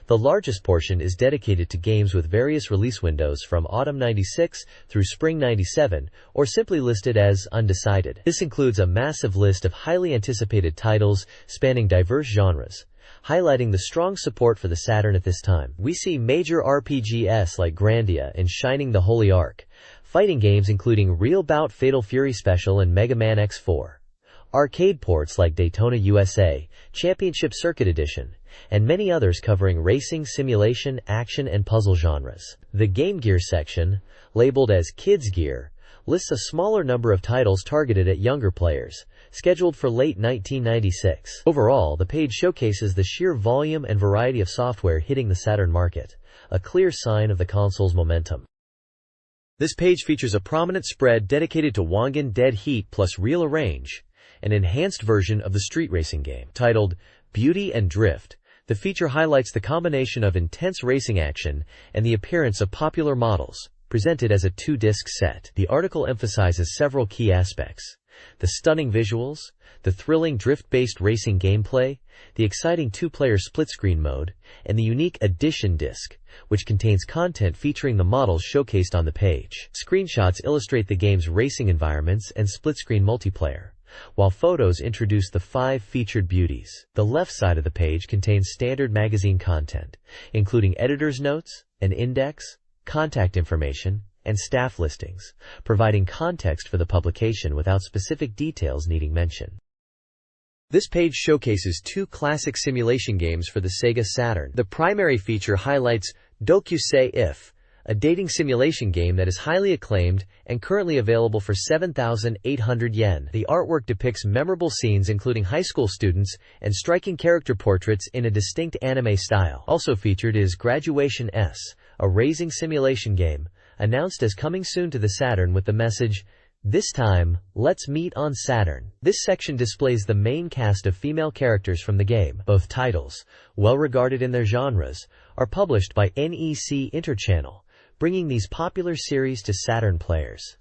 The largest portion is dedicated to games with various release windows from autumn 96 through spring 97, or simply listed as undecided. This includes a massive list of highly anticipated titles spanning diverse genres, highlighting the strong support for the Saturn at this time. We see major RPGs like Grandia and Shining the Holy Ark, fighting games including Real Bout Fatal Fury Special and Mega Man X4, arcade ports like Daytona USA, Championship Circuit Edition, and many others covering racing, simulation, action, and puzzle genres. The Game Gear section, labeled as Kids Gear, lists a smaller number of titles targeted at younger players, scheduled for late 1996. Overall, the page showcases the sheer volume and variety of software hitting the Saturn market, a clear sign of the console's momentum. This page features a prominent spread dedicated to Wangan Dead Heat plus Real Arrange, an enhanced version of the street racing game. Titled Beauty and Drift, the feature highlights the combination of intense racing action and the appearance of popular models, presented as a 2-disc set. The article emphasizes several key aspects: the stunning visuals, the thrilling drift-based racing gameplay, the exciting 2-player split-screen mode, and the unique Edition disc, which contains content featuring the models showcased on the page. Screenshots illustrate the game's racing environments and split-screen multiplayer, while photos introduce the 5 featured beauties. The left side of the page contains standard magazine content, including editor's notes, an index, contact information, and staff listings, providing context for the publication without specific details needing mention. This page showcases 2 classic simulation games for the Sega Saturn. The primary feature highlights Dokusei If, a dating simulation game that is highly acclaimed and currently available for 7,800 yen. The artwork depicts memorable scenes including high school students and striking character portraits in a distinct anime style. Also featured is Graduation S, a racing simulation game, announced as coming soon to the Saturn with the message, "This time, let's meet on Saturn." This section displays the main cast of female characters from the game. Both titles, well regarded in their genres, are published by NEC Interchannel, bringing these popular series to Saturn players.